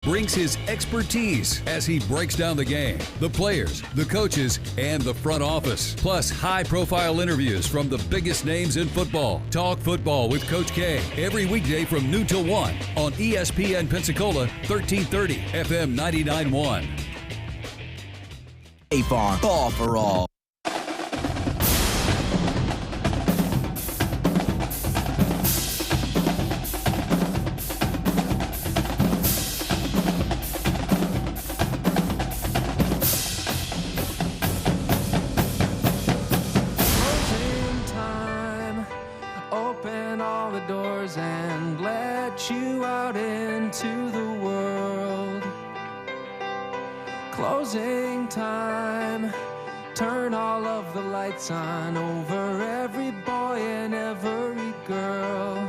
brings his expertise as he breaks down the game, the players, the coaches, and the front office. Plus, high-profile interviews from the biggest names in football. Talk football with Coach K every weekday from noon till 1 on ESPN Pensacola 1330 FM 99.1. Avon, ball for all. And let you out into the world. Closing time. Turn all of the lights on over every boy and every girl.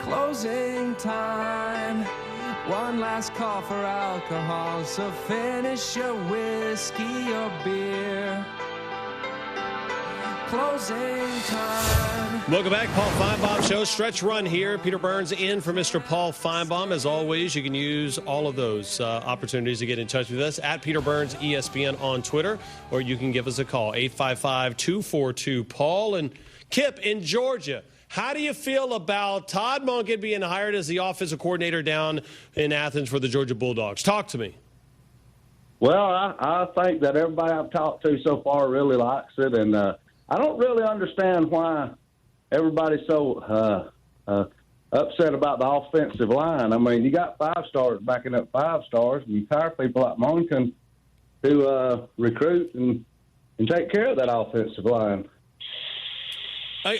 Closing time. One last call for alcohol, so finish your whiskey or beer. Closing time. Welcome back, Paul Feinbaum Show. Stretch run here. Peter Burns in for Mr. Paul Feinbaum. As always, you can use all of those opportunities to get in touch with us at Peter Burns ESPN on Twitter, or you can give us a call, 855-242-PAUL. And Kip in Georgia, how do you feel about Todd Monken being hired as the offensive coordinator down in Athens for the Georgia Bulldogs? Talk to me. Well, I think that everybody I've talked to so far really likes it, and I don't really understand why everybody's so upset about the offensive line. I mean, you got 5 stars backing up 5 stars, and you hire people like Monken to recruit and take care of that offensive line.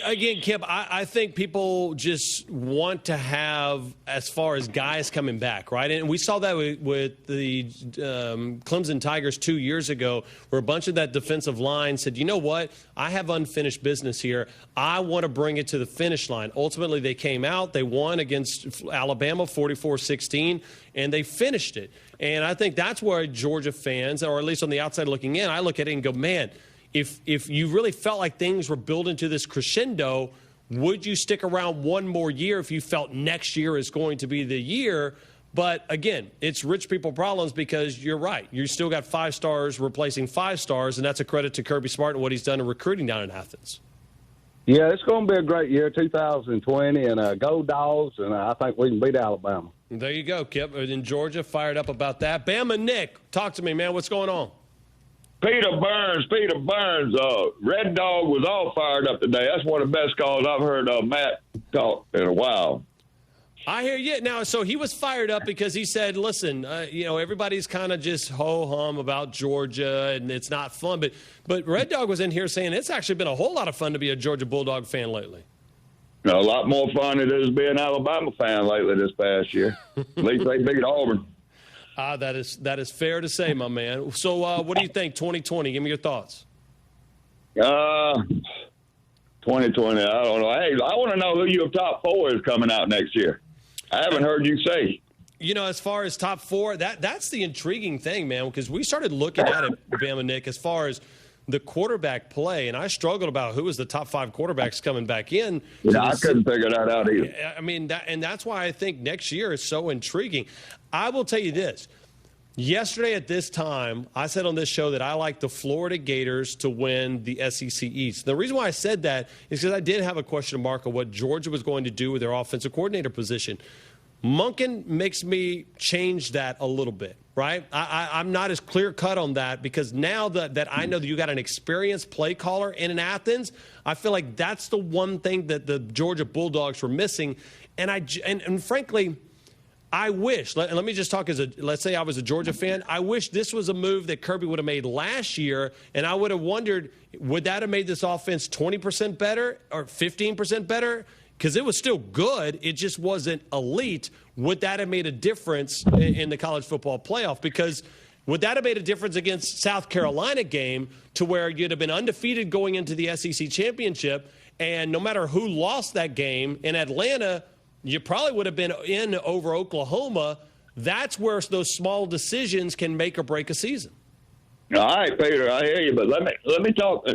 Again, Kip, I think people just want to have, as far as guys coming back, right? And we saw that with the Clemson Tigers 2 years ago, where a bunch of that defensive line said, you know what, I have unfinished business here. I want to bring it to the finish line. Ultimately, they came out. They won against Alabama 44-16, and they finished it. And I think that's where Georgia fans, or at least on the outside looking in, I look at it and go, man, if you really felt like things were building to this crescendo, would you stick around one more year if you felt next year is going to be the year? But, again, it's rich people problems, because you're right. You still got 5 stars replacing 5 stars, and that's a credit to Kirby Smart and what he's done in recruiting down in Athens. Yeah, it's going to be a great year, 2020, and go Dogs, and I think we can beat Alabama. There you go, Kip. In Georgia, fired up about that. Bama Nick, talk to me, man. What's going on? Peter Burns. Red Dog was all fired up today. That's one of the best calls I've heard Matt talk in a while. I hear you. Now, so he was fired up because he said, listen, everybody's kind of just ho-hum about Georgia, and it's not fun. But Red Dog was in here saying it's actually been a whole lot of fun to be a Georgia Bulldog fan lately. A lot more fun it is being an Alabama fan lately this past year. At least they beat Auburn. That is fair to say, my man. So what do you think, 2020? Give me your thoughts. 2020, I don't know. Hey, I want to know who your top 4 is coming out next year. I haven't heard you say. As far as top 4, that's the intriguing thing, man, because we started looking at it, Bama Nick, as far as the quarterback play, and I struggled about who was the top 5 quarterbacks coming back in. Yeah, I couldn't figure that out either. I mean, that's why I think next year is so intriguing. I will tell you this. Yesterday at this time, I said on this show that I like the Florida Gators to win the SEC East. The reason why I said that is because I did have a question mark of what Georgia was going to do with their offensive coordinator position. Monken makes me change that a little bit, right? I'm not as clear-cut on that, because now that I know that you got an experienced play caller in Athens, I feel like that's the one thing that the Georgia Bulldogs were missing. And frankly, I wish, let me just talk let's say I was a Georgia fan, I wish this was a move that Kirby would have made last year, and I would have wondered, would that have made this offense 20% better or 15% better? Because it was still good, it just wasn't elite. Would that have made a difference in the college football playoff? Because would that have made a difference against South Carolina game, to where you'd have been undefeated going into the SEC championship, and no matter who lost that game in Atlanta, you probably would have been in over Oklahoma. That's where those small decisions can make or break a season. All right, Peter, I hear you, but let me talk.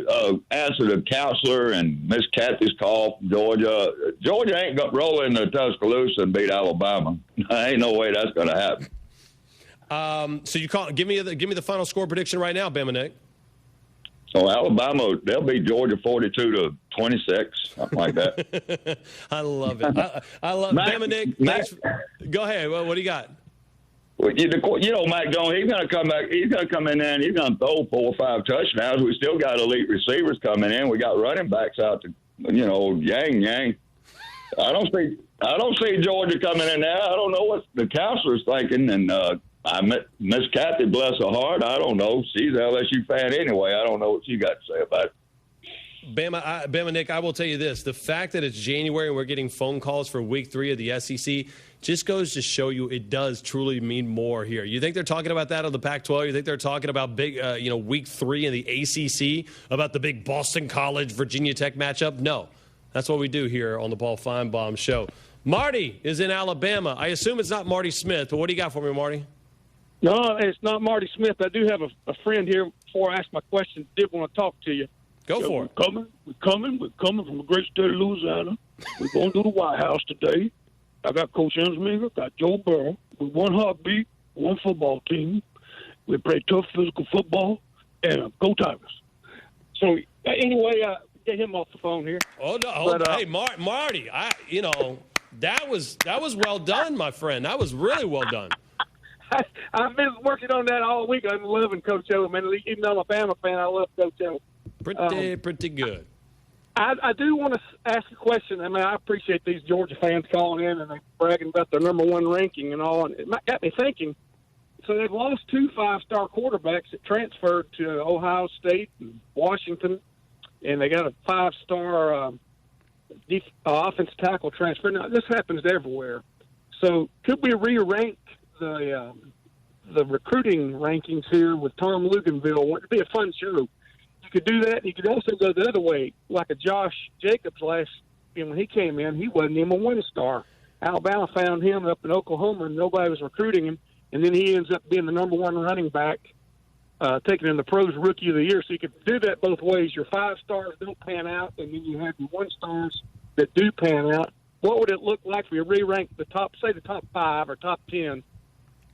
Answer the counselor and Miss Kathy's call from Georgia. Georgia ain't got rolling to Tuscaloosa and beat Alabama. Ain't no way that's going to happen. So you give me the final score prediction right now, Bama Nick. So Alabama, they'll beat Georgia 42-26, something like that. I love it. I love Bama Nick. Go ahead. What do you got? Well, Mac Jones, he's going to come back. He's going to come in there and he's going to throw 4 or 5 touchdowns. We still got elite receivers coming in. We got running backs out to, yang. I don't see Georgia coming in there. I don't know what the counselor's thinking. And I met Miss Kathy, bless her heart. I don't know. She's an LSU fan anyway. I don't know what she got to say about it. Bama Nick, I will tell you this. The fact that it's January and we're getting phone calls for week 3 of the SEC just goes to show you it does truly mean more here. You think they're talking about that on the Pac-12? You think they're talking about big, week 3 in the ACC, about the big Boston College, Virginia Tech matchup? No. That's what we do here on the Paul Feinbaum Show. Marty is in Alabama. I assume it's not Marty Smith, but what do you got for me, Marty? No, it's not Marty Smith. I do have a friend here. Before I ask my question, did want to talk to you. Go for it. We're coming from the great state of Louisiana. We're going to the White House today. I got Coach Ensminger, got Joe Burrow. We're one heartbeat, one football team. We play tough physical football, and go Tigers. So anyway, get him off the phone here. Oh no! Hey, Marty, that was well done, my friend. That was really well done. I've been working on that all week. I'm loving Coach O. Man, even though I'm a Bama fan, I love Coach O. Pretty good. I do want to ask a question. I mean, I appreciate these Georgia fans calling in and they're bragging about their number 1 ranking and all. And it got me thinking. So they've lost 2 5-star quarterbacks that transferred to Ohio State and Washington, and they got a 5-star offensive tackle transfer. Now, this happens everywhere. So could we re-rank the recruiting rankings here with Tom Luganville? It'd be a fun show. You could do that, and you could also go the other way, like a Josh Jacobs when he came in, he wasn't even a 1-star. Alabama found him up in Oklahoma, and nobody was recruiting him, and then he ends up being the number 1 running back, taken in the pros Rookie of the Year. So you could do that both ways. Your 5-stars don't pan out, and then you have your 1-stars that do pan out. What would it look like if you re-rank the top 5 or top 10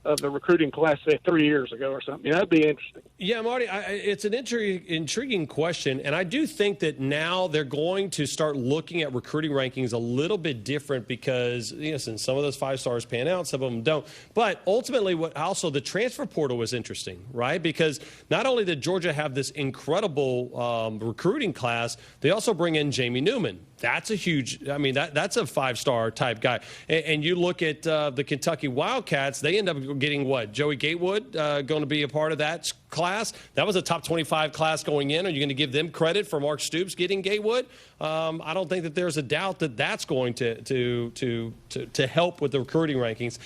of the recruiting class, say, 3 years ago or something? That'd be interesting. Yeah, Marty, it's an intriguing question, and I do think that now they're going to start looking at recruiting rankings a little bit different because, since some of those 5 stars pan out, some of them don't. But ultimately, also the transfer portal was interesting, right? Because not only did Georgia have this incredible recruiting class, they also bring in Jamie Newman. That's a huge – that's a 5-star type guy. And you look at the Kentucky Wildcats, they end up getting what? Joey Gatewood going to be a part of that class. That was a top 25 class going in. Are you going to give them credit for Mark Stoops getting Gatewood? I don't think that there's a doubt that that's going to help with the recruiting rankings.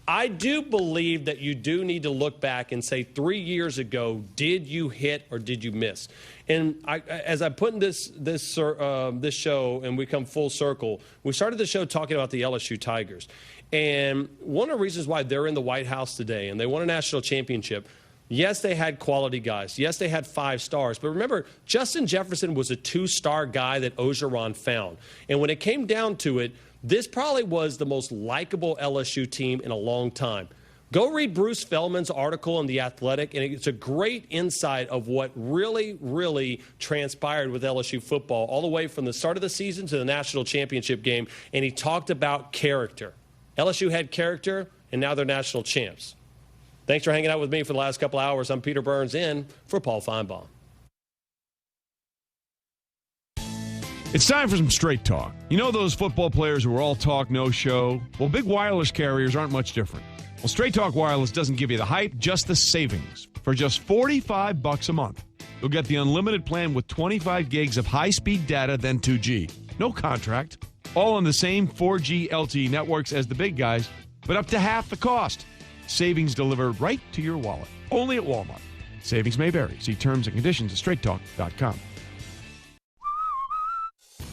I do believe that you do need to look back and say 3 years ago, did you hit or did you miss? And as I put in this show and we come full circle, we started the show talking about the LSU Tigers. And one of the reasons why they're in the White House today and they won a national championship, yes, they had quality guys. Yes, they had 5 stars. But remember, Justin Jefferson was a 2-star guy that Orgeron found. And when it came down to it, this probably was the most likable LSU team in a long time. Go read Bruce Feldman's article in The Athletic, and it's a great insight of what really, really transpired with LSU football all the way from the start of the season to the national championship game, and he talked about character. LSU had character, and now they're national champs. Thanks for hanging out with me for the last couple hours. I'm Peter Burns in for Paul Feinbaum. It's time for some straight talk. You know those football players who are all talk, no show? Well, big wireless carriers aren't much different. Well, Straight Talk Wireless doesn't give you the hype, just the savings. For just $45 a month, you'll get the unlimited plan with 25 gigs of high-speed data, then 2G. No contract. All on the same 4G LTE networks as the big guys, but up to half the cost. Savings delivered right to your wallet. Only at Walmart. Savings may vary. See terms and conditions at straighttalk.com.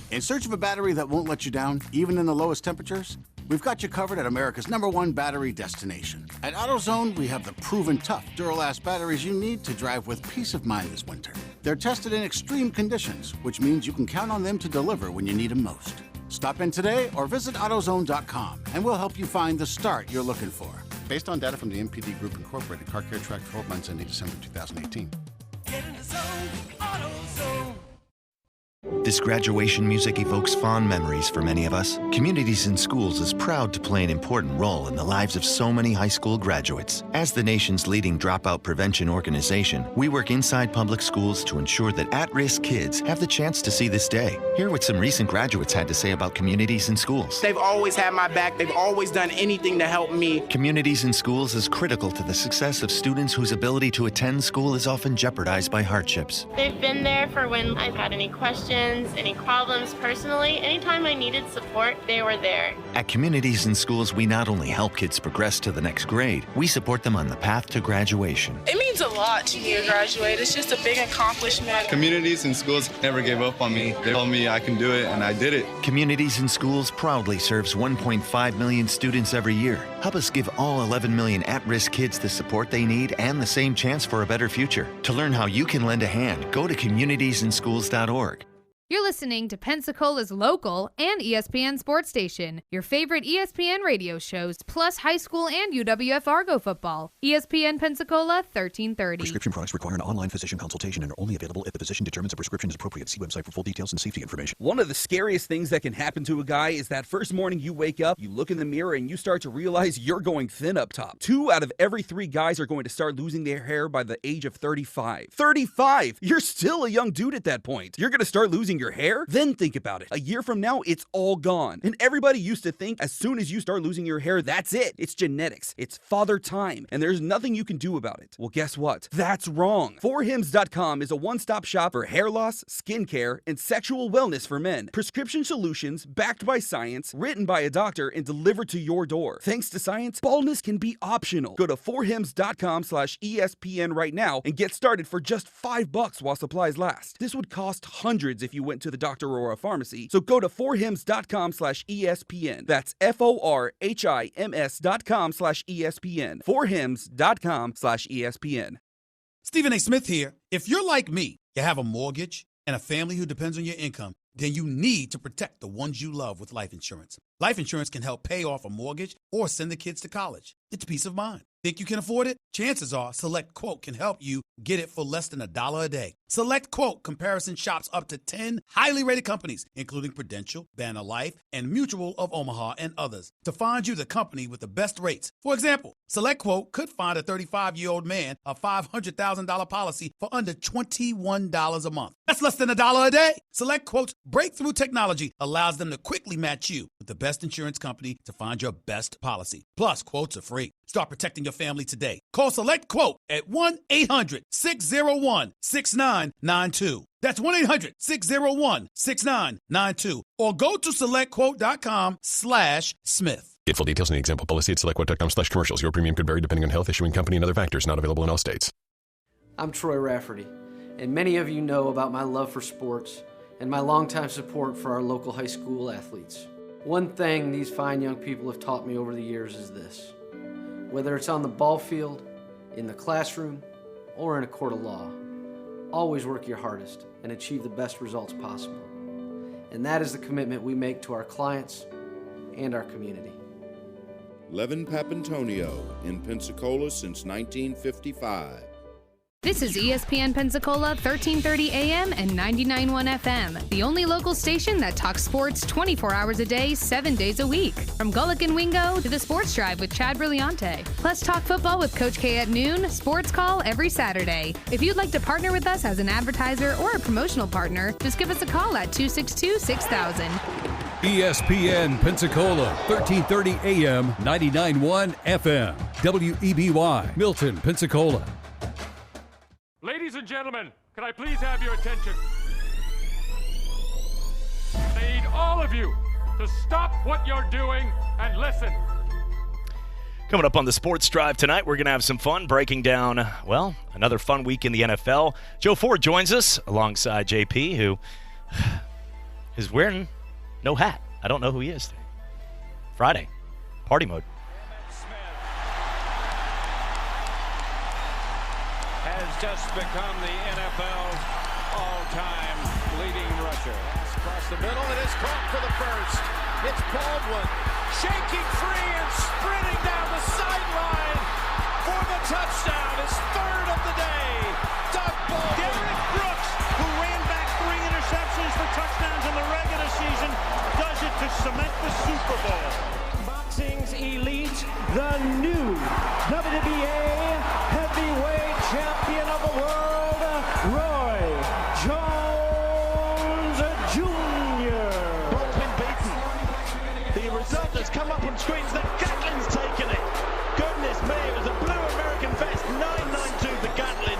In search of a battery that won't let you down, even in the lowest temperatures? We've got you covered at America's #1 battery destination, At AutoZone, we have the proven tough Duralast batteries you need to drive with peace of mind this winter. They're tested in extreme conditions, which means you can count on them to deliver when you need them most. Stop in today or visit AutoZone.com, and we'll help you find the start you're looking for. Based on data from the MPD Group Incorporated, Car Care Track 12 months ending December 2018. Get in the zone, AutoZone. This graduation music evokes fond memories for many of us. Communities in Schools is proud to play an important role in the lives of so many high school graduates. As the nation's leading dropout prevention organization, we work inside public schools to ensure that at-risk kids have the chance to see this day. Hear what some recent graduates had to say about Communities in Schools. They've always had my back. They've always done anything to help me. Communities in Schools is critical to the success of students whose ability to attend school is often jeopardized by hardships. They've been there for when I've had any questions, any problems personally. Anytime I needed support, they were there. At Communities in Schools, we not only help kids progress to the next grade, we support them on the path to graduation. It means a lot to me to graduate. It's just a big accomplishment. Communities in Schools never gave up on me. They told me I can do it, and I did it. Communities in Schools proudly serves 1.5 million students every year. Help us give all 11 million at-risk kids the support they need and the same chance for a better future. To learn how you can lend a hand, go to communitiesinschools.org. You're listening to Pensacola's local and ESPN sports station, your favorite ESPN radio shows, plus high school and UWF Argo football. ESPN Pensacola 1330. Prescription products require an online physician consultation and are only available if the physician determines a prescription is appropriate. See website for full details and safety information. One of the scariest things that can happen to a guy is that first morning you wake up, you look in the mirror, and you start to realize you're going thin up top. 2 out of every 3 guys are going to start losing their hair by the age of 35. 35! You're still a young dude at that point. You're going to start losing your hair? Then think about it. A year from now, it's all gone. And everybody used to think as soon as you start losing your hair, that's it. It's genetics. It's father time. And there's nothing you can do about it. Well, guess what? That's wrong. 4hims.com is a one-stop shop for hair loss, skincare, and sexual wellness for men. Prescription solutions backed by science, written by a doctor, and delivered to your door. Thanks to science, baldness can be optional. Go to 4hims.com/ESPN right now and get started for just $5 while supplies last. This would cost hundreds if you went to the doctor or a pharmacy. So go to 4hims.com/ESPN. That's FORHIMS.com/ESPN. 4hims.com/ESPN. Stephen A. Smith here. If you're like me, you have a mortgage and a family who depends on your income, then you need to protect the ones you love with life insurance. Life insurance can help pay off a mortgage or send the kids to college. It's peace of mind. Think you can afford it? Chances are Select Quote can help you get it for less than $1 a day. Select Quote comparison shops up to 10 highly rated companies, including Prudential, Banner Life, and Mutual of Omaha, and others, to find you the company with the best rates. For example, Select Quote could find a 35-year-old man a $500,000 policy for under $21 a month. That's less than $1 a day. Select Quote's breakthrough technology allows them to quickly match you with the best insurance company to find your best policy. Plus, quotes are free. Start protecting your family today. Call Select Quote at 1-800-601-6992. That's 1-800-601-6992. Or go to selectquote.com/Smith. Get full details in the example policy at selectquote.com/commercials. Your premium could vary depending on health, issuing company, and other factors. Not available in all states. I'm Troy Rafferty, and many of you know about my love for sports and my longtime support for our local high school athletes. One thing these fine young people have taught me over the years is this. Whether it's on the ball field, in the classroom, or in a court of law, always work your hardest and achieve the best results possible. And that is the commitment we make to our clients and our community. Levin Papantonio in Pensacola since 1955. This is ESPN Pensacola 1330 AM and 99.1 FM, the only local station that talks sports 24 hours a day, 7 days a week. From Gullick and Wingo to the Sports Drive with Chad Brillante. Plus talk football with Coach K at noon, sports call every Saturday. If you'd like to partner with us as an advertiser or a promotional partner, just give us a call at 262-6000. ESPN Pensacola 1330 AM, 99.1 FM. WEBY, Milton, Pensacola. Ladies and gentlemen, can I please have your attention? I need all of you to stop what you're doing and listen. Coming up on the Sports Drive tonight, we're going to have some fun breaking down, well, another fun week in the NFL. Joe Ford joins us alongside JP, who is wearing no hat. I don't know who he is today. Friday. Party mode. just become the NFL's all-time leading rusher. Across the middle, it is caught for the first. It's Baldwin shaking free and sprinting down the sideline for the touchdown. His third of the day. Doug Baldwin. Derek Brooks, who ran back 3 interceptions for touchdowns in the regular season, does it to cement the Super Bowl. Boxing's elite, the new WBA heavyweight champion of the world, Roy Jones Jr. Ball's been beaten. The result has come up on screens that Gatlin's taken it. Goodness me, it was a blue American vest. 992 for Gatlin.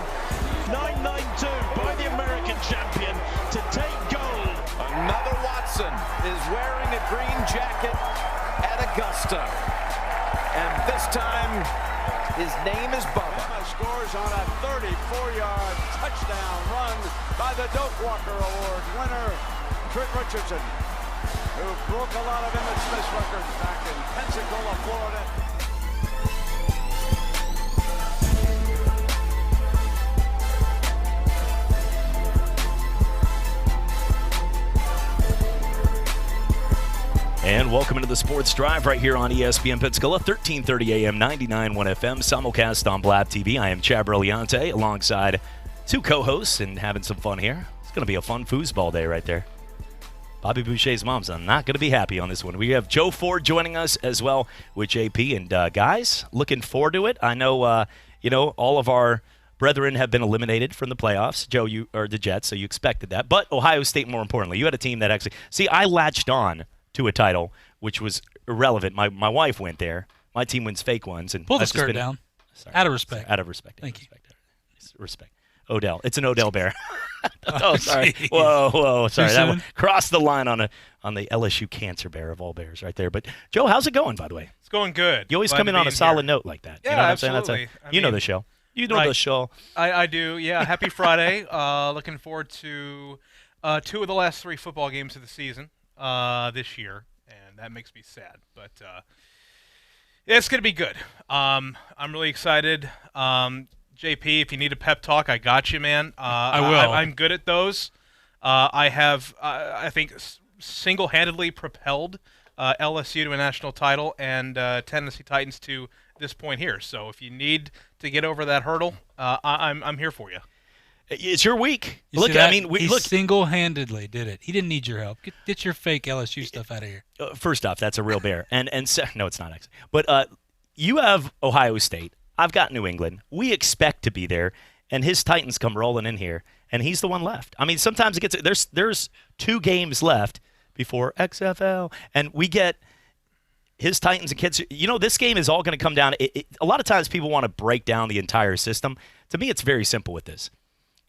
992 by the American champion to take gold. Another Watson is wearing a green jacket at Augusta. And this time, his name is Bubba. Scores on a 34-yard touchdown run by the Doak Walker Award winner, Trent Richardson, who broke a lot of Emmitt Smith's records back in Pensacola, Florida. And welcome into the Sports Drive right here on ESPN Pensacola, 1330 AM, 99.1 FM, simulcast on Blab TV. I am Chad Brilliante alongside 2 co-hosts and having some fun here. It's going to be a fun foosball day right there. Bobby Boucher's mom's not going to be happy on this one. We have Joe Ford joining us as well with JP. And guys, looking forward to it. I know, all of our brethren have been eliminated from the playoffs. Joe, you are the Jets, so you expected that. But Ohio State, more importantly, you had a team that actually – see, I latched on to a title, which was irrelevant. My wife went there. My team wins fake ones. And pull the skirt down. Sorry. Out of respect. Out of respect. Thank you. Respect. Odell. It's an Odell Bear. Oh, sorry. Whoa. Sorry. That one crossed the line on the LSU Cancer Bear of all bears right there. But, Joe, how's it going, by the way? It's going good. You always come in on a solid note like that. Yeah, you know what absolutely. I'm saying? You know the show. You know the show. I do, yeah. Happy Friday. Looking forward to 2 of the last 3 football games of the season this year, and that makes me sad. But it's going to be good. I'm really excited. JP, if you need a pep talk, I got you, man. I will. I'm good at those. I have, I think, single-handedly propelled LSU to a national title and Tennessee Titans to this point here. So if you need to get over that hurdle, I'm here for you. It's your week. Look, he single-handedly did it. He didn't need your help. Get your fake LSU stuff out of here. First off, that's a real bear, and no, it's not actually. But you have Ohio State. I've got New England. We expect to be there, and his Titans come rolling in here, and he's the one left. I mean, sometimes it gets there's 2 games left before XFL, and we get his Titans and kids. This game is all going to come down. A lot of times people want to break down the entire system. To me, it's very simple with this.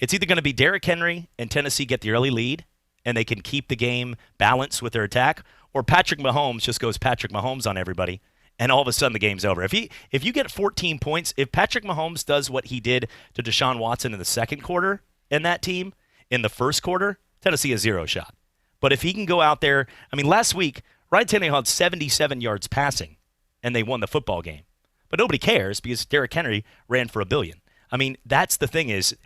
It's either going to be Derrick Henry and Tennessee get the early lead, and they can keep the game balanced with their attack, or Patrick Mahomes just goes Patrick Mahomes on everybody, and all of a sudden the game's over. If you get 14 points, if Patrick Mahomes does what he did to Deshaun Watson in the second quarter in that team, in the first quarter, Tennessee has 0 shot. But if he can go out there, I mean, last week, Ryan Tannehill had 77 yards passing, and they won the football game. But nobody cares because Derrick Henry ran for $1 billion. I mean, that's the thing is,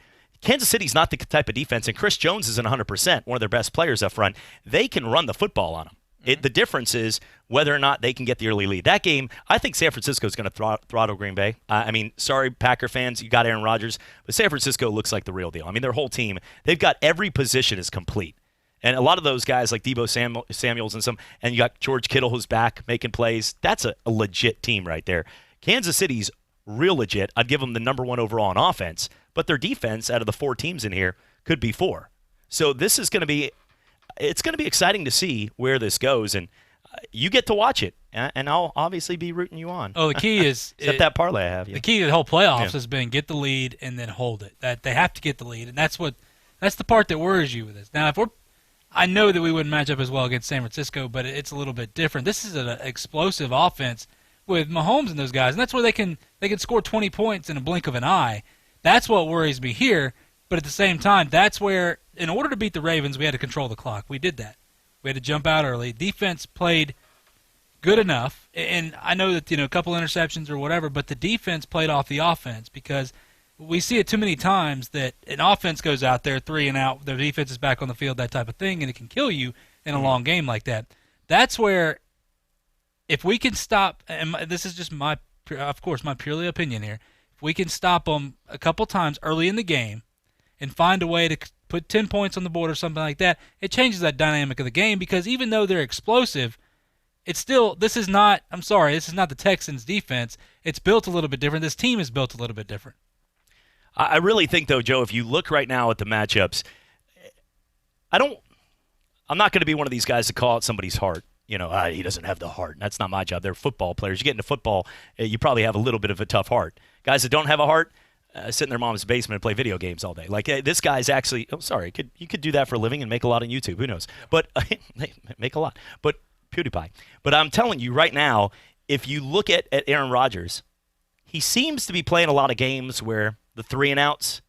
Kansas City's not the type of defense, and Chris Jones isn't 100%, one of their best players up front. They can run the football on them. The difference is whether or not they can get the early lead. That game, I think San Francisco is going to throttle Green Bay. Sorry, Packer fans, you got Aaron Rodgers, but San Francisco looks like the real deal. I mean, their whole team, they've got every position is complete. And a lot of those guys like Deebo Samuels and you got George Kittle who's back making plays. That's a legit team right there. Kansas City's real legit. I'd give them the number 1 overall on offense, but their defense out of the 4 teams in here could be 4. So this is going to be exciting to see where this goes, and you get to watch it, and I'll obviously be rooting you on. Oh, the key is except that parlay I have. Yeah. The key to the whole playoffs has been get the lead and then hold it. That they have to get the lead, and that's the part that worries you with this. Now, I know that we wouldn't match up as well against San Francisco, but it's a little bit different. This is an explosive offense with Mahomes and those guys, and that's where they can score 20 points in a blink of an eye. That's what worries me here. But at the same time, that's where, in order to beat the Ravens, we had to control the clock. We did that. We had to jump out early. Defense played good enough, and I know that a couple interceptions or whatever, but the defense played off the offense because we see it too many times that an offense goes out there 3 and out, their defense is back on the field, that type of thing, and it can kill you in a long game like that. That's where, if we can stop, and this is just my purely opinion here, if we can stop them a couple times early in the game and find a way to put 10 points on the board or something like that, it changes that dynamic of the game, because even though they're explosive, it's still, this is not the Texans' defense. It's built a little bit different. This team is built a little bit different. I really think, though, Joe, if you look right now at the matchups, I'm not going to be one of these guys to call out somebody's heart. He doesn't have the heart. That's not my job. They're football players. You get into football, you probably have a little bit of a tough heart. Guys that don't have a heart, sit in their mom's basement and play video games all day. Like, this guy's actually, you could do that for a living and make a lot on YouTube. Who knows? But make a lot. But PewDiePie. But I'm telling you right now, if you look at Aaron Rodgers, he seems to be playing a lot of games where the 3-and-outs,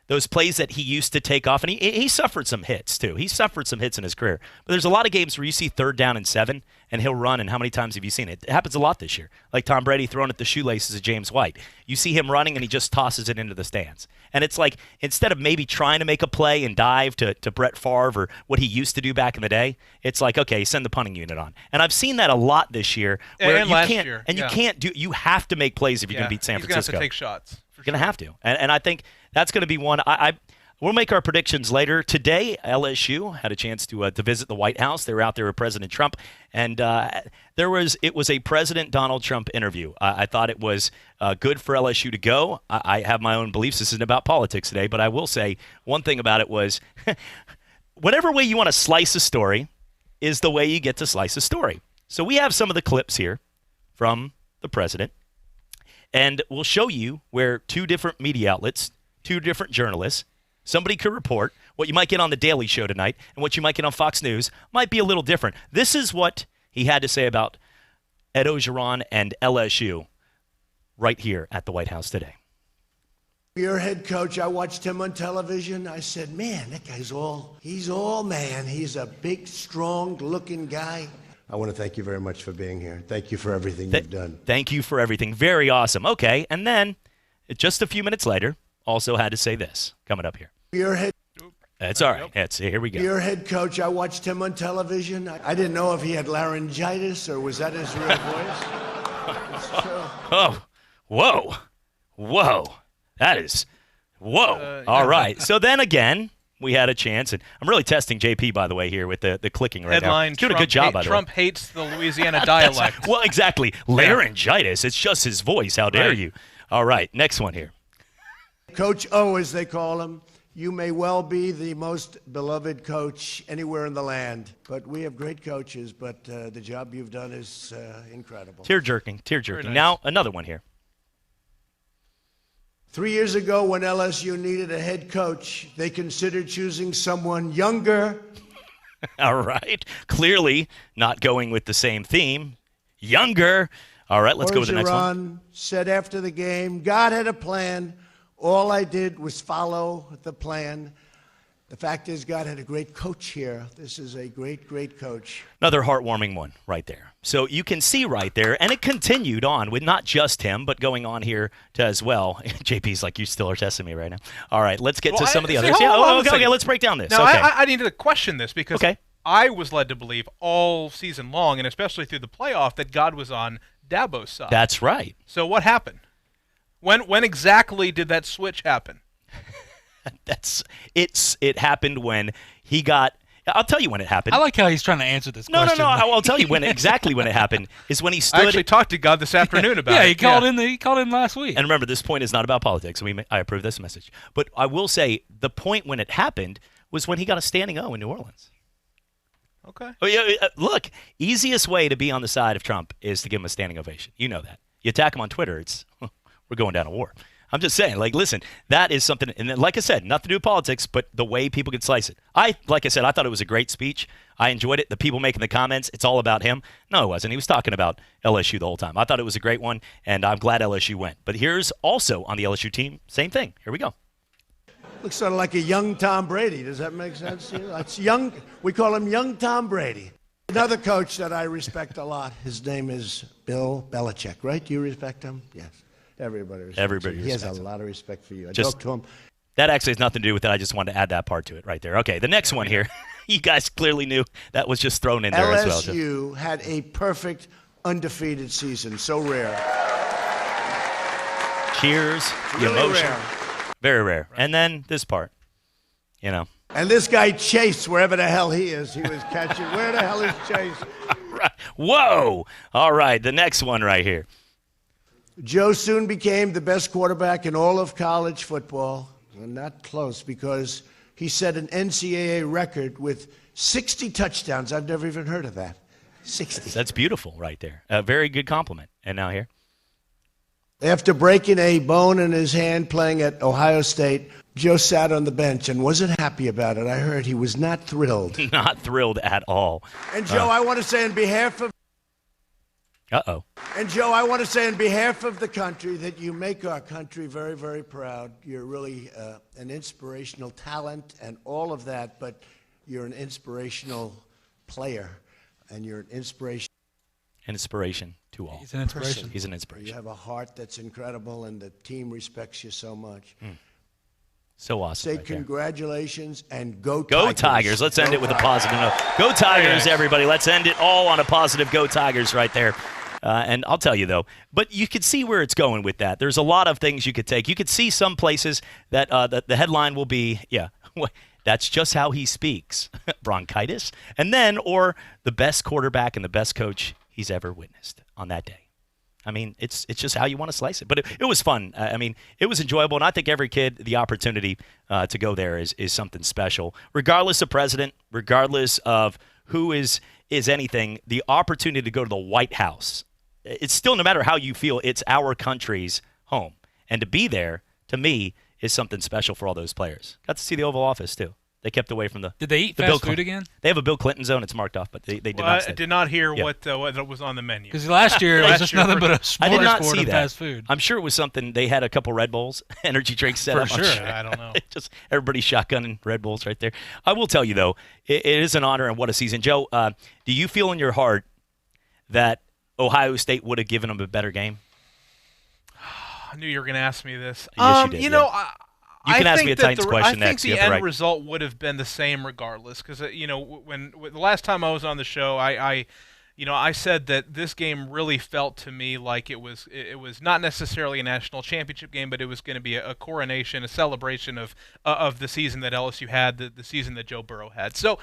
those plays that he used to take off, and he suffered some hits too. He suffered some hits in his career. But there's a lot of games where you see 3rd down and 7, and he'll run, and how many times have you seen it? It happens a lot this year. Like Tom Brady throwing at the shoelaces of James White. You see him running, and he just tosses it into the stands. And it's like, instead of maybe trying to make a play and dive to Brett Favre or what he used to do back in the day, it's like, okay, send the punting unit on. And I've seen that a lot this year. Where and last year. And you can't you have to make plays if you're going to beat San Francisco. He's going to have to take shots. You're going to have to. And I think that's going to be one. We'll make our predictions later. Today, LSU had a chance to visit the White House. They were out there with President Trump, and it was a President Donald Trump interview. I thought it was good for LSU to go. I have my own beliefs. This isn't about politics today, but I will say one thing about it was whatever way you want to slice a story is the way you get to slice a story. So we have some of the clips here from the president, and we'll show you where 2 different media outlets, 2 different journalists, somebody could report what you might get on The Daily Show tonight and what you might get on Fox News might be a little different. This is what he had to say about Ed Orgeron and LSU right here at the White House today. Your head coach, I watched him on television. I said, man, that guy's he's all man. He's a big, strong-looking guy. I want to thank you very much for being here. Thank you for everything you've done. Thank you for everything. Very awesome. Okay, and then just a few minutes later, also had to say this coming up here. Your head. That's all right. Here we go. Your head coach, I watched him on television. I didn't know if he had laryngitis or was that his real voice. It's true. Oh, whoa. That is, whoa. All right. So then again, we had a chance, and I'm really testing JP, by the way, here with the clicking right Headline, now. He's doing a good job, by the way. Trump hates the Louisiana dialect. Well, exactly. Laryngitis. It's just his voice. How dare you? All right. Next one here. Coach O, as they call him, you may well be the most beloved coach anywhere in the land, but we have great coaches, but the job you've done is incredible. Tear-jerking. Nice. Now, another one here. 3 years ago, when LSU needed a head coach, they considered choosing someone younger. All right. Clearly not going with the same theme. Younger. All right, let's go with the next one. Said after the game, God had a plan. All I did was follow the plan. The fact is, God had a great coach here. This is a great, great coach. Another heartwarming one right there. So you can see right there, and it continued on with not just him, but going on here to as well. JP's like, you still are testing me right now. All right, let's get to some of the others. Okay, let's break down this. Now, okay. I need to question this because I was led to believe all season long, and especially through the playoff, that God was on Dabo's side. That's right. So what happened? When exactly did that switch happen? It happened when he got. I'll tell you when it happened. I like how he's trying to answer this question. No. I'll tell you exactly when it happened is when he stood. I actually talked to God this afternoon about it. He called in. He called in last week. And remember, this point is not about politics. I approve this message. But I will say the point when it happened was when he got a standing O in New Orleans. Okay. Oh, yeah, look, easiest way to be on the side of Trump is to give him a standing ovation. You know that. You attack him on Twitter, it's we're going down a war. I'm just saying, listen, that is something, and then, like I said, nothing to do with politics, but the way people can slice it. Like I said, I thought it was a great speech. I enjoyed it. The people making the comments, it's all about him. No, it wasn't. He was talking about LSU the whole time. I thought it was a great one, and I'm glad LSU went. But here's also on the LSU team, same thing. Here we go. Looks sort of like a young Tom Brady. Does that make sense to you? That's young. We call him young Tom Brady. Another coach that I respect a lot, his name is Bill Belichick, right? Do you respect him? Yes. Everybody respects Everybody him. He has a respects him. lot of respect for you. I Just- talked to him. That actually has nothing to do with it. I just wanted to add that part to it right there. Okay, the next one here. You guys clearly knew that was just thrown in there as well. LSU had a perfect undefeated season. So rare. Cheers, the Really emotion. rare. Very rare. And then this part, you know. And this guy Chase, wherever the hell he is, he was catching. Where the hell is Chase? Whoa! All right, the next one right here. Joe soon became the best quarterback in all of college football. And not close, because he set an NCAA record with 60 touchdowns. I've never even heard of that. 60. That's beautiful right there. A very good compliment. And now here. After breaking a bone in his hand playing at Ohio State, Joe sat on the bench and wasn't happy about it. I heard he was not thrilled. Not thrilled at all. And Joe, I want to say on behalf of Uh-oh. And Joe, I want to say on behalf of the country that you make our country very, very proud. You're really an inspirational talent and all of that, but you're an inspirational player, and you're an inspiration. Inspiration to all. He's an inspiration. He's an inspiration. You have a heart that's incredible, and the team respects you so much. So awesome. Say right there. congratulations and go Go Tigers. Tigers. Let's end it with a positive note. Go Tigers, everybody. Let's end it all on a positive Go Tigers right there. And I'll tell you, though, but you could see where it's going with that. There's a lot of things you could take. You could see some places that the headline will be, that's just how he speaks, bronchitis. And then, or the best quarterback and the best coach he's ever witnessed on that day. I mean, it's just how you want to slice it. But it was fun. I mean, it was enjoyable. And I think every kid, the opportunity to go there is something special. Regardless of president, regardless of who is anything, the opportunity to go to the White House, it's still, no matter how you feel, it's our country's home. And to be there, to me, is something special for all those players. Got to see the Oval Office, too. They kept away from the. Did they eat the fast food again? They have a Bill Clinton zone. It's marked off, but they did not. I did not hear Yeah. what was on the menu. Because last year it was just nothing but a I did not smorgasbord see of that. fast food. I'm sure it was something. They had a couple Red Bulls, energy drinks set For up. I'm sure. I don't know. Just everybody shotgunning Red Bulls right there. I will tell you, though, it is an honor and what a season. Joe, do you feel in your heart that Ohio State would have given them a better game? I knew you were going to ask me this. Yes, you did, You yeah. know, You can I ask think me a that Titans question I think next. the You have the end right. result would have been the same regardless. Because when the last time I was on the show, I said that this game really felt to me like it was not necessarily a national championship game, but it was going to be a coronation, a celebration of the season that LSU had, the season that Joe Burrow had. So,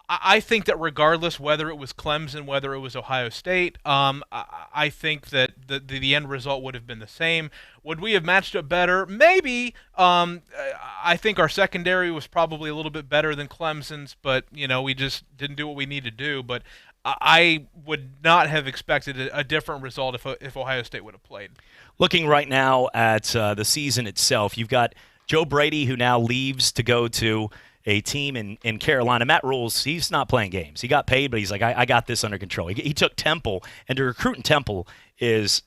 I think that regardless whether it was Clemson, whether it was Ohio State, I think that the end result would have been the same. Would we have matched up better? Maybe. I think our secondary was probably a little bit better than Clemson's, but we just didn't do what we need to do. But I would not have expected a different result if Ohio State would have played. Looking right now at the season itself, you've got Joe Brady, who now leaves to go to a team in Carolina. Matt Rules, he's not playing games. He got paid, but he's like, I got this under control. He took Temple, and to recruit in Temple is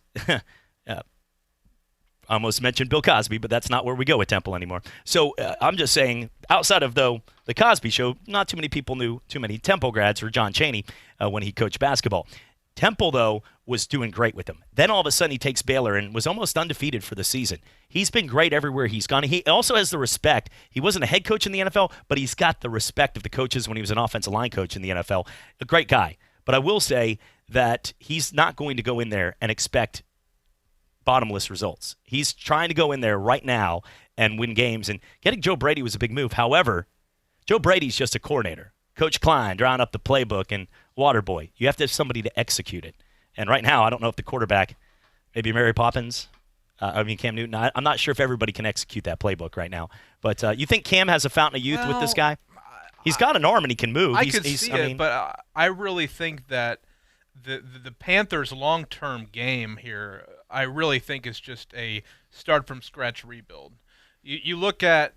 I almost mentioned Bill Cosby, but that's not where we go with Temple anymore. So I'm just saying, outside of, though, the Cosby Show, not too many people knew too many Temple grads or John Chaney when he coached basketball. Temple, though, was doing great with him. Then all of a sudden he takes Baylor and was almost undefeated for the season. He's been great everywhere he's gone. He also has the respect. He wasn't a head coach in the NFL, but he's got the respect of the coaches when he was an offensive line coach in the NFL. A great guy. But I will say that he's not going to go in there and expect bottomless results. He's trying to go in there right now and win games. And getting Joe Brady was a big move. However, Joe Brady's just a coordinator. Coach Klein drawing up the playbook and Waterboy. You have to have somebody to execute it. And right now, I don't know if the quarterback, maybe Mary Poppins, Cam Newton. I'm not sure if everybody can execute that playbook right now. But you think Cam has a fountain of youth with this guy? He's got an arm and he can move. I could see it, but I really think that the Panthers' long-term game here, I really think is just a start-from-scratch rebuild. You look at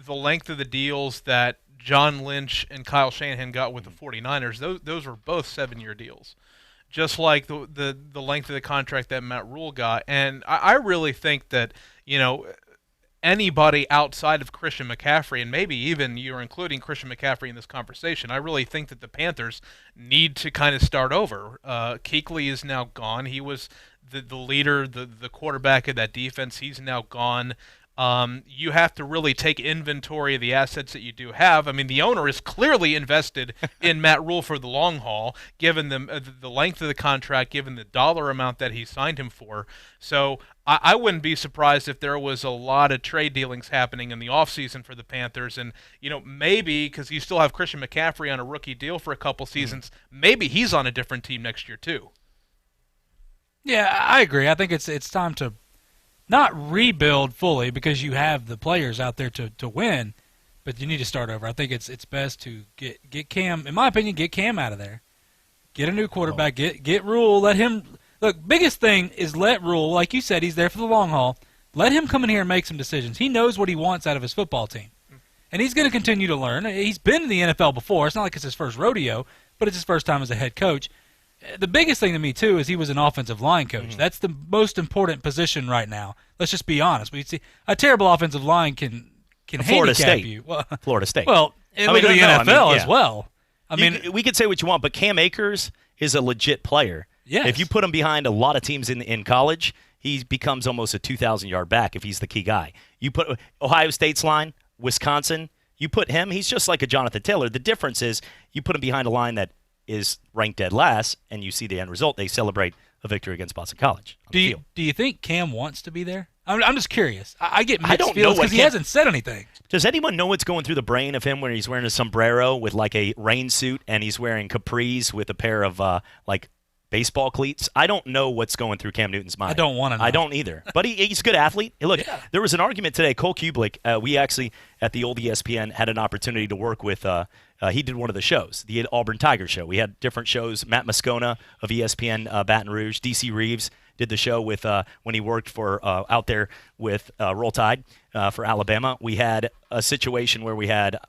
the length of the deals that John Lynch and Kyle Shanahan got with the 49ers. Those were both 7-year deals, just like the length of the contract that Matt Rule got. And I really think that, anybody outside of Christian McCaffrey, and maybe even you're including Christian McCaffrey in this conversation, I really think that the Panthers need to kind of start over. Kuechly is now gone. He was the leader, the quarterback of that defense. He's now gone. You have to really take inventory of the assets that you do have. I mean, the owner is clearly invested in Matt Rule for the long haul, given the length of the contract, given the dollar amount that he signed him for. So I wouldn't be surprised if there was a lot of trade dealings happening in the offseason for the Panthers. And, maybe because you still have Christian McCaffrey on a rookie deal for a couple seasons, maybe he's on a different team next year too. Yeah, I agree. I think it's time to not rebuild fully because you have the players out there to win, but you need to start over. I think it's best to get Cam, in my opinion, get Cam out of there. Get a new quarterback, get Rule, let him – look, biggest thing is let Rule, like you said, he's there for the long haul. Let him come in here and make some decisions. He knows what he wants out of his football team, and he's going to continue to learn. He's been in the NFL before. It's not like it's his first rodeo, but it's his first time as a head coach. The biggest thing to me, too, is he was an offensive line coach. That's the most important position right now. Let's just be honest. We see a terrible offensive line can Florida handicap State. you. Well, Florida State. Well, look at the NFL as well. I mean, we could say what you want, but Cam Akers is a legit player. Yes. If you put him behind a lot of teams in college, he becomes almost a 2,000-yard back if he's the key guy. You put Ohio State's line, Wisconsin, you put him, he's just like a Jonathan Taylor. The difference is you put him behind a line that is ranked dead last, and you see the end result. They celebrate a victory against Boston College. Do you think Cam wants to be there? I'm just curious. I get mixed feelings because he hasn't said anything. Does anyone know what's going through the brain of him when he's wearing a sombrero with like a rain suit and he's wearing capris with a pair of baseball cleats? I don't know what's going through Cam Newton's mind. I don't want to know. I don't either. But he's a good athlete. Hey, look, there was an argument today. Cole Kubelik, we actually, at the old ESPN, had an opportunity to work with he did one of the shows, the Auburn Tiger Show. We had different shows. Matt Moscona of ESPN Baton Rouge, DC Reeves did the show with when he worked for out there with Roll Tide for Alabama. We had a situation where we had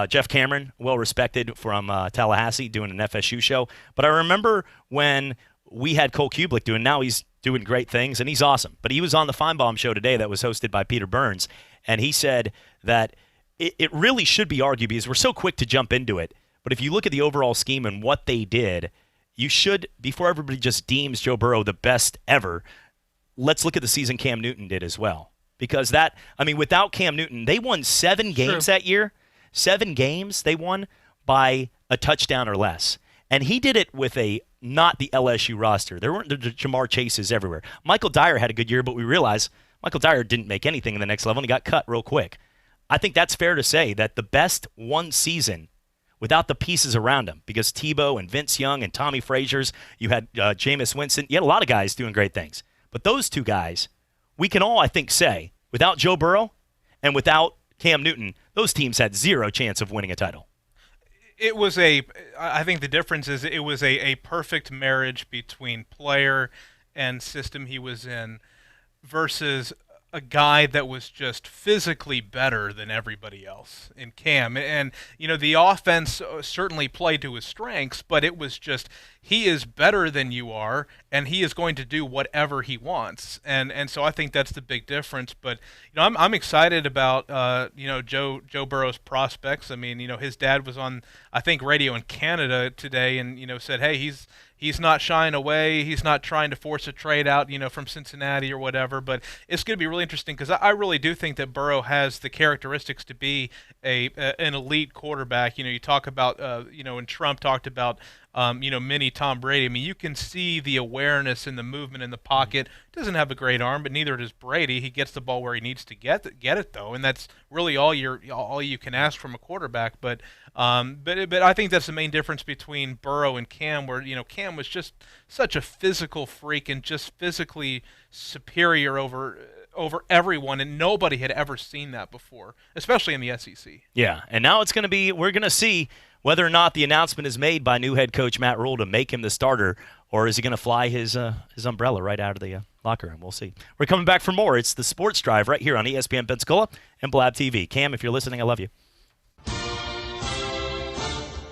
Jeff Cameron, well-respected from Tallahassee, doing an FSU show. But I remember when we had Cole Kubelik doing, now he's doing great things, and he's awesome. But he was on the Feinbaum show today that was hosted by Peter Burns, and he said that it really should be argued because we're so quick to jump into it. But if you look at the overall scheme and what they did, you should, before everybody just deems Joe Burrow the best ever, let's look at the season Cam Newton did as well. Because without Cam Newton, they won 7 games that year. 7 games they won by a touchdown or less. And he did it with not the LSU roster. There weren't the Jamar Chases everywhere. Michael Dyer had a good year, but we realized Michael Dyer didn't make anything in the next level, and he got cut real quick. I think that's fair to say that the best one season without the pieces around him, because Tebow and Vince Young and Tommy Frazier's, you had Jameis Winston, you had a lot of guys doing great things. But those two guys, we can all, I think, say, without Joe Burrow and without Cam Newton, those teams had zero chance of winning a title. I think the difference is it was a perfect marriage between player and system he was in versus a guy that was just physically better than everybody else in Cam. And, the offense certainly played to his strengths, but it was just he is better than you are, and he is going to do whatever he wants. And so I think that's the big difference. But, I'm excited about, Joe Burrow's prospects. I mean, his dad was on, I think, radio in Canada today and, said, hey, he's not shying away. He's not trying to force a trade out, from Cincinnati or whatever. But it's going to be really interesting because I really do think that Burrow has the characteristics to be an elite quarterback. You talk about, and Trump talked about, mini Tom Brady. I mean, you can see the awareness and the movement in the pocket. Doesn't have a great arm, but neither does Brady. He gets the ball where he needs to get it though, and that's really all you can ask from a quarterback. But I think that's the main difference between Burrow and Cam, where Cam was just such a physical freak and just physically superior over everyone, and nobody had ever seen that before, especially in the SEC. Yeah, and now we're going to see whether or not the announcement is made by new head coach Matt Rule to make him the starter, or is he going to fly his umbrella right out of the locker room? We'll see. We're coming back for more. It's the Sports Drive right here on ESPN Pensacola and Blab TV. Cam, if you're listening, I love you.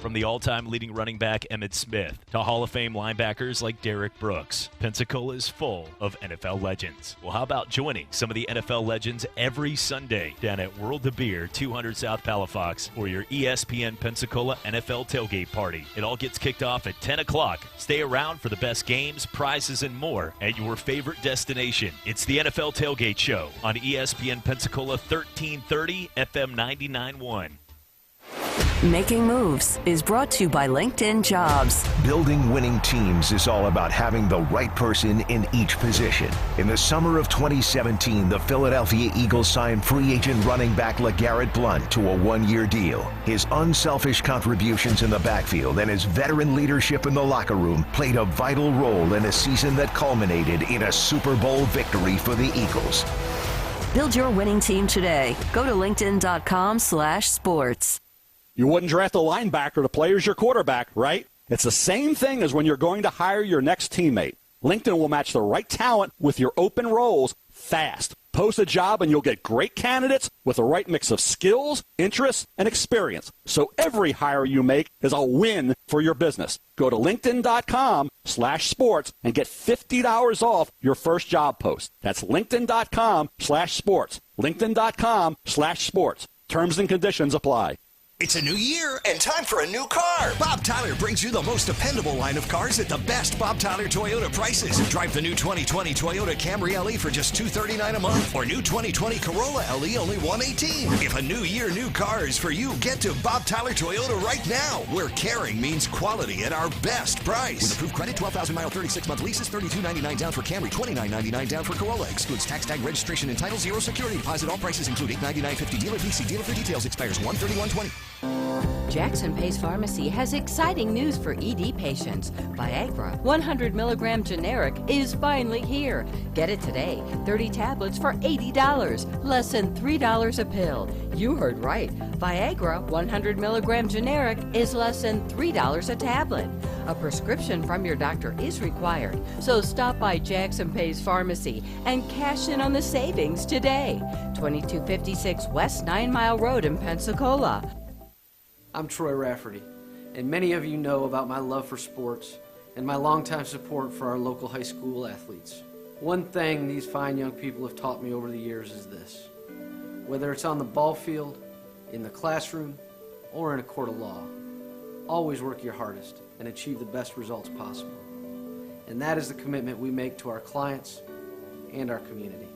From the all-time leading running back Emmitt Smith to Hall of Fame linebackers like Derek Brooks, Pensacola is full of NFL legends. Well, how about joining some of the NFL legends every Sunday down at World of Beer, 200 South Palafox, for your ESPN Pensacola NFL tailgate party. It all gets kicked off at 10 o'clock. Stay around for the best games, prizes, and more at your favorite destination. It's the NFL Tailgate Show on ESPN Pensacola 1330 FM 99.1. Making Moves is brought to you by LinkedIn Jobs. Building winning teams is all about having the right person in each position. In the summer of 2017, the Philadelphia Eagles signed free agent running back LeGarrette Blount to a one-year deal. His unselfish contributions in the backfield and his veteran leadership in the locker room played a vital role in a season that culminated in a Super Bowl victory for the Eagles. Build your winning team today. Go to linkedin.com/sports. You wouldn't draft a linebacker to play as your quarterback, right? It's the same thing as when you're going to hire your next teammate. LinkedIn will match the right talent with your open roles fast. Post a job and you'll get great candidates with the right mix of skills, interests, and experience. So every hire you make is a win for your business. Go to linkedin.com/sports and get $50 off your first job post. That's linkedin.com/sports. linkedin.com/sports. Terms and conditions apply. It's a new year and time for a new car. Bob Tyler brings you the most dependable line of cars at the best Bob Tyler Toyota prices. Drive the new 2020 Toyota Camry LE for just $239 a month, or new 2020 Corolla LE only $118. If a new year, new car is for you, get to Bob Tyler Toyota right now, where caring means quality at our best price. With approved credit, 12,000-mile, 36-month leases, $32.99 down for Camry, $29.99 down for Corolla. Excludes tax, tag, registration, and title, zero security deposit. All prices include $899.50 dealer fee. See dealer for details. Expires 1/31/20. Jackson Pace Pharmacy has exciting news for ED patients. Viagra 100 milligram generic is finally here. Get it today. 30 tablets for $80, less than $3 a pill. You heard right. Viagra 100 milligram generic is less than $3 a tablet. A prescription from your doctor is required, so stop by Jackson Pace Pharmacy and cash in on the savings today. 2256 West 9 Mile Road in Pensacola. I'm Troy Rafferty, and many of you know about my love for sports and my longtime support for our local high school athletes. One thing these fine young people have taught me over the years is this: whether it's on the ball field, in the classroom, or in a court of law, always work your hardest and achieve the best results possible. And that is the commitment we make to our clients and our community.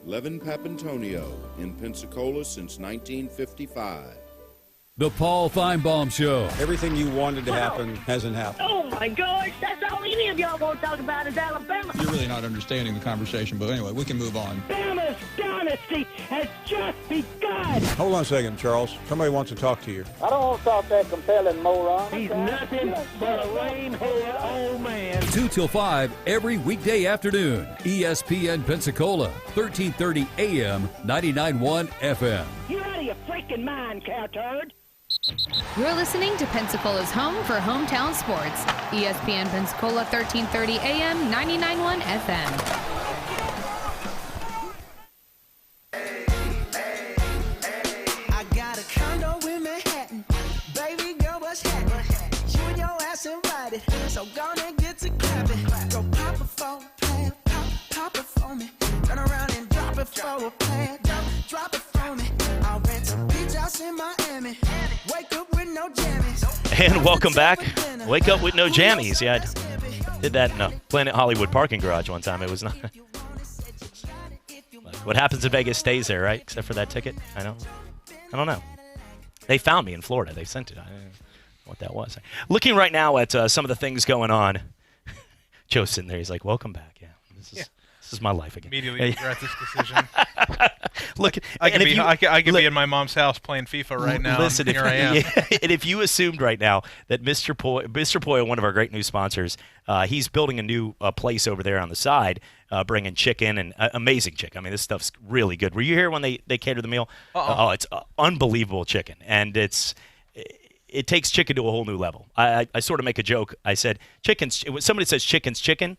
Levin Papantonio in Pensacola since 1955. The Paul Feinbaum Show. Everything you wanted to happen hasn't happened. Oh my gosh, that's all any of y'all want to talk about is Alabama. You're really not understanding the conversation, but anyway, we can move on. Alabama's dynasty has just begun. Hold on a second, Charles. Somebody wants to talk to you. I don't want to talk that compelling moron. He's nothing but a lame-head old man. 2 till 5 every weekday afternoon. ESPN Pensacola, 1330 AM, 99.1 FM. You out of your freaking mind, cowturd. You're listening to Pensacola's home for hometown sports. ESPN Pensacola 1330 AM 99.1 FM. I got a condo in Manhattan. Baby girl, what's happening? You and your ass invited. So gonna get to clapping. Go pop it for a plan. Pop it for me. Turn around and drop it for a plan. Drop it for me. I'll rent a beach house in Miami. Wake up with no jammies. And welcome back. Wake up with no jammies. Yeah, I did that in a Planet Hollywood parking garage one time. It was not. What happens in Vegas stays there, right? Except for that ticket. I don't know. They found me in Florida. They sent it. I don't know what that was. Looking right now at some of the things going on. Joe's sitting there. He's like, welcome back. Yeah, this is my life again. Immediately regret this decision. Look, I could be in my mom's house playing FIFA right now. Listen, here I am. And if you assumed right now that Mr. Poy, one of our great new sponsors, he's building a new place over there on the side, bringing chicken and amazing chicken. I mean, this stuff's really good. Were you here when they catered the meal? Oh, it's unbelievable chicken, and it takes chicken to a whole new level. I sort of make a joke. I said, when somebody says chicken's chicken,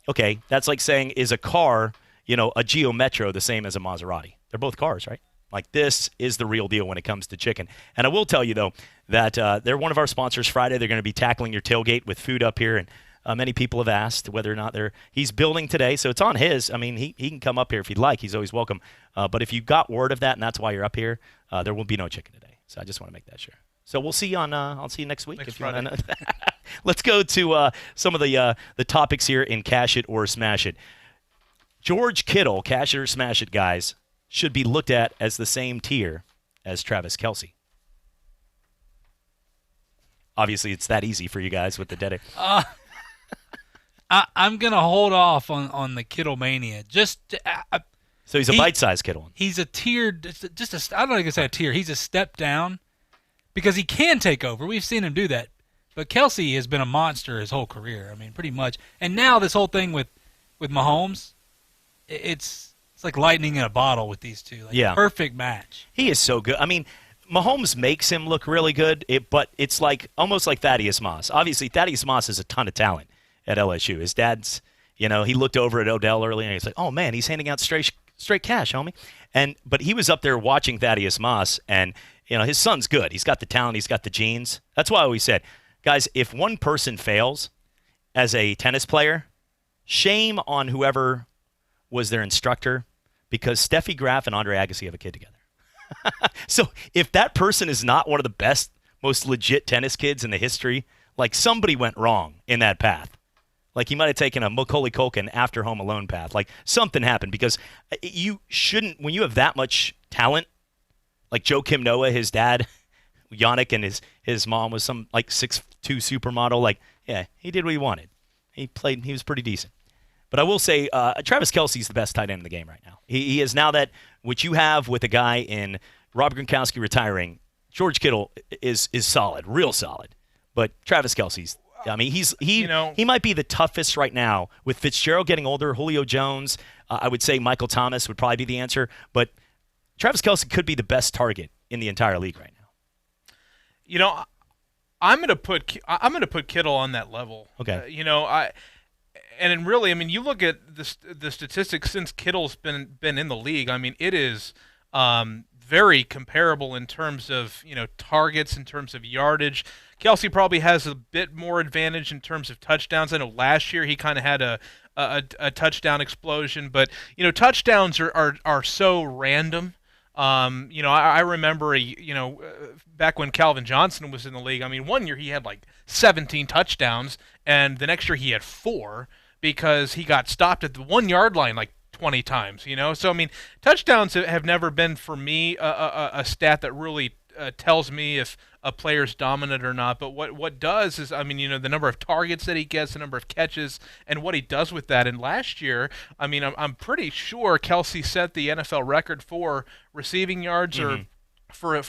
okay, that's like saying, is a car, a Geo Metro the same as a Maserati? They're both cars, right? Like, this is the real deal when it comes to chicken. And I will tell you, though, that they're one of our sponsors Friday. They're going to be tackling your tailgate with food up here. And many people have asked whether or not he's building today. So it's on his. I mean, he can come up here if he'd like. He's always welcome. But if you got word of that and that's why you're up here, there will be no chicken today. So I just want to make that sure. So we'll see you on. I'll see you next week. Next if you want Friday. to. Let's go to some of the topics here in Cash It or Smash It. George Kittle, Cash It or Smash It, guys, should be looked at as the same tier as Travis Kelce. Obviously, it's that easy for you guys with the dead air. I'm going to hold off on the Kittle mania. So he's a bite-sized Kittle. He's a tier, I don't know if I can say a tier. He's a step down because he can take over. We've seen him do that. But Kelce has been a monster his whole career. I mean, pretty much. And now this whole thing with Mahomes, it's like lightning in a bottle with these two. Like, perfect match. He is so good. I mean, Mahomes makes him look really good, but it's like almost like Thaddeus Moss. Obviously, Thaddeus Moss has a ton of talent at LSU. His dad's, he looked over at Odell earlier and he's like, oh, man, he's handing out straight cash, homie. But he was up there watching Thaddeus Moss, and his son's good. He's got the talent. He's got the genes. That's why I always said, guys, if one person fails as a tennis player, shame on whoever was their instructor, because Steffi Graf and Andre Agassi have a kid together. So if that person is not one of the best, most legit tennis kids in the history, like somebody went wrong in that path. Like he might have taken a Macaulay Culkin after Home Alone path. Like something happened, because you shouldn't, when you have that much talent, like Joe Kim Noah, his dad, Yannick, and his mom was some like 6'2" supermodel. Like, yeah, he did what he wanted. He was pretty decent. But I will say, Travis Kelce's the best tight end in the game right now. He is now that what you have with a guy in Rob Gronkowski retiring. George Kittle is solid, real solid. But Travis Kelce's, I mean, he might be the toughest right now with Fitzgerald getting older, Julio Jones. I would say Michael Thomas would probably be the answer. But Travis Kelce could be the best target in the entire league right now. I'm going to put Kittle on that level. Okay. And really, I mean, you look at the statistics since Kittle's been in the league. I mean, it is very comparable in terms of targets, in terms of yardage. Kelce probably has a bit more advantage in terms of touchdowns. I know last year he kind of had a touchdown explosion, but touchdowns are so random. I remember back when Calvin Johnson was in the league. I mean, one year he had like 17 touchdowns, and the next year he had 4. Because he got stopped at the 1-yard line like 20 times, So, I mean, touchdowns have never been, for me, a stat that really tells me if a player's dominant or not. But what does is, I mean, the number of targets that he gets, the number of catches, and what he does with that. And last year, I mean, I'm pretty sure Kelce set the NFL record for receiving yards or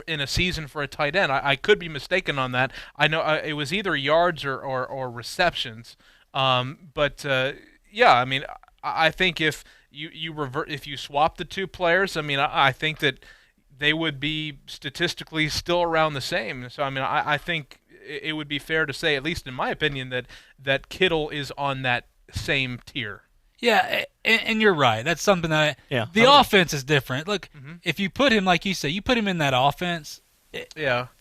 in a season for a tight end. I could be mistaken on that. I know it was either yards or receptions. Yeah, I mean, I think if you swap the two players, I mean, I think that they would be statistically still around the same. So, I mean, I think it would be fair to say, at least in my opinion, that Kittle is on that same tier. Yeah, and you're right. That's something that the offense is different. Look, if you put him, like you say, you put him in that offense.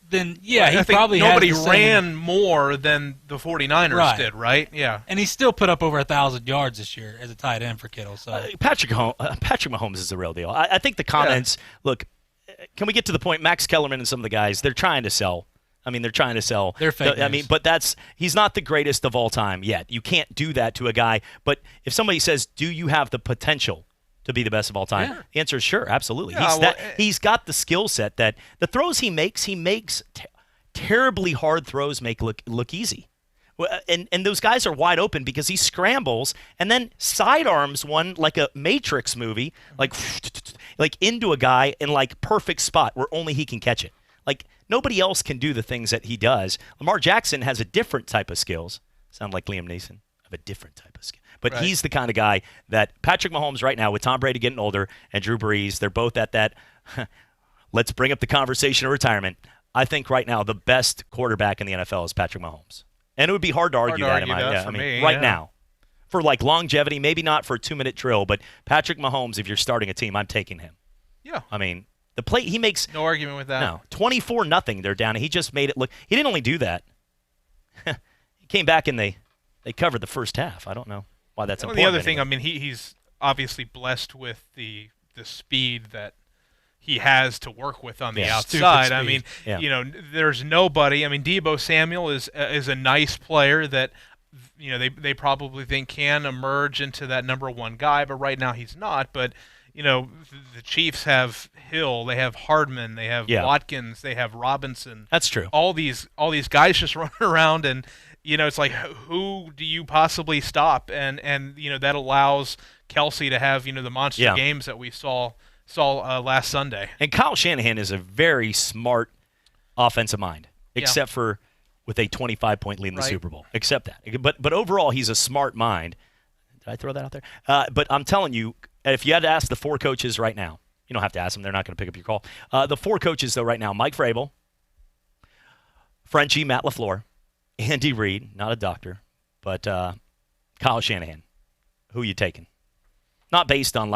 Then he probably nobody ran more than the 49ers did, right? Yeah, and he still put up over 1,000 yards this year as a tight end for Kittle. So Patrick Mahomes is the real deal. I think the comments. Look, can we get to the point? Max Kellerman and some of the guys, they're trying to sell. I mean, they're trying to sell. They're fake news. I mean, but he's not the greatest of all time yet. You can't do that to a guy. But if somebody says, "Do you have the potential to be the best of all time?" Yeah. The answer is sure, absolutely. Yeah, he's got the skill set that the throws he makes terribly hard throws make look easy. And those guys are wide open because he scrambles and then sidearms one like a Matrix movie, like into a guy in like perfect spot where only he can catch it. Like nobody else can do the things that he does. Lamar Jackson has a different type of skills. Sound like Liam Neeson, of a different type of skill. But he's the kind of guy that Patrick Mahomes right now, with Tom Brady getting older and Drew Brees, they're both at that, let's bring up the conversation of retirement. I think right now the best quarterback in the NFL is Patrick Mahomes. And it would be hard to argue that. Right now. For like longevity, maybe not for a 2-minute drill, but Patrick Mahomes, if you're starting a team, I'm taking him. Yeah. I mean, The play he makes. No argument with that. No, 24-0. They're down. And he just made it look. He didn't only do that. He came back and they covered the first half. I don't know why that's important. The other thing, I mean, he's obviously blessed with the speed that he has to work with on the outside. I mean, there's nobody. I mean, Deebo Samuel is a nice player that they probably think can emerge into that number one guy, but right now he's not. But the Chiefs have Hill, they have Hardman, they have Watkins, they have Robinson. That's true. All these guys just running around, and it's like, who do you possibly stop? And that allows Kelsey to have the monster games that we saw last Sunday. And Kyle Shanahan is a very smart offensive mind, except for with a 25-point lead in the Super Bowl. Except that. But overall, he's a smart mind. Did I throw that out there? But I'm telling you, if you had to ask the 4 coaches right now, you don't have to ask them. They're not going to pick up your call. The 4 coaches, though, right now, Mike Vrabel, Frenchie, Matt LaFleur, Andy Reid, not a doctor, but Kyle Shanahan. Who are you taking? Not based on,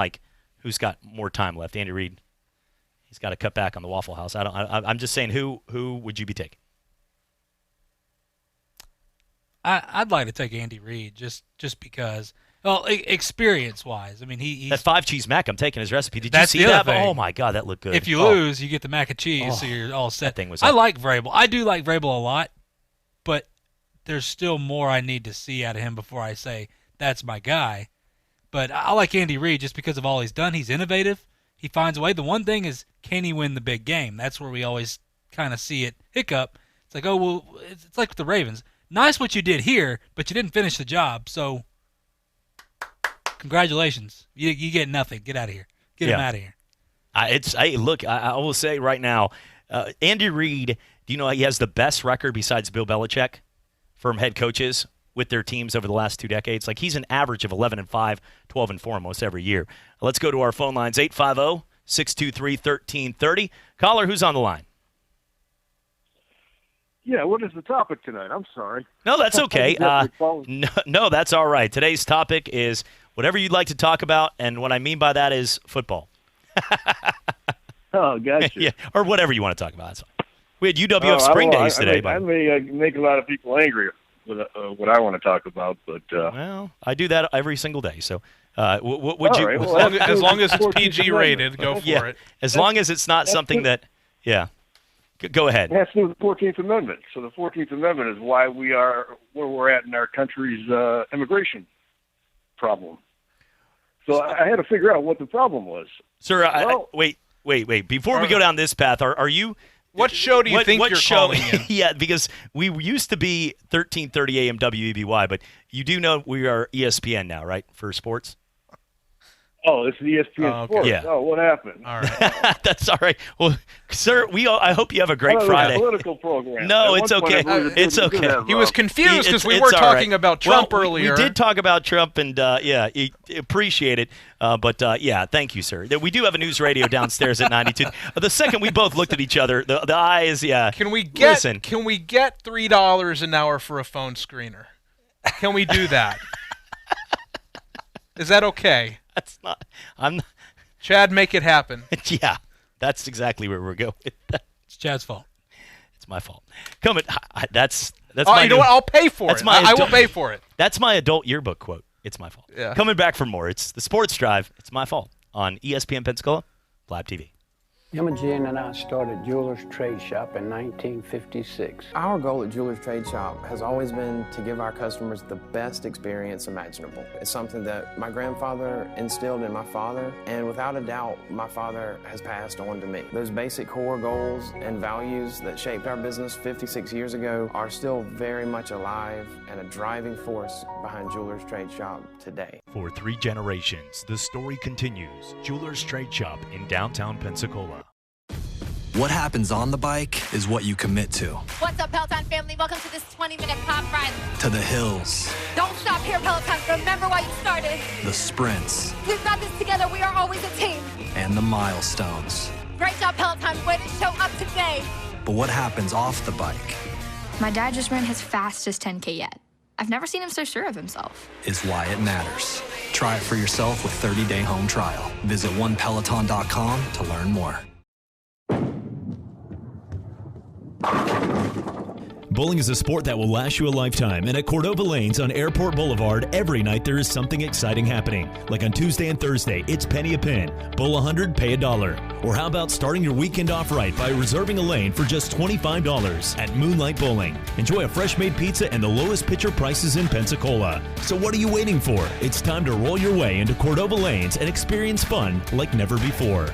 who's got more time left. Andy Reid, he's got to cut back on the Waffle House. I'm just saying, who would you be taking? I'd like to take Andy Reid just because, well, experience-wise. I mean, he's that 5-cheese mac. I'm taking his recipe. Did you that's see the that? other thing. Oh my God, that looked good. If you lose, you get the mac and cheese, so you're all set. That thing was. I like Vrabel. I do like Vrabel a lot, but there's still more I need to see out of him before I say that's my guy. But I like Andy Reid just because of all he's done. He's innovative. He finds a way. The one thing is, can he win the big game? That's where we always kind of see it hiccup. It's like, oh, well, it's like with the Ravens. Nice what you did here, but you didn't finish the job. So, congratulations. You get nothing. Get out of here. Get him out of here. Look, I will say right now, Andy Reid, do you know he has the best record besides Bill Belichick from head coaches with their teams over the last 2 decades? Like, he's an average of 11-5, 12-4 almost every year. Let's go to our phone lines, 850-623-1330. Caller, who's on the line? Yeah, what is the topic tonight? I'm sorry. No, that's okay. No, that's all right. Today's topic is whatever you'd like to talk about, and what I mean by that is football. Oh, gotcha. Yeah, or whatever you want to talk about. That's fine. We had UWF Spring Days today. I may make a lot of people angry with what I want to talk about, but well, I do that every single day. So, as long as it's PG rated, go for it. As long as it's not something that, go ahead. It has to do with the 14th Amendment. So the 14th Amendment is why we are where we're at in our country's immigration problem. So I had to figure out what the problem was. Sir, wait. Before we go down this path, are you? What show do you think you're calling in? Yeah, because we used to be 1330 AM WEBY, but you do know we are ESPN now, right, for sports? Oh, it's ESPN Sports. Yeah. Oh, what happened? All right. That's all right. Well, sir, I hope you have a great Friday. Political program. No, it's okay. It's okay. He was confused because we were talking about Trump earlier. We did talk about Trump, and appreciate it. But thank you, sir. We do have a news radio downstairs at 92. The second we both looked at each other, the eyes, Can we get $3 an hour for a phone screener? Can we do that? Is that okay? That's not. Chad, make it happen. Yeah, that's exactly where we're going. It's Chad's fault. It's my fault. That's my. You know what? I'll pay for it. I will pay for it. That's my adult yearbook quote. It's my fault. Yeah. Coming back for more. It's the Sports Drive. It's my fault on ESPN Pensacola, Blab TV. Imogen and I started Jewelers Trade Shop in 1956. Our goal at Jewelers Trade Shop has always been to give our customers the best experience imaginable. It's something that my grandfather instilled in my father, and without a doubt, my father has passed on to me. Those basic core goals and values that shaped our business 56 years ago are still very much alive and a driving force behind Jewelers Trade Shop today. For 3 generations, the story continues. Jewelers Trade Shop in downtown Pensacola. What happens on the bike is what you commit to. What's up, Peloton family? Welcome to this 20-minute pop ride. To the hills. Don't stop here, Peloton. Remember why you started. The sprints. We've got this together. We are always a team. And the milestones. Great job, Peloton. Way to show up today. But what happens off the bike? My dad just ran his fastest 10K yet. I've never seen him so sure of himself. Is why it matters. Try it for yourself with 30-day home trial. Visit onepeloton.com to learn more. bowling is a sport that will last you a lifetime, and at Cordova Lanes on Airport Boulevard, every night there is something exciting happening. Like on Tuesday and Thursday, it's penny a pin. Bowl 100, pay $1. Or how about starting your weekend off right by reserving a lane for just $25 at Moonlight Bowling. Enjoy a fresh-made pizza and the lowest pitcher prices in Pensacola. So what are you waiting for? It's time to roll your way into Cordova Lanes and experience fun like never before.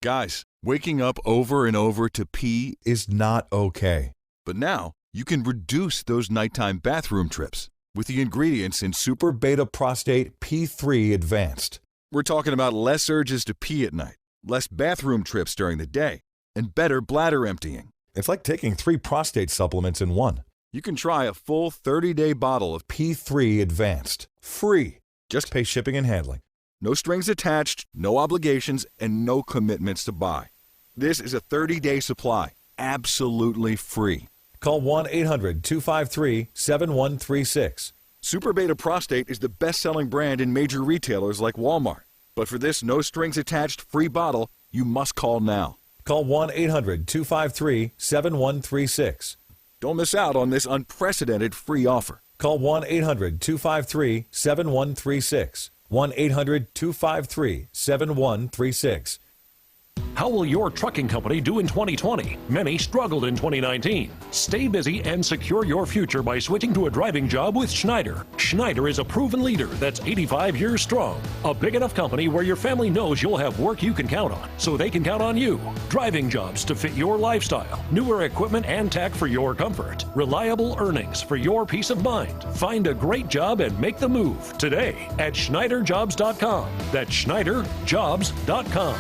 Guys, waking up over and over to pee is not okay. But now, you can reduce those nighttime bathroom trips with the ingredients in Super Beta Prostate P3 Advanced. We're talking about less urges to pee at night, less bathroom trips during the day, and better bladder emptying. It's like taking 3 prostate supplements in one. You can try a full 30-day bottle of P3 Advanced, free. Just pay shipping and handling. No strings attached, no obligations, and no commitments to buy. This is a 30-day supply, absolutely free. Call 1-800-253-7136. Super Beta Prostate is the best-selling brand in major retailers like Walmart. But for this no-strings-attached free bottle, you must call now. Call 1-800-253-7136. Don't miss out on this unprecedented free offer. Call 1-800-253-7136. 1-800-253-7136. How will your trucking company do in 2020? Many struggled in 2019. Stay busy and secure your future by switching to a driving job with Schneider. Schneider is a proven leader that's 85 years strong. A big enough company where your family knows you'll have work you can count on, so they can count on you. Driving jobs to fit your lifestyle. Newer equipment and tech for your comfort. Reliable earnings for your peace of mind. Find a great job and make the move today at SchneiderJobs.com. That's SchneiderJobs.com.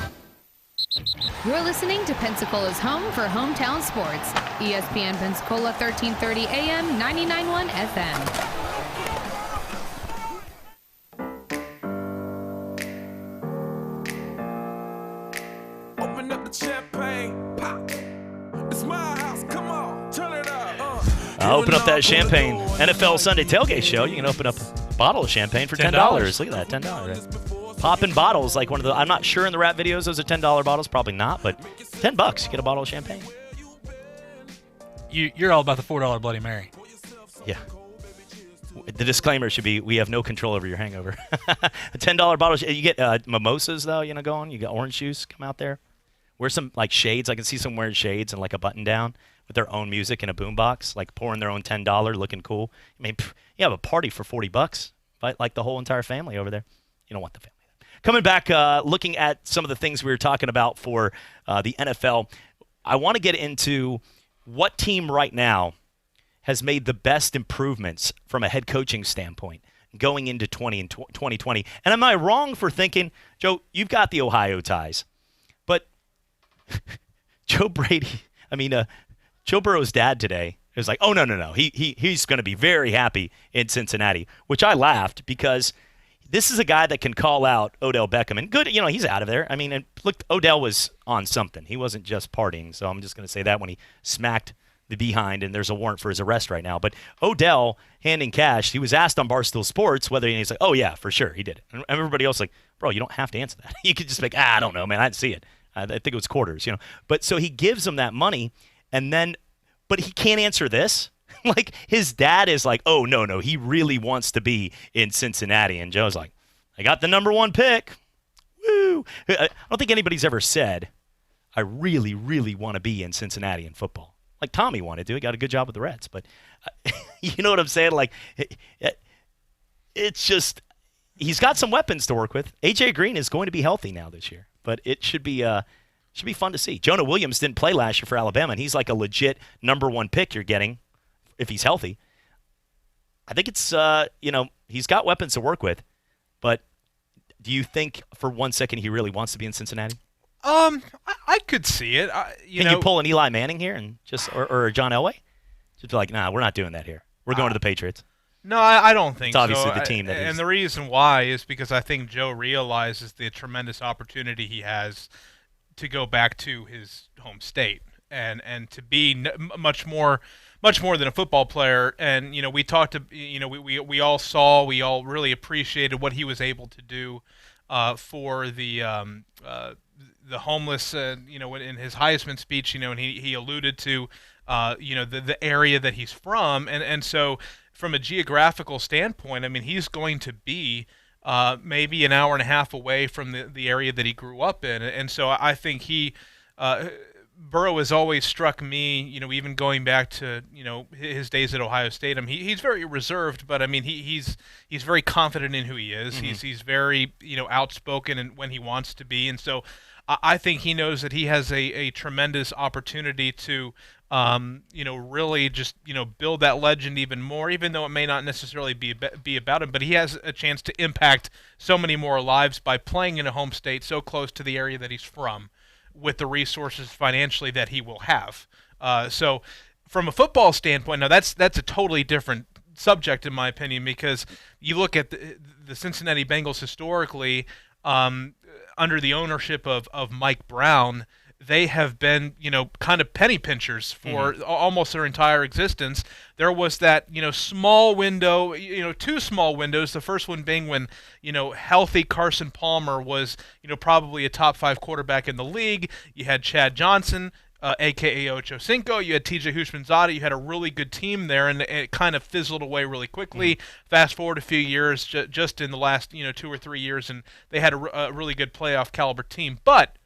You're listening to Pensacola's home for hometown sports. ESPN Pensacola 1330 AM, 99.1 FM. Open up the champagne, pop. It's my house, come on, turn it up. Open up that champagne. NFL Sunday Tailgate Show. You can open up a bottle of champagne for $10. Look at that, $10. Popping bottles like one of the, I'm not sure in the rap videos those are $10 bottles, probably not, but $10 you get a bottle of champagne. You're all about the $4 Bloody Mary. Yeah. The disclaimer should be we have no control over your hangover. A $10 bottle. You get mimosas though, going. You got orange juice come out there. Wear some like shades. I can see some wearing shades and like a button down with their own music in a boombox, like pouring their own $10, looking cool. I mean, you have a party for $40, but like the whole entire family over there. You don't want the family. Coming back, looking at some of the things we were talking about for the NFL, I want to get into what team right now has made the best improvements from a head coaching standpoint going into 2020. And am I wrong for thinking, Joe, you've got the Ohio ties, but Joe Burrow's dad today was like, oh, no. He's going to be very happy in Cincinnati, which I laughed because – this is a guy that can call out Odell Beckham. And good, he's out of there. I mean, and look, Odell was on something. He wasn't just partying. So I'm just going to say that when he smacked the behind, and there's a warrant for his arrest right now. But Odell handing cash, he was asked on Barstool Sports whether he's like, oh, yeah, for sure, he did it. And everybody else like, bro, you don't have to answer that. You could just be like, I don't know, man. I didn't see it. I think it was quarters, But so he gives him that money, and then, but he can't answer this. Like, his dad is like, oh, no, he really wants to be in Cincinnati. And Joe's like, I got the number 1 pick. Woo! I don't think anybody's ever said, I really, really want to be in Cincinnati in football. Like Tommy wanted to. He got a good job with the Reds. But you know what I'm saying? Like, it's just, he's got some weapons to work with. A.J. Green is going to be healthy now this year. But it should be fun to see. Jonah Williams didn't play last year for Alabama, and he's like a legit number 1 pick you're getting. If he's healthy, I think it's, he's got weapons to work with. But do you think for 1 second he really wants to be in Cincinnati? I could see it. Can you pull an Eli Manning here and just or John Elway? Just be like, nah, we're not doing that here. We're going to the Patriots. No, I don't think so. It's obviously the team that is. And the reason why is because I think Joe realizes the tremendous opportunity he has to go back to his home state and to be much more than a football player. And we talked to we all really appreciated what he was able to do for the homeless. In his Heisman speech, and he alluded to the area that he's from, and so from a geographical standpoint, I mean, he's going to be maybe an hour and a half away from the area that he grew up in, and so I think Burrow has always struck me, even going back to his days at Ohio State. I mean, he's very reserved, but I mean he's very confident in who he is. Mm-hmm. He's very outspoken and when he wants to be, and so I think he knows that he has a tremendous opportunity to really just build that legend even more, even though it may not necessarily be about him. But he has a chance to impact so many more lives by playing in a home state so close to the area that he's from, with the resources financially that he will have. So from a football standpoint, now that's a totally different subject in my opinion, because you look at the Cincinnati Bengals historically, under the ownership of Mike Brown, they have been, kind of penny pinchers for almost their entire existence. There was that, small window, two small windows. The first one being when, healthy Carson Palmer was, probably a top 5 quarterback in the league. You had Chad Johnson, a.k.a. Ocho Cinco. You had T.J. Houshmandzadeh. You had a really good team there, and it kind of fizzled away really quickly. Fast forward a few years, just in the last, 2 or 3 years, and they had a really good playoff caliber team. But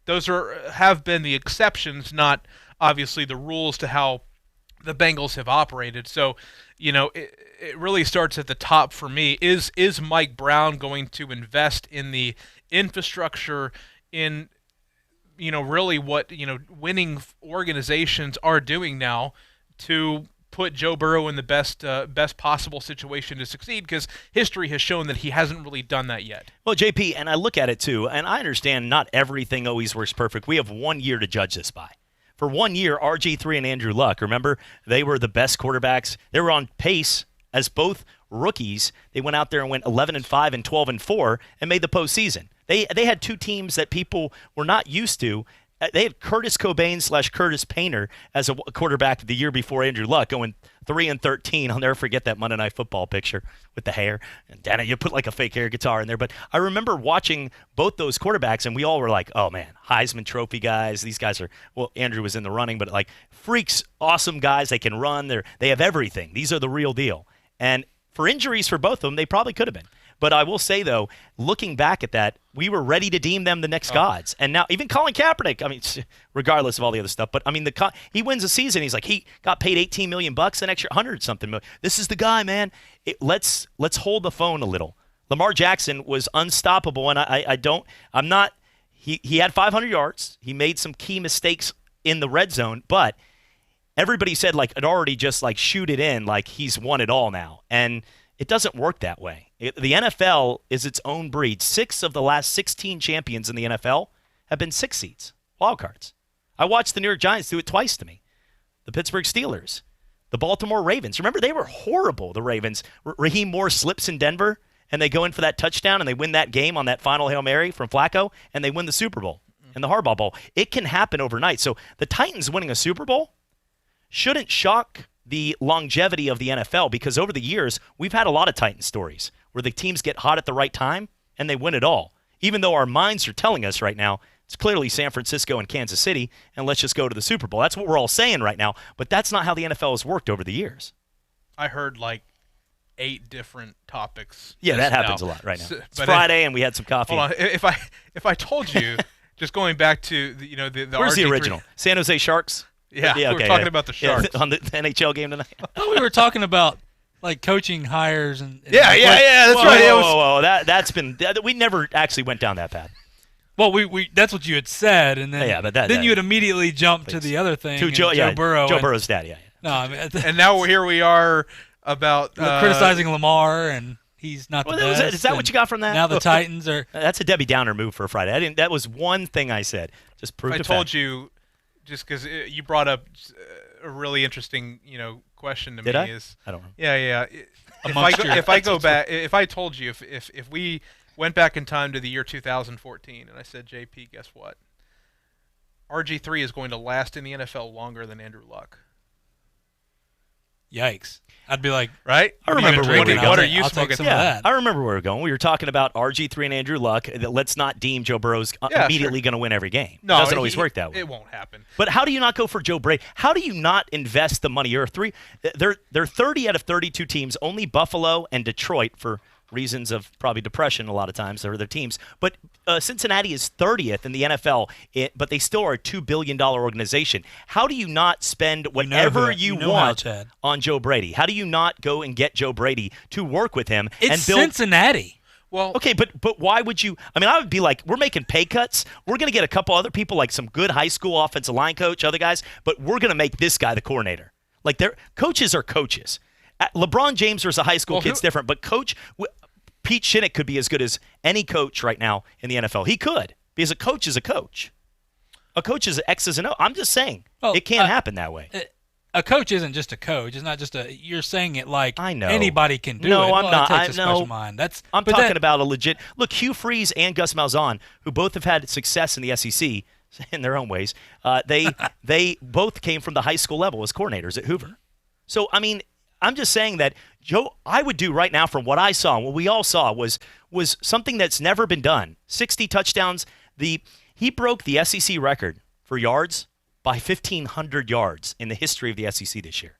those have been the exceptions, not obviously the rules to how the Bengals have operated. So, it really starts at the top for me. Is Mike Brown going to invest in the infrastructure, in really what winning organizations are doing now to put Joe Burrow in the best possible situation to succeed, because history has shown that he hasn't really done that yet. Well, JP, and I look at it too, and I understand not everything always works perfect. We have 1 year to judge this by. For 1 year, RG3 and Andrew Luck, remember, they were the best quarterbacks. They were on pace as both rookies. They went out there and went 11-5 and 12-4 and made the postseason. They had two teams that people were not used to. They had Curtis Cobain / Curtis Painter as a quarterback the year before Andrew Luck, going 3-13. I'll never forget that Monday Night Football picture with the hair. And Dana, you put like a fake air guitar in there. But I remember watching both those quarterbacks, and we all were like, oh, man, Heisman Trophy guys. These guys are, well, Andrew was in the running, but like freaks, awesome guys. They can run. They have everything. These are the real deal. And for injuries for both of them, they probably could have been. But I will say, though, looking back at that, we were ready to deem them the next gods. And now even Colin Kaepernick, I mean, regardless of all the other stuff, but I mean, he wins a season. He's like, he got paid $18 million, an extra 100-something million. This is the guy, man. Let's hold the phone a little. Lamar Jackson was unstoppable, and he had 500 yards. He made some key mistakes in the red zone, but everybody said, like, it already just, like, shoot it in, like he's won it all now. And it doesn't work that way. The NFL is its own breed. 6 of the last 16 champions in the NFL have been 6 seeds, wild cards. I watched the New York Giants do it twice to me. The Pittsburgh Steelers, the Baltimore Ravens. Remember, they were horrible, the Ravens. Raheem Moore slips in Denver, and they go in for that touchdown, and they win that game on that final Hail Mary from Flacco, and they win the Super Bowl and the Harbaugh Bowl. It can happen overnight. So the Titans winning a Super Bowl shouldn't shock the longevity of the NFL, because over the years, we've had a lot of Titan stories where the teams get hot at the right time and they win it all. Even though our minds are telling us right now, it's clearly San Francisco and Kansas City, and let's just go to the Super Bowl. That's what we're all saying right now, but that's not how the NFL has worked over the years. I heard like 8 different topics. Yeah, that happens a lot right now. It's Friday and we had some coffee. Hold on. If I told you, just going back to the Where's RG3, the original? San Jose Sharks? Yeah, okay, we're talking about the Sharks. Yeah, on the NHL game tonight. I thought we were talking about like coaching hires and yeah, that's right. Whoa. That's been we never actually went down that path. Well, we that's what you had said, and then then you had immediately jumped to the other thing. To Joe Burrow. Joe Burrow's dad, yeah. No, I mean, and now here we are about criticizing Lamar, and he's not the best. Is that what you got from that? Now the Titans are. That's a Debbie Downer move for a Friday. That was one thing I said. Just prove. I told you. Just because you brought up a really interesting, question to me. I Is I don't know. Yeah. If I told you if we went back in time to the year 2014 and I said, JP, guess what? RG3 is going to last in the NFL longer than Andrew Luck. Yikes. I'd be like, right? I remember where we were going. What are you I'll smoking? take some of that. I remember where we were going. We were talking about RG3 and Andrew Luck. That let's not deem Joe Burrow's immediately going to win every game. No, it doesn't always work that way. It won't happen. But how do you not go for Joe Brady? How do you not invest the money? They're 30 out of 32 teams. Only Buffalo and Detroit, for reasons of probably depression a lot of times, are their teams. But Cincinnati is 30th in the NFL, but they still are a $2 billion organization. How do you not spend whatever you want on Joe Brady? How do you not go and get Joe Brady to work with him? It's and build Cincinnati. Well, okay, but why would you? I mean, I would be like, we're making pay cuts. We're going to get a couple other people, like some good high school offensive line coach, other guys, but we're going to make this guy the coordinator. Like, their coaches are coaches. LeBron James was a high school kid's different, but Pete Shinnick could be as good as any coach right now in the NFL. He could, because a coach is a coach. A coach is X's and O's. I'm just saying, it can't happen that way. A coach isn't just a coach. It's not just you're saying it like I know. anybody can do it. No, I'm not. It takes a special mind. I'm talking about a legit – look, Hugh Freeze and Gus Malzahn, who both have had success in the SEC in their own ways, they both came from the high school level as coordinators at Hoover. So, I mean, I'm just saying that Joe, I would do right now from what I saw and what we all saw was something that's never been done. 60 touchdowns. He broke the SEC record for yards by 1,500 yards in the history of the SEC this year.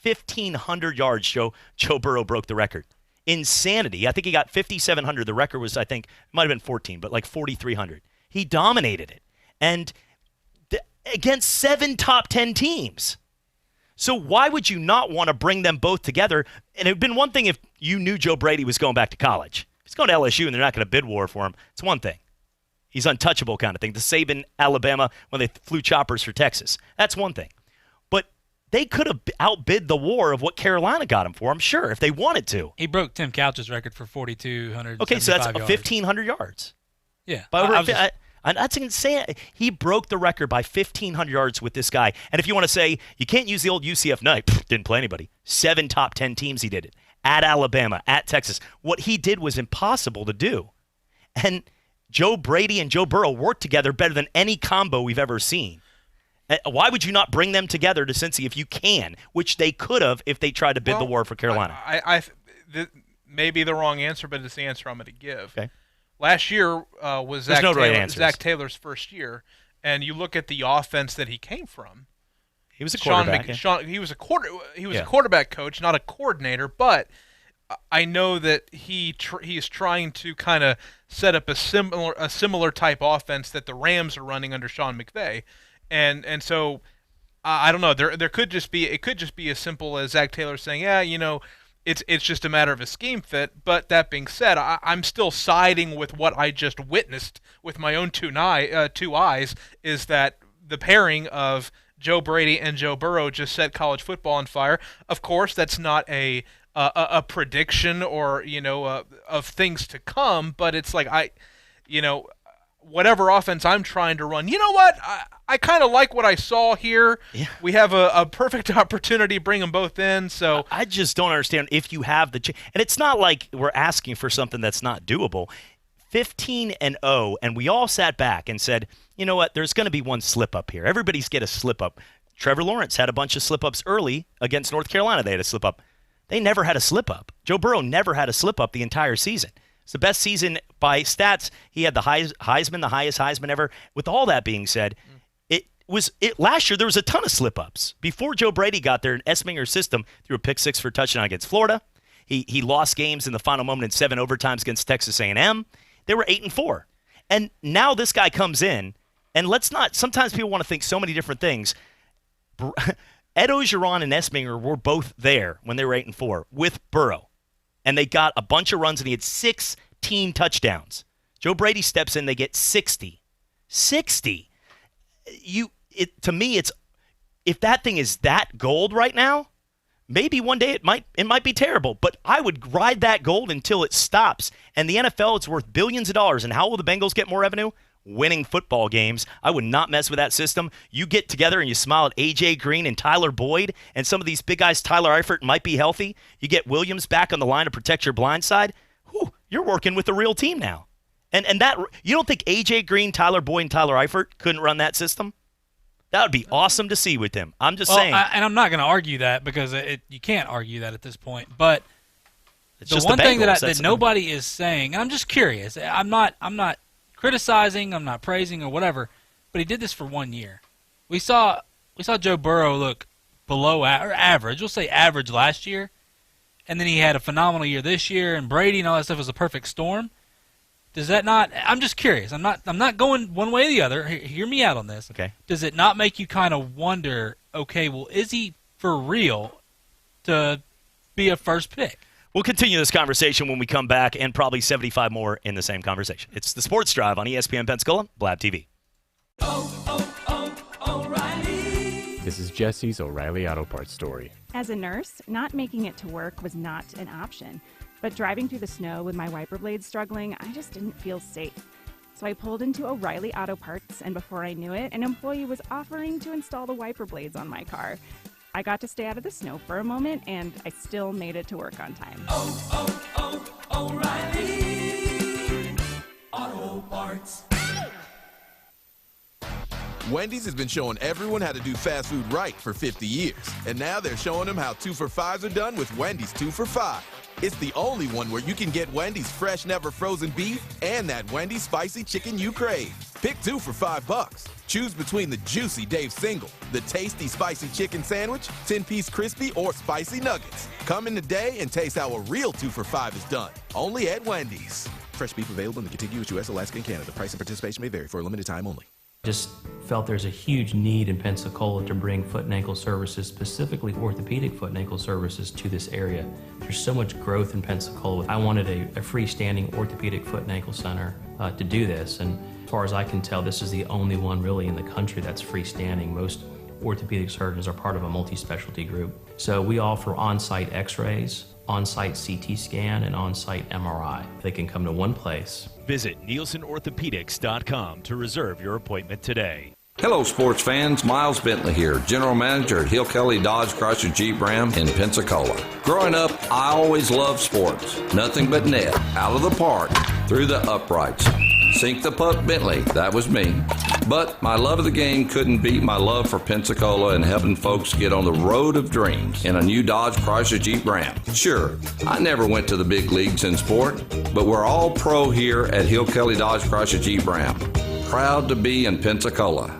1,500 yards, Joe Burrow broke the record. Insanity. I think he got 5,700. The record was, I think, it might have been 14, but like 4,300. He dominated it. And against 7 top 10 teams. So why would you not want to bring them both together? And it would have been one thing if you knew Joe Brady was going back to college. If he's going to LSU and they're not going to bid war for him, it's one thing. He's untouchable kind of thing. The Saban, Alabama, when they flew choppers for Texas. That's one thing. But they could have outbid the war of what Carolina got him for, I'm sure, if they wanted to. He broke Tim Couch's record for 4,200. Okay, so that's 1,500 yards. Yeah. That's insane. He broke the record by 1,500 yards with this guy. And if you want to say, you can't use the old UCF night, didn't play anybody. 7 top 10 teams he did it. At Alabama, at Texas. What he did was impossible to do. And Joe Brady and Joe Burrow worked together better than any combo we've ever seen. Why would you not bring them together to Cincy if you can, which they could have if they tried to bid the war for Carolina? Maybe the wrong answer, but it's the answer I'm going to give. Okay. Last year was Zach Taylor's first year, and you look at the offense that he came from. He was a quarterback. He was a quarterback coach, not a coordinator, but I know that he is trying to kind of set up a similar type offense that the Rams are running under Sean McVay, and so I don't know. There could just be as simple as Zach Taylor saying, it's just a matter of a scheme fit. But that being said, I'm still siding with what I just witnessed with my own two eyes. Is that the pairing of Joe Brady and Joe Burrow just set college football on fire? Of course, that's not a prediction or of things to come, but it's like whatever offense I'm trying to run, you know what, I kind of like what I saw here. Yeah. We have a perfect opportunity to bring them both in. So I just don't understand if you have and it's not like we're asking for something that's not doable. 15-0, and we all sat back and said, you know what, there's going to be one slip up here. Everybody's get a slip up. Trevor Lawrence had a bunch of slip ups early against North Carolina. They had a slip up. They never had a slip-up. Joe Burrow never had a slip-up the entire season. It's the best season by stats. He had the highest Heisman ever. With all that being said, last year there was a ton of slip-ups. Before Joe Brady got there in Esminger's system, threw a pick 6 for a touchdown against Florida. He lost games in the final moment in 7 overtimes against Texas A&M. They were 8-4. And now this guy comes in, and sometimes people want to think so many different things. Ed Ogeron and Esminger were both there when they were 8-4 with Burrow. And they got a bunch of runs, and he had 16 touchdowns. Joe Brady steps in, they get 60. 60. To me, it's if that thing is that gold right now, maybe one day it might be terrible, but I would ride that gold until it stops. And the NFL, it's worth billions of dollars. And how will the Bengals get more revenue? Winning football games. I would not mess with that system. You get together and you smile at A.J. Green and Tyler Boyd and some of these big guys. Tyler Eifert might be healthy. You get Williams back on the line to protect your blind side. Whew, you're working with a real team now. And that you don't think A.J. Green, Tyler Boyd, and Tyler Eifert couldn't run that system? That would be awesome to see with him. I'm just saying. And I'm not going to argue that because you can't argue that at this point. But it's the just one the thing Bengals. that nobody is saying, and I'm just curious. I'm not criticizing. I'm not praising or whatever. But he did this for 1 year. We saw Joe Burrow look below average. We'll say average last year, and then he had a phenomenal year this year. And Brady and all that stuff was a perfect storm. Does that not? I'm just curious. I'm not going one way or the other. Hear me out on this. Okay. Does it not make you kind of wonder? Okay, well, is he for real to be a first pick? We'll continue this conversation when we come back, and probably 75 more in the same conversation. It's the Sports Drive on ESPN Pensacola, Blab TV. O'Reilly. This is Jesse's O'Reilly Auto Parts story. As a nurse, not making it to work was not an option. But driving through the snow with my wiper blades struggling, I just didn't feel safe. So I pulled into O'Reilly Auto Parts, and before I knew it, an employee was offering to install the wiper blades on my car. I got to stay out of the snow for a moment, and I still made it to work on time. O'Reilly Auto Parts. Wendy's has been showing everyone how to do fast food right for 50 years. And now they're showing them how 2 for $5s are done with Wendy's 2 for $5. It's the only one where you can get Wendy's fresh, never frozen beef and that Wendy's spicy chicken you crave. Pick 2 for $5. Choose between the juicy Dave Single, the tasty spicy chicken sandwich, 10-piece crispy, or spicy nuggets. Come in today and taste how a real 2 for $5 is done. Only at Wendy's. Fresh beef available in the contiguous U.S., Alaska, and Canada. Price and participation may vary for a limited time only. Just felt there's a huge need in Pensacola to bring foot and ankle services, specifically orthopedic foot and ankle services, to this area. There's so much growth in Pensacola. I wanted a freestanding orthopedic foot and ankle center to do this, and as far as I can tell, this is the only one really in the country that's freestanding. Most orthopedic surgeons are part of a multi-specialty group. So we offer on-site x-rays, on-site CT scan, and on-site MRI. They can come to one place. Visit NielsenOrthopedics.com to reserve your appointment today. Hello, sports fans. Miles Bentley here, General Manager at Hill Kelly Dodge Chrysler Jeep Ram in Pensacola. Growing up, I always loved sports. Nothing but net, out of the park, through the uprights. Sink the puck Bentley, that was me. But my love of the game couldn't beat my love for Pensacola and helping folks get on the road of dreams in a new Dodge Chrysler Jeep Ram. Sure, I never went to the big leagues in sport, but we're all pro here at Hill Kelly Dodge Chrysler Jeep Ram. Proud to be in Pensacola.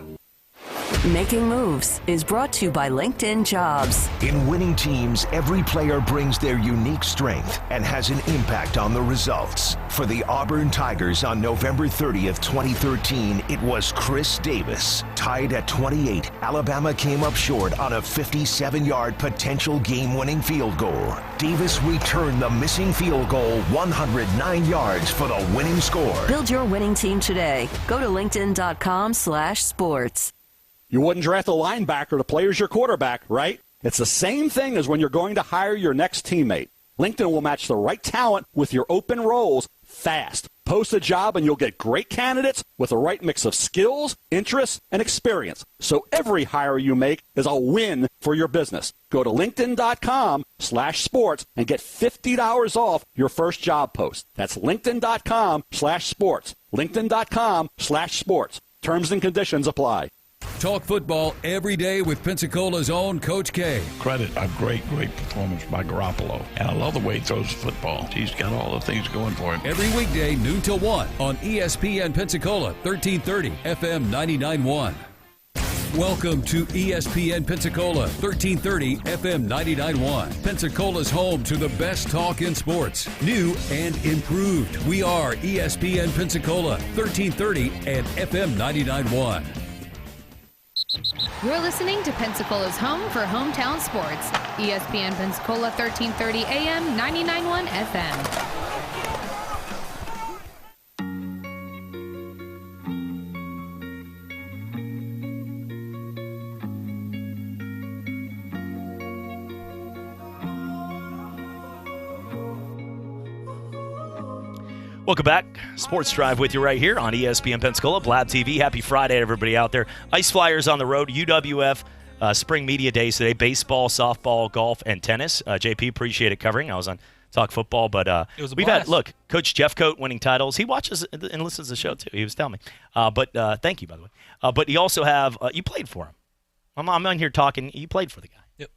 Making Moves is brought to you by LinkedIn Jobs. In winning teams, every player brings their unique strength and has an impact on the results. For the Auburn Tigers on November 30th, 2013, it was Chris Davis. Tied at 28, Alabama came up short on a 57-yard potential game-winning field goal. Davis returned the missing field goal 109 yards for the winning score. Build your winning team today. Go to linkedin.com/sports. You wouldn't draft a linebacker to play as your quarterback, right? It's the same thing as when you're going to hire your next teammate. LinkedIn will match the right talent with your open roles fast. Post a job and you'll get great candidates with the right mix of skills, interests, and experience. So every hire you make is a win for your business. Go to linkedin.com/sports and get $50 off your first job post. That's linkedin.com/sports. linkedin.com/sports. Terms and conditions apply. Talk football every day with Pensacola's own Coach K. Credit a great performance by Garoppolo. And I love the way he throws the football. He's got all the things going for him. Every weekday, noon till 1 on ESPN Pensacola, 1330 FM 99.1. Welcome to ESPN Pensacola, 1330 FM 99.1. Pensacola's home to the best talk in sports, new and improved. We are ESPN Pensacola, 1330 and FM 99.1. You're listening to Pensacola's home for hometown sports. ESPN Pensacola, 1330 AM, 99.1 FM. Welcome back. Sports Drive with you right here on ESPN Pensacola, Blab TV. Happy Friday, everybody out there. Ice Flyers on the road, UWF Spring Media Days today. Baseball, softball, golf, and tennis. JP, appreciate it covering. I was on Talk Football, but we've had, Coach Jeff Coate winning titles. He watches and listens to the show, too. He was telling me. But thank you, by the way. But you also have, you played for him. I'm in here talking. You played for the guy. Yep.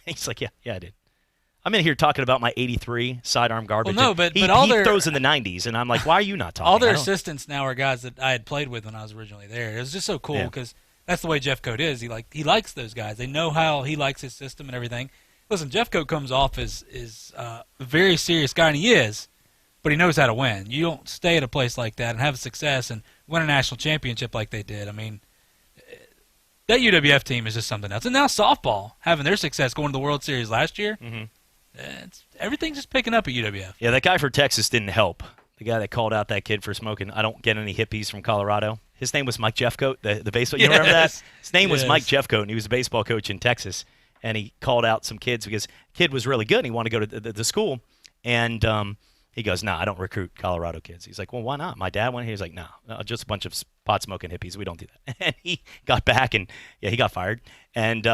He's like, yeah, I did. I'm in here talking about my 83 sidearm garbage. Well, no, but he all their throws in the 90s, and I'm like, why are you not talking? All their assistants now are guys that I had played with when I was originally there. It was just so cool because that's the way Jeff Coat is. He likes those guys. They know how he likes his system and everything. Listen, Jeff Coat comes off as a very serious guy, and he is, but he knows how to win. You don't stay at a place like that and have success and win a national championship like they did. I mean, that UWF team is just something else. And now softball, having their success going to the World Series last year, everything's just picking up at UWF. Yeah, that guy for Texas didn't help. The guy that called out that kid for smoking, I don't get any hippies from Colorado. His name was Mike Jeffcoat, the baseball. You remember that? His name was Mike Jeffcoat, and he was a baseball coach in Texas. And he called out some kids because the kid was really good and he wanted to go to the school. And he goes, "No, I don't recruit Colorado kids." He's like, "Well, why not? My dad went here." He's like, "No, just a bunch of pot-smoking hippies. We don't do that." And he got back and, he got fired. And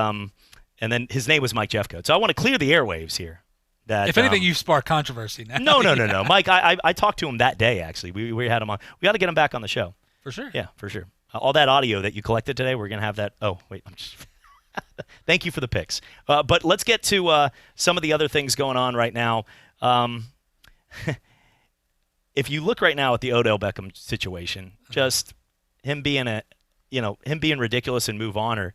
then his name was Mike Jeffcoat. So I want to clear the airwaves here. That, if anything, you've sparked controversy now. No. Mike, I talked to him that day, actually. We had him on. We got to get him back on the show. For sure. Yeah, for sure. All that audio that you collected today, we're going to have that. Oh, wait, I'm just... Thank you for the picks. But let's get to some of the other things going on right now. If you look right now at the Odell Beckham situation, just him being ridiculous and move on, or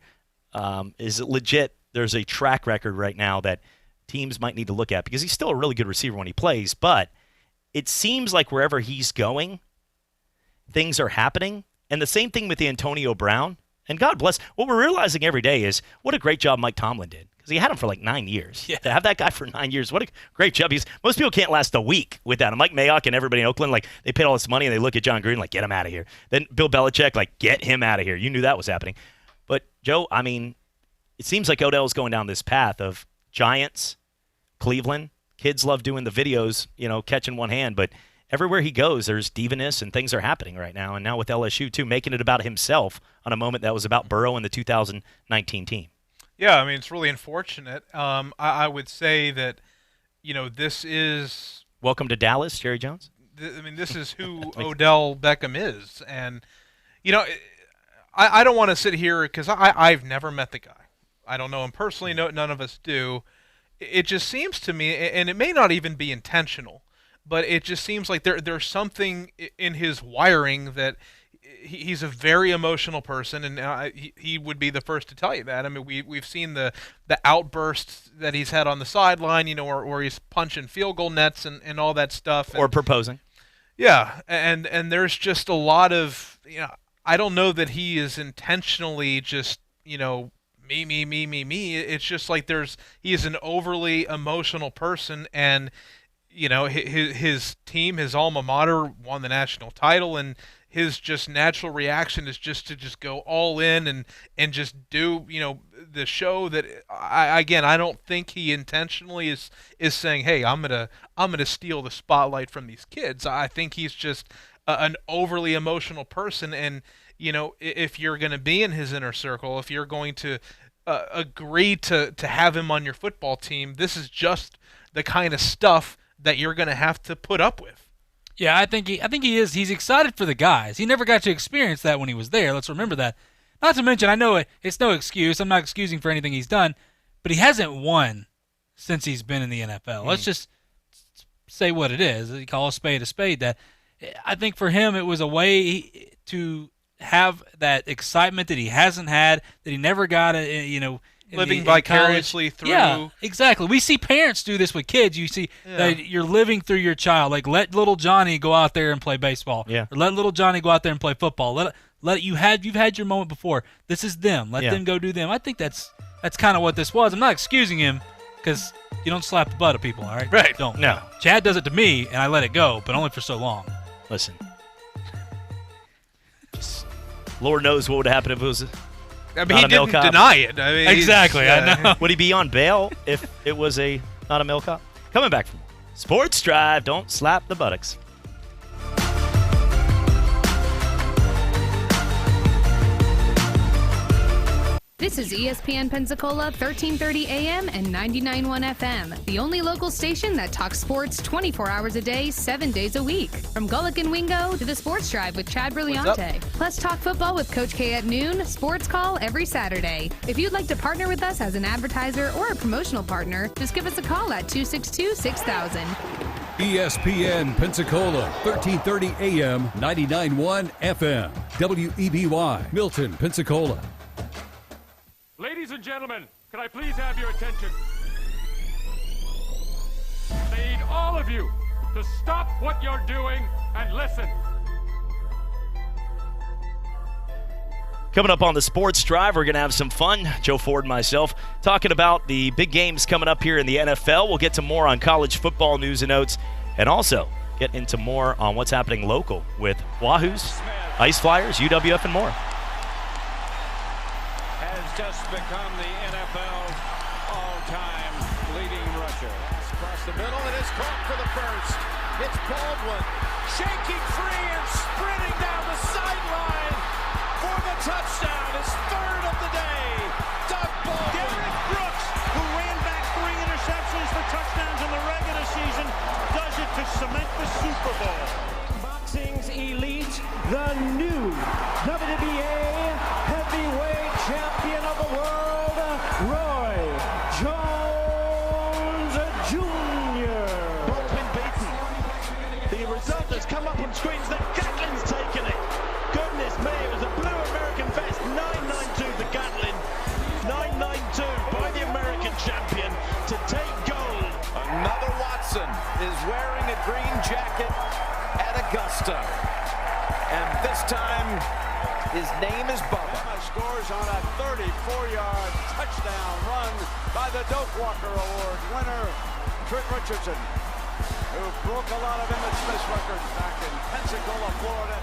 is it legit? There's a track record right now that teams might need to look at because he's still a really good receiver when he plays, but it seems like wherever he's going, things are happening. And the same thing with Antonio Brown. And God bless, what we're realizing every day is what a great job Mike Tomlin did. Because he had him for like 9 years. Yeah. To have that guy for 9 years, what a great job. Most people can't last a week without him. Mike Mayock and everybody in Oakland, like, they paid all this money and they look at John Gruden like, get him out of here. Then Bill Belichick, like, get him out of here. You knew that was happening. But, Joe, I mean, it seems like Odell's going down this path of Giants, Cleveland. Kids love doing the videos, catching one hand. But everywhere he goes, there's diviness and things are happening right now. And now with LSU, too, making it about himself on a moment that was about Burrow and the 2019 team. Yeah, I mean, it's really unfortunate. I would say that, this is... Welcome to Dallas, Jerry Jones. This is who Odell Beckham is. And, I don't want to sit here because I've never met the guy. I don't know him personally. No, none of us do. It just seems to me, and it may not even be intentional, but it just seems like there's something in his wiring that he's a very emotional person, and he would be the first to tell you that. I mean, we've seen the outbursts that he's had on the sideline, or he's punching field goal nets and all that stuff. Or proposing. Yeah, and there's just a lot of, I don't know that he is intentionally just, me. It's just like he is an overly emotional person, and his team, his alma mater, won the national title, and his just natural reaction is just to go all in and just do the show that I don't think he intentionally is saying, hey, I'm gonna steal the spotlight from these kids. I think he's just an overly emotional person, and if you're going to be in his inner circle, if you're going to agree to have him on your football team, this is just the kind of stuff that you're going to have to put up with. Yeah, I think he is. He's excited for the guys. He never got to experience that when he was there. Let's remember that. Not to mention, I know it's no excuse. I'm not excusing for anything he's done, but he hasn't won since he's been in the NFL. Let's just say what it is. You call a spade a spade. That I think for him it was a way to have that excitement that he hasn't had, that he never got, living vicariously through. Yeah, exactly. We see parents do this with kids. You see that you're living through your child. Like, let little Johnny go out there and play baseball. Yeah. Or let little Johnny go out there and play football. You've had your moment before. This is them. Let them go do them. I think that's kind of what this was. I'm not excusing him because you don't slap the butt of people, all right? Right. Don't. No. Chad does it to me, and I let it go, but only for so long. Listen. Lord knows what would happen if it was he didn't deny it. I mean, exactly, I know. Would he be on bail if it was not a male cop? Coming back from Sports Drive, don't slap the buttocks. This is ESPN Pensacola, 1330 AM and 99.1 FM, the only local station that talks sports 24 hours a day, 7 days a week. From Gullick and Wingo to the Sports Drive with Chad Brillante. Plus talk football with Coach K at noon, sports call every Saturday. If you'd like to partner with us as an advertiser or a promotional partner, just give us a call at 262-6000. ESPN Pensacola, 1330 AM, 99.1 FM. WEBY, Milton, Pensacola. Ladies and gentlemen, can I please have your attention? I need all of you to stop what you're doing and listen. Coming up on the Sports Drive, we're going to have some fun. Joe Ford and myself talking about the big games coming up here in the NFL. We'll get to more on college football news and notes, and also get into more on what's happening local with Wahoos, Ice Flyers, UWF, and more. Has just become the NFL's all-time leading rusher. It's across the middle, and it's caught for the first. It's Baldwin shaking free and sprinting down the sideline for the touchdown. His third of the day. Doug Baldwin. Derek Brooks, who ran back 3 interceptions for touchdowns in the regular season, does it to cement the Super Bowl. Boxing's elite, the new WBA heavyweight champion of the world, Roy Jones Jr. Baldwin beaten. The result has come up on screens that Gatlin's taken it. Goodness me, it was a blue American vest, 992 the Gatlin, 992 by the American champion to take gold. Another Watson is wearing a green jacket at Augusta. And this time, his name is Bubba. Emma scores on a 34-yard touchdown run by the Doak Walker Award winner, Trent Richardson, who broke a lot of Emmett Smith's records back in Pensacola, Florida.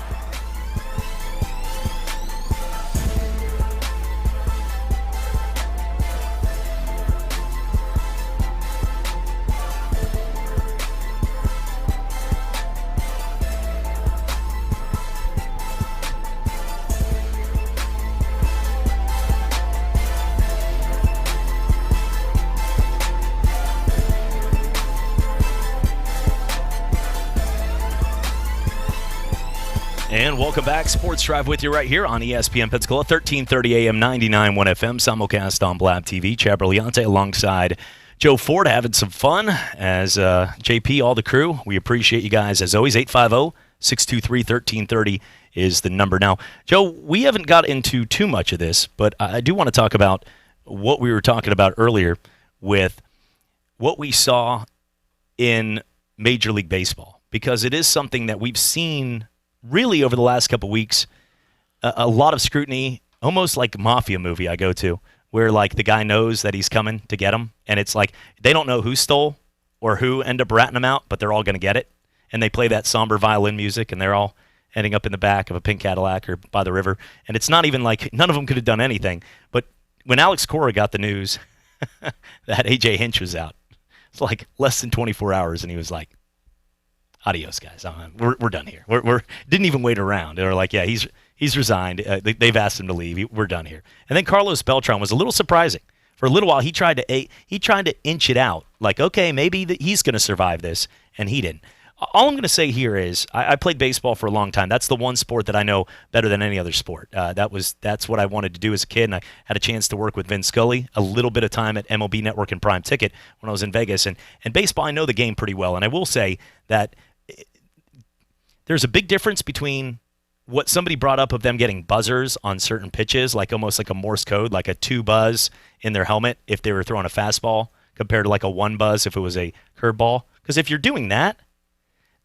And welcome back. Sports Drive with you right here on ESPN Pensacola, 1330 AM, 99.1 FM, simulcast on Blab TV. Chad Brillante alongside Joe Ford having some fun as JP, all the crew. We appreciate you guys as always. 850-623-1330 is the number. Now, Joe, we haven't got into too much of this, but I do want to talk about what we were talking about earlier with what we saw in Major League Baseball, because it is something that we've seen really over the last couple weeks, a lot of scrutiny, almost like a mafia movie I go to, where like the guy knows that he's coming to get him, and it's like they don't know who stole or who end up ratting them out, but they're all going to get it, and they play that somber violin music, and they're all ending up in the back of a pink Cadillac or by the river, and it's not even like none of them could have done anything. But when Alex Cora got the news that A.J. Hinch was out, it's like less than 24 hours, and he was like, adios, guys. We're done here. We're didn't even wait around. They were like, yeah, he's resigned. They've asked him to leave. We're done here. And then Carlos Beltran was a little surprising. For a little while, he tried to inch it out. Like, okay, maybe he's going to survive this, and he didn't. All I'm going to say here is I played baseball for a long time. That's the one sport that I know better than any other sport. That's what I wanted to do as a kid, and I had a chance to work with Vin Scully, a little bit of time at MLB Network and Prime Ticket when I was in Vegas. And baseball, I know the game pretty well, and I will say that there's a big difference between what somebody brought up of them getting buzzers on certain pitches, like almost like a Morse code, like a 2 buzz in their helmet if they were throwing a fastball, compared to like a 1 buzz if it was a curveball. Because if you're doing that,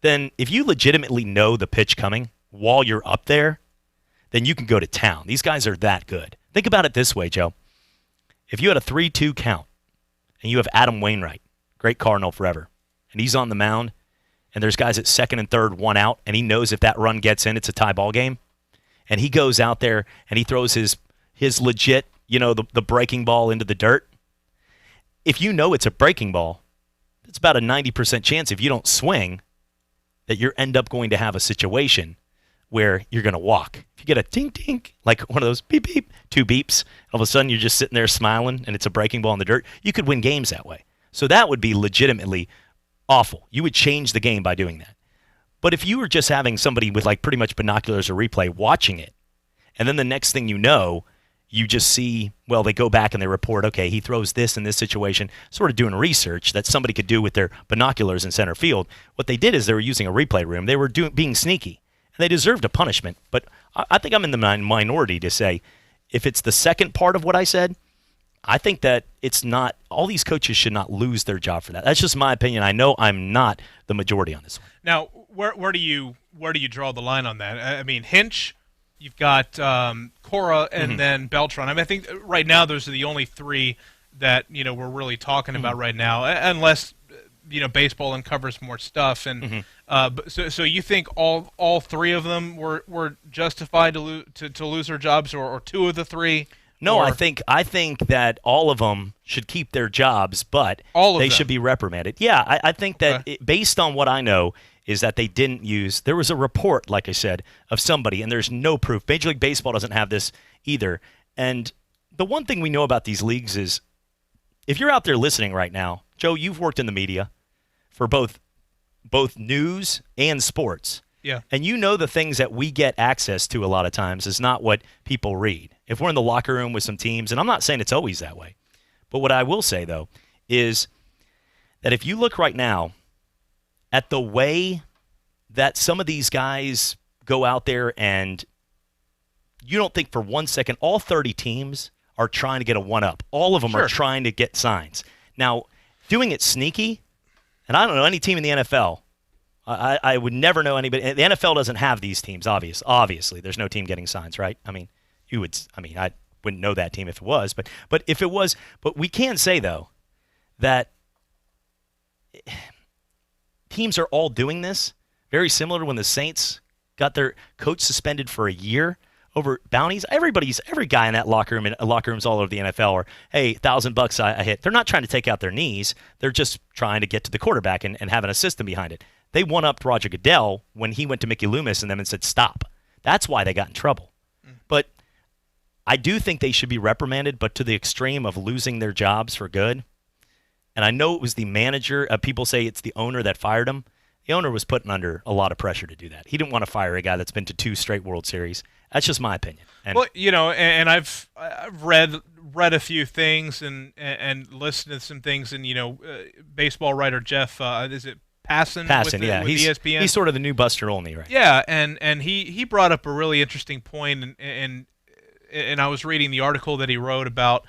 then if you legitimately know the pitch coming while you're up there, then you can go to town. These guys are that good. Think about it this way, Joe. If you had a 3-2 count and you have Adam Wainwright, great Cardinal forever, and he's on the mound, and there's guys at second and third, 1 out, and he knows if that run gets in, it's a tie ball game, and he goes out there and he throws his legit, the breaking ball into the dirt. If you know it's a breaking ball, it's about a 90% chance if you don't swing that you end up going to have a situation where you're going to walk. If you get a tink tink, like one of those beep beep, 2 beeps, all of a sudden you're just sitting there smiling and it's a breaking ball in the dirt. You could win games that way. So that would be legitimately awful. You would change the game by doing that. But if you were just having somebody with like pretty much binoculars or replay watching it, and then the next thing you know, you just see, well, they go back and they report, okay, he throws this in this situation, sort of doing research that somebody could do with their binoculars in center field. What they did is they were using a replay room. They were being sneaky, and they deserved a punishment. But I think I'm in the minority to say, if it's the second part of what I said, I think that it's not, all these coaches should not lose their job for that. That's just my opinion. I know I'm not the majority on this one. Now, where do you draw the line on that? I mean, Hinch, you've got Cora, and then Beltran. I mean, I think right now those are the only 3 that we're really talking about right now, unless baseball uncovers more stuff. And so you think all 3 of them were justified to lose their jobs, or 2 of the 3? No, I think that all of them should keep their jobs, but they should be reprimanded. Yeah, I think that based on what I know is that they didn't use – there was a report, like I said, of somebody, and there's no proof. Major League Baseball doesn't have this either. And the one thing we know about these leagues is if you're out there listening right now, Joe, you've worked in the media for both news and sports. Yeah. And you know the things that we get access to a lot of times is not what people read. If we're in the locker room with some teams, and I'm not saying it's always that way, but what I will say, though, is that if you look right now at the way that some of these guys go out there, and you don't think for 1 second all 30 teams are trying to get a one-up. All of them are trying to get signs. Now, doing it sneaky, and I don't know any team in the NFL. I would never know anybody. The NFL doesn't have these teams, obviously. There's no team getting signs, right? I mean, I wouldn't know that team if it was, but if it was, but we can say, though, that teams are all doing this, very similar to when the Saints got their coach suspended for a year over bounties. Every guy in that locker room, and locker rooms all over the NFL are, hey, $1,000 I hit. They're not trying to take out their knees. They're just trying to get to the quarterback and having a system behind it. They one-upped Roger Goodell when he went to Mickey Loomis and them and said, stop. That's why they got in trouble. But I do think they should be reprimanded, but to the extreme of losing their jobs for good. And I know it was the manager. People say it's the owner that fired him. The owner was putting under a lot of pressure to do that. He didn't want to fire a guy that's been to 2 straight World Series. That's just my opinion. And well, and I've read a few things and listened to some things, and baseball writer Jeff, is it Passan, yeah, with ESPN? He's sort of the new Buster Olney, right? Yeah, and he brought up a really interesting point, and I was reading the article that he wrote about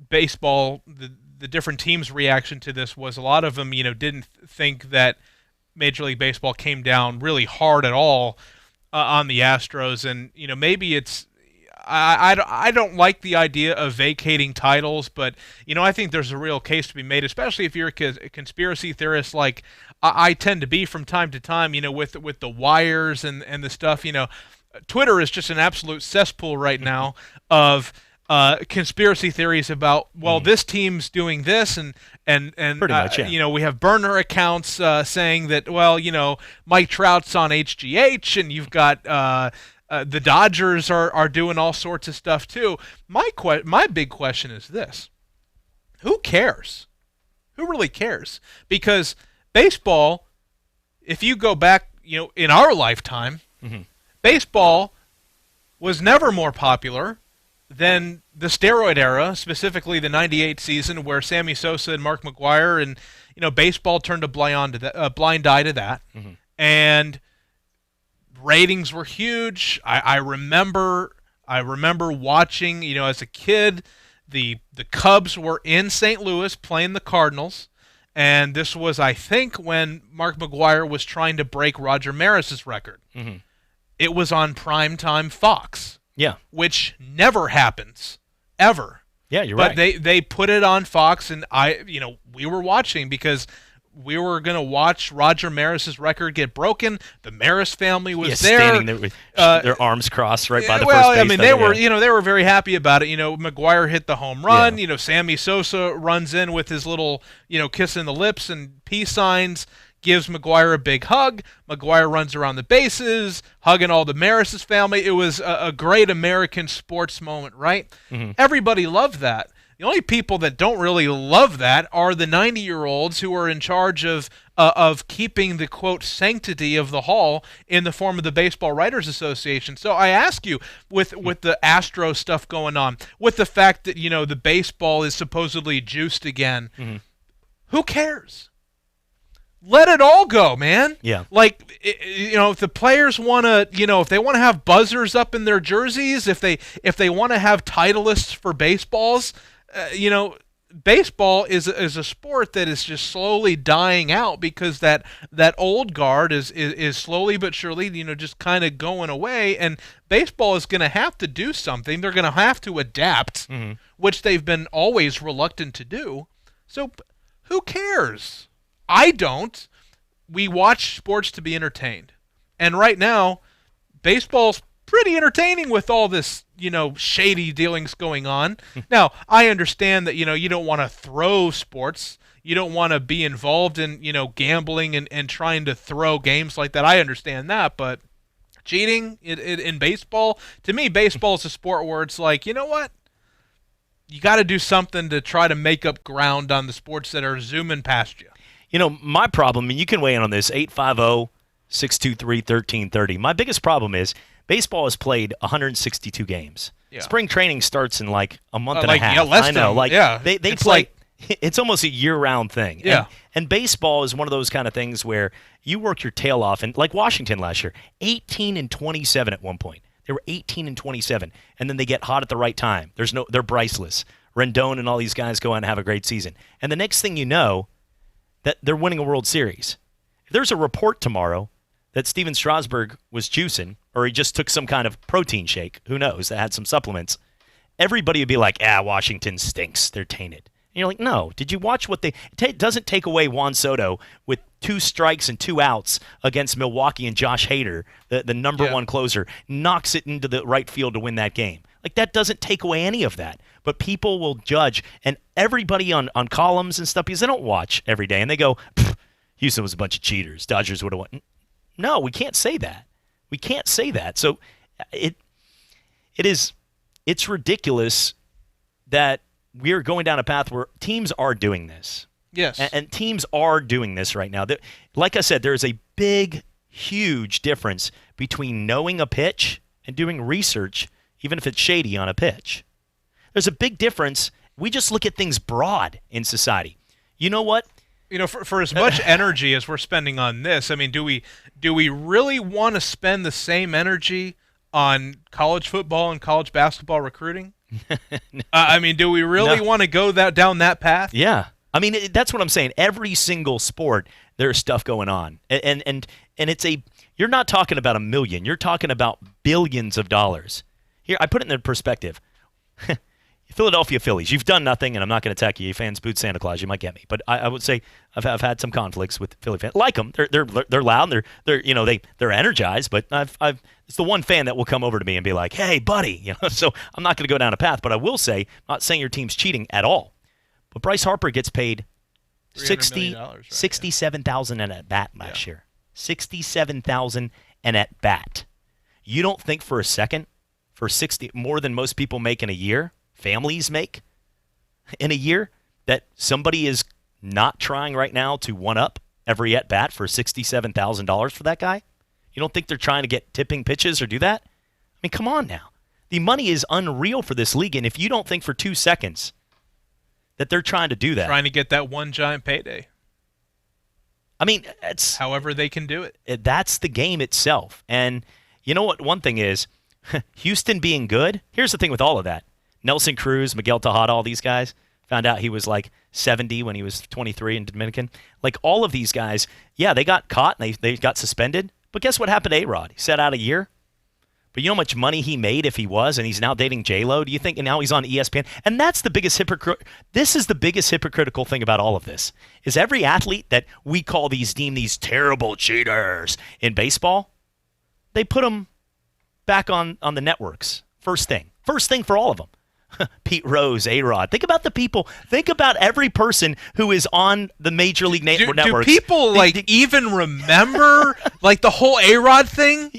baseball. The different teams' reaction to this was a lot of them, didn't think that Major League Baseball came down really hard at all on the Astros, and maybe it's. I don't like the idea of vacating titles, but I think there's a real case to be made, especially if you're a conspiracy theorist like I tend to be from time to time. With the wires and the stuff. Twitter is just an absolute cesspool right now of conspiracy theories about this team's doing this and pretty much, yeah. We have burner accounts saying that Mike Trout's on HGH, and you've got the Dodgers are doing all sorts of stuff too. My big question is this: who cares? Who really cares? Because baseball, if you go back, in our lifetime, baseball was never more popular than the steroid era, specifically the '98 season, where Sammy Sosa and Mark McGwire and baseball turned a blind eye to that, and ratings were huge. I remember watching, as a kid, the Cubs were in St. Louis playing the Cardinals, and this was, I think, when Mark McGwire was trying to break Roger Maris's record. It was on primetime Fox. Yeah. Which never happens, ever. Yeah, you're right. right. But they put it on Fox, and we were watching because we were going to watch Roger Maris's record get broken. The Maris family was there. Standing there with their arms crossed right by the first base. Well, I mean, they were very happy about it. McGwire hit the home run. Sammy Sosa runs in with his little, kiss in the lips and peace signs. gives McGuire a big hug. McGuire runs around the bases, hugging all the Maris's family. It was a great American sports moment, right? Mm-hmm. Everybody loved that. The only people that don't really love that are the 90-year-olds who are in charge of keeping the, quote, sanctity of the hall in the form of the Baseball Writers Association. So I ask you, with the Astro stuff going on, with the fact that, the baseball is supposedly juiced again, who cares? Let it all go, man. Yeah. Like, if the players want to, if they want to have buzzers up in their jerseys, if they want to have titleists for baseballs, baseball is a sport that is just slowly dying out because that old guard is slowly but surely, just kind of going away. And baseball is going to have to do something. They're going to have to adapt, which they've been always reluctant to do. So who cares? I don't. We watch sports to be entertained. And right now, baseball's pretty entertaining with all this, shady dealings going on. Now, I understand that, you don't want to throw sports. You don't want to be involved in, gambling and trying to throw games like that. I understand that, but cheating in baseball, to me, baseball is a sport where it's like, you know what? You got to do something to try to make up ground on the sports that are zooming past you. My problem, and you can weigh in on this, 850-623-1330. My biggest problem is baseball has played 162 games. Yeah. Spring training starts in like a month and a half. Yeah, less I know. than, They play. It's almost a year-round thing. Yeah. And baseball is one of those kind of things where you work your tail off. And like Washington last year, 18-27 at one point. They were 18-27, and then they get hot at the right time. They're Bryceless. Rendon and all these guys go out and have a great season. And the next thing you know, that they're winning a World Series. If there's a report tomorrow that Steven Strasburg was juicing, or he just took some kind of protein shake, who knows, that had some supplements, everybody would be like, Washington stinks. They're tainted. And you're like, no. Did you watch what it doesn't take away Juan Soto with 2 strikes and 2 outs against Milwaukee, and Josh Hader, the number one closer, knocks it into the right field to win that game. Like, that doesn't take away any of that. But people will judge, and everybody on columns and stuff, because they don't watch every day, and they go, Houston was a bunch of cheaters. Dodgers would have won. No, we can't say that. We can't say that. So it's ridiculous that we're going down a path where teams are doing this. Yes. And teams are doing this right now. Like I said, there's a big, huge difference between knowing a pitch and doing research, even if it's shady on a pitch. There's a big difference. We just look at things broad in society. You know what? For as much energy as we're spending on this, I mean, do we really want to spend the same energy on college football and college basketball recruiting? I mean, do we really want to go down that path? Yeah. I mean, that's what I'm saying. Every single sport, there's stuff going on. And it's you're not talking about $1 million. You're talking about billions of dollars. Here, I put it in perspective. Philadelphia Phillies, you've done nothing, and I'm not going to attack you. You fans booed Santa Claus, you might get me. But I would say I've had some conflicts with Philly fans. Like them. They're loud, they're energized, but it's the one fan that will come over to me and be like, "Hey, buddy," So I'm not going to go down a path, but I will say, I'm not saying your team's cheating at all. But Bryce Harper gets paid $67,000 an at bat last year. $67,000 an at bat. You don't think for a second, for more than most people make in a year, families make in a year, that somebody is not trying right now to one-up every at-bat for $67,000 for that guy? You don't think they're trying to get tipping pitches or do that? I mean, come on now. The money is unreal for this league, and if you don't think for 2 seconds that they're trying to do that. Trying to get that one giant payday. I mean, it's however they can do it. That's the game itself. And you know what one thing is? Houston being good, here's the thing with all of that. Nelson Cruz, Miguel Tejada, all these guys, found out he was like 70 when he was 23 in Dominican. Like all of these guys, yeah, they got caught and they got suspended. But guess what happened to A-Rod? He sat out a year. But you know how much money he made if he was, and he's now dating J-Lo? Do you think? And now he's on ESPN. And that's the biggest This is the biggest hypocritical thing about all of this, is every athlete that we deem these terrible cheaters in baseball, they put them back on the networks. First thing for all of them. Pete Rose, A-Rod. Think about the people. Think about every person who is on the Major League Networks. Do people even remember like the whole A-Rod thing?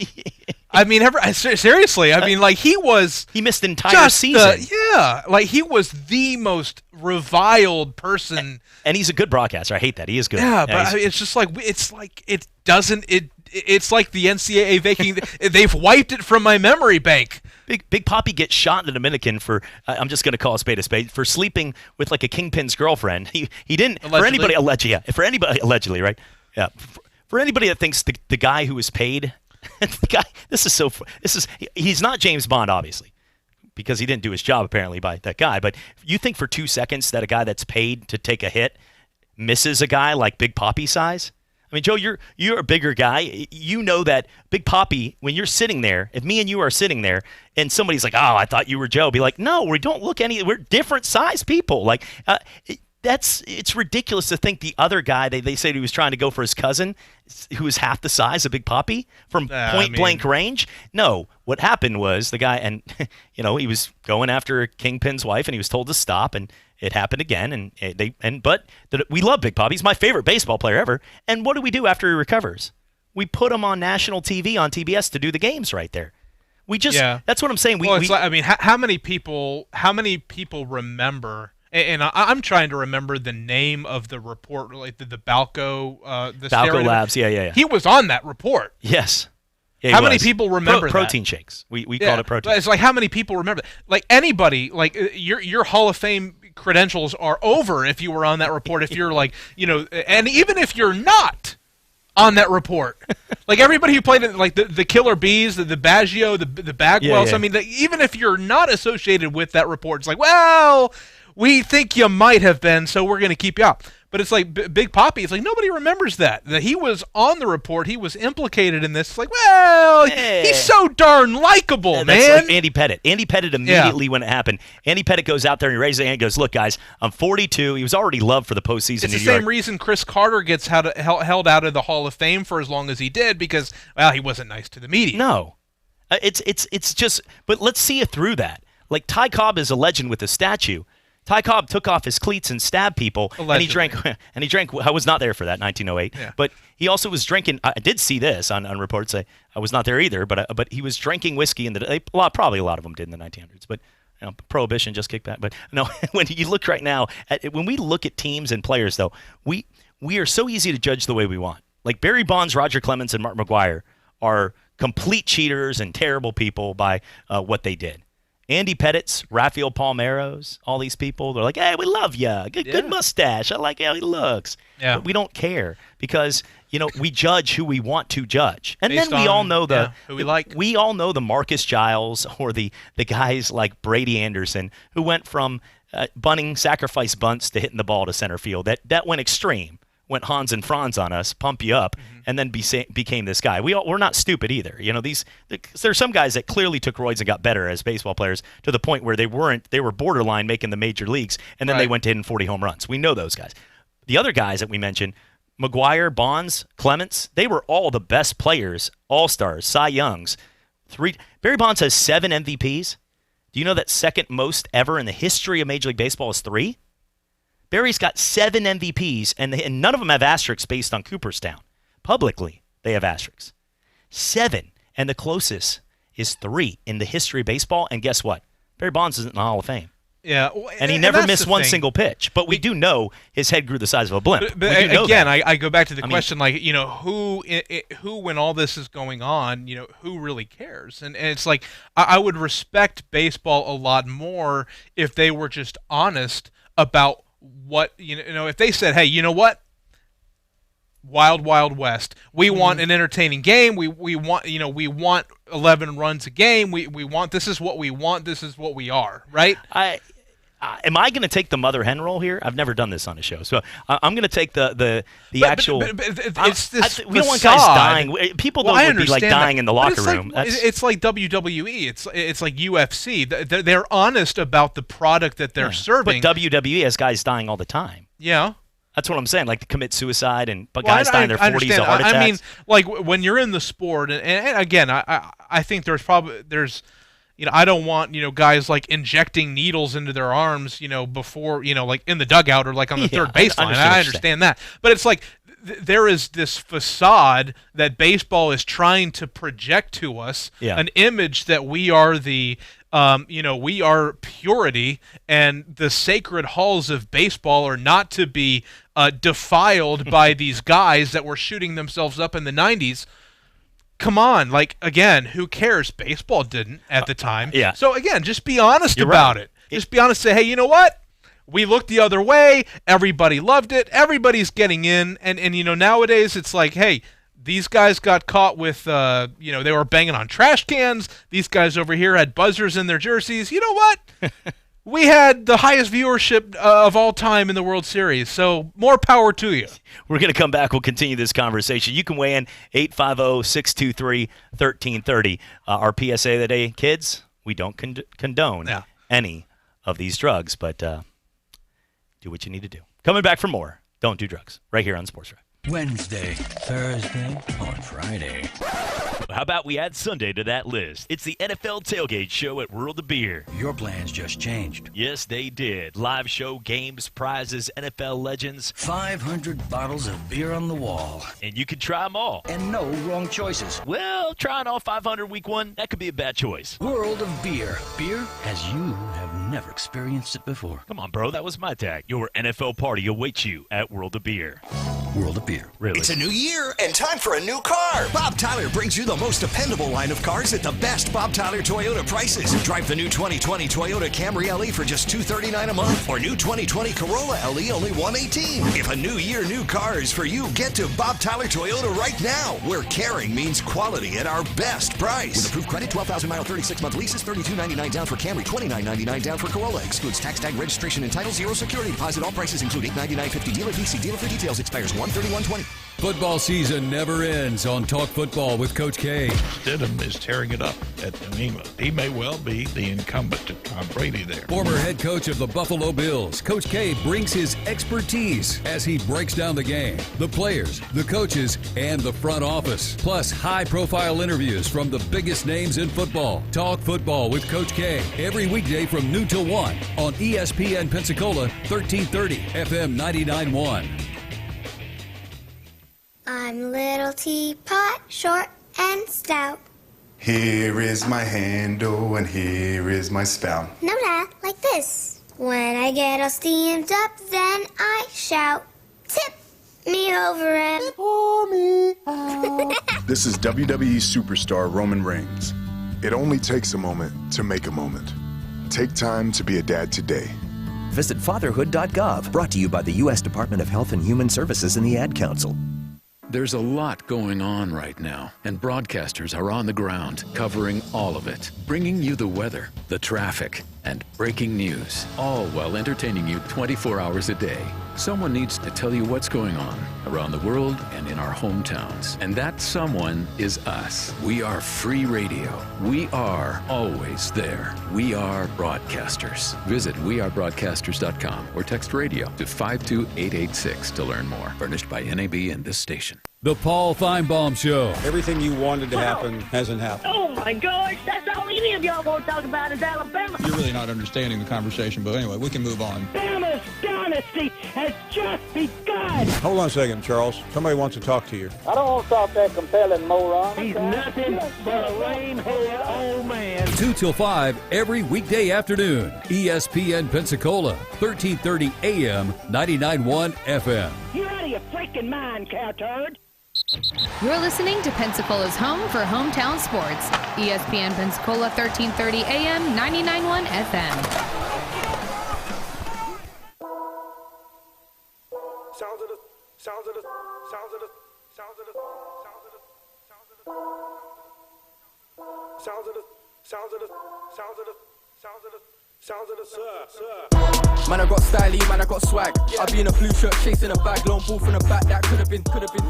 I mean, seriously. I mean, like he missed the entire season. He was the most reviled person. And he's a good broadcaster. I hate that. He is good. Yeah, but it's just like it doesn't. It's like the NCAA vacating. They've wiped it from my memory bank. Big Papi gets shot in the Dominican for I'm just going to call a spade for sleeping with like a kingpin's girlfriend. He didn't Allegedly. for anybody allegedly, right? Yeah. For anybody that thinks the guy who was paid, he's not James Bond obviously, because he didn't do his job apparently by that guy. But you think for 2 seconds that a guy that's paid to take a hit misses a guy like Big Papi size? I mean, Joe, you're a bigger guy. You know that Big Papi, when you're sitting there, if me and you are sitting there and somebody's like, oh, I thought you were Joe, be like, no, we don't look we're different size people. Like, it's ridiculous to think the other guy, they said he was trying to go for his cousin, who was half the size of Big Papi from point-blank range. No, what happened was the guy, and he was going after a kingpin's wife, and he was told to stop, and it happened again, but we love Big Papi. He's my favorite baseball player ever. And what do we do after he recovers? We put him on national TV on TBS to do the games right there. That's what I'm saying. How many people remember? And I'm trying to remember the name of the report, like the Balco, Balco Labs. Yeah. He was on that report. Yes. Yeah, how many people remember protein shakes? We called it protein. It's like how many people remember that? Like anybody, like your Hall of Fame credentials are over if you were on that report. If you're like, and even if you're not on that report, like everybody who played in like the Killer Bees, the Baggio, the Bagwells. Yeah. I mean, even if you're not associated with that report, it's like, well, we think you might have been, so we're going to keep you out. But it's like Big Papi. It's like nobody remembers that he was on the report. He was implicated in this. It's like, well, he's so darn likable, man. That's like Andy Pettitte. Andy Pettitte immediately when it happened. Andy Pettitte goes out there and he raises his hand and goes, "Look, guys, I'm 42." He was already loved for the postseason. It's the same reason Chris Carter gets held out of the Hall of Fame for as long as he did because, well, he wasn't nice to the media. No, it's just. But let's see it through that. Like Ty Cobb is a legend with the statue. Ty Cobb took off his cleats and stabbed people, and he drank. I was not there for that 1908, but he also was drinking. I did see this on reports. I was not there either, but he was drinking whiskey in probably a lot of them did in the 1900s. But Prohibition just kicked back. But no, when you look right now, when we look at teams and players, though, we are so easy to judge the way we want. Like Barry Bonds, Roger Clemens, and Mark McGwire are complete cheaters and terrible people by what they did. Andy Pettitte's, Rafael Palmeiros, all these people, they're like, hey, we love you. Good mustache. I like how he looks. Yeah. But we don't care because, we judge who we want to judge. And based then we all know who we like. We all know the Marcus Giles or the guys like Brady Anderson who went from bunting sacrifice bunts to hitting the ball to center field. That went extreme. Went Hans and Franz on us, pump you up, and then became this guy. We're not stupid either. There's some guys that clearly took roids and got better as baseball players to the point where they were borderline making the major leagues, and then they went to hitting 40 home runs. We know those guys. The other guys that we mentioned, McGwire, Bonds, Clements, they were all the best players, all-stars, Cy Youngs. Barry Bonds has 7 MVPs. Do you know that second most ever in the history of Major League Baseball is 3? Barry's got 7 MVPs, and none of them have asterisks based on Cooperstown. Publicly, they have asterisks. 7, and the closest is 3 in the history of baseball, and guess what? Barry Bonds isn't in the Hall of Fame. Yeah, and he never missed one single pitch. But we do know his head grew the size of a blimp. But again, I go back to the question, who, when all this is going on, who really cares? And it's like I would respect baseball a lot more if they were just honest about what if they said, hey, you know what, Wild Wild West, we want an entertaining game, we want we want 11 runs a game, we want, this is what we want, this is what we are, right? Am I going to take the mother hen role here? I've never done this on a show, so I'm going to take the actual. But it's this we don't want guys dying. People would be like dying in the locker room. It's like WWE. It's like UFC. They're honest about the product that they're serving. But WWE has guys dying all the time. Yeah. That's what I'm saying. Like to commit suicide and guys dying in their 40s of heart attacks. I mean, like when you're in the sport, and again, I think there's I don't want, guys like injecting needles into their arms, before, like in the dugout or like on the third baseline. I understand that. But it's like there is this facade that baseball is trying to project to us, an image that we are we are purity, and the sacred halls of baseball are not to be defiled by these guys that were shooting themselves up in the 90s. Come on, again, who cares? Baseball didn't at the time. So, again, just be honest about it. Just be honest. Say, hey, you know what? We looked the other way. Everybody loved it. Everybody's getting in. And nowadays it's like, hey, these guys got caught with, they were banging on trash cans. These guys over here had buzzers in their jerseys. You know what? We had the highest viewership of all time in the World Series, so more power to you. We're going to come back. We'll continue this conversation. You can weigh in 850-623-1330. Our PSA of the day, kids, we don't condone any of these drugs, but do what you need to do. Coming back for more. Don't do drugs. Right here on Sports Drive. Wednesday, Thursday, or Friday. How about we add Sunday to that list? It's the NFL Tailgate Show at World of Beer. Your plans just changed. Yes, they did. Live show, games, prizes, NFL legends. 500 bottles of beer on the wall. And you can try them all. And no wrong choices. Well, trying all 500 week one, that could be a bad choice. World of Beer. Beer as you have never experienced it before. Come on, bro. That was my tag. Your NFL party awaits you at World of Beer. World of Beer. Really? It's a new year and time for a new car. Bob Tyler brings you the most dependable line of cars at the best Bob Tyler Toyota prices. Drive the new 2020 Toyota Camry LE for just $239 a month, or new 2020 Corolla LE only $118. If a new year, new car is for you, get to Bob Tyler Toyota right now, where caring means quality at our best price. With approved credit, 12,000-mile, 36-month leases, $32.99 down for Camry, $29.99 down for Corolla. Excludes tax, tag, registration, and title, 0 security deposit. All prices include $899.50 dealer fee. See dealer for details. Expires 1/31/20. Football season never ends on Talk Football with Coach K. Stidham is tearing it up at New England. He may well be the incumbent to Tom Brady there. Former head coach of the Buffalo Bills, Coach K brings his expertise as he breaks down the game, the players, the coaches, and the front office. Plus, high-profile interviews from the biggest names in football. Talk Football with Coach K every weekday from noon till 1 on ESPN Pensacola, 1330 FM 99.1. I'm little teapot, short and stout. Here is my handle and here is my spout. No, Dad, like this. When I get all steamed up, then I shout, tip me over and pour me out. This is WWE superstar Roman Reigns. It only takes a moment to make a moment. Take time to be a dad today. Visit fatherhood.gov, brought to you by the U.S. Department of Health and Human Services and the Ad Council. There's a lot going on right now, and broadcasters are on the ground covering all of it, bringing you the weather, the traffic, and breaking news, all while entertaining you 24 hours a day. Someone needs to tell you what's going on around the world and in our hometowns, and that someone is us. We are free radio. We are always there. We are broadcasters. Visit wearebroadcasters.com or text radio to 52886 to learn more. Furnished by NAB and this station. The Paul Feinbaum Show. Everything you wanted to happen hasn't happened. Oh my gosh, that's all any of y'all want to talk about is Alabama. You're really not understanding the conversation, but anyway, we can move on. Alabama's dynasty has just begun. Hold on a second, Charles. Somebody wants to talk to you. I don't want to talk that compelling moron. He's nothing but a lame-head old man. 2 till 5 every weekday afternoon. ESPN Pensacola, 1330 AM, 99.1 FM. You're out of your freaking mind, cowturd. You're listening to Pensacola's home for hometown sports. ESPN Pensacola, 1330 AM, 99.1 FM. Man, I got styly, man, I got swag. I be in a blue shirt, chasing a bag, lone ball from the back. That could have been.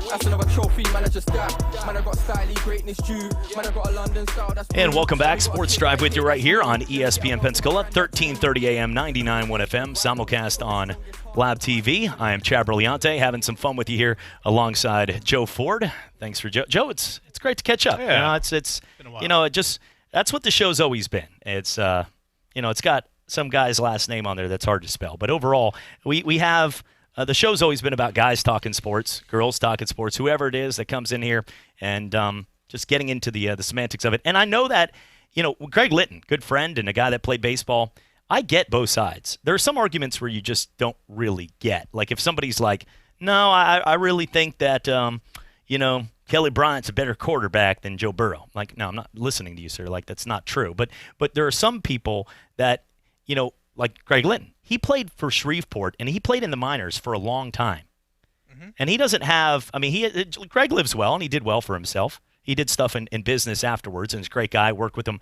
That's another trophy, man, I just dab. Man, I got styly, greatness due. Man, I got a London style. That's and welcome back, Sports Drive with you right here on ESPN Pensacola, 1330 AM, 99.1 FM, simulcast on Blab TV. I am Chad Brilliante, having some fun with you here alongside Joe Ford. Thanks for Joe. Joe, it's great to catch up. Yeah. It's been a while. It just that's what the show's always been. It's it's got some guy's last name on there that's hard to spell, but overall, we have the show's always been about guys talking sports, girls talking sports, whoever it is that comes in here, and just getting into the semantics of it. And I know that Greg Litton, good friend and a guy that played baseball. I get both sides. There are some arguments where you just don't really get. Like if somebody's like, no, I really think that, Kelly Bryant's a better quarterback than Joe Burrow. Like, no, I'm not listening to you, sir. Like, that's not true. But there are some people that, like Greg Litton. He played for Shreveport, and he played in the minors for a long time. Mm-hmm. And he doesn't have – Greg lives well, and he did well for himself. He did stuff in business afterwards, and he's a great guy. Worked with him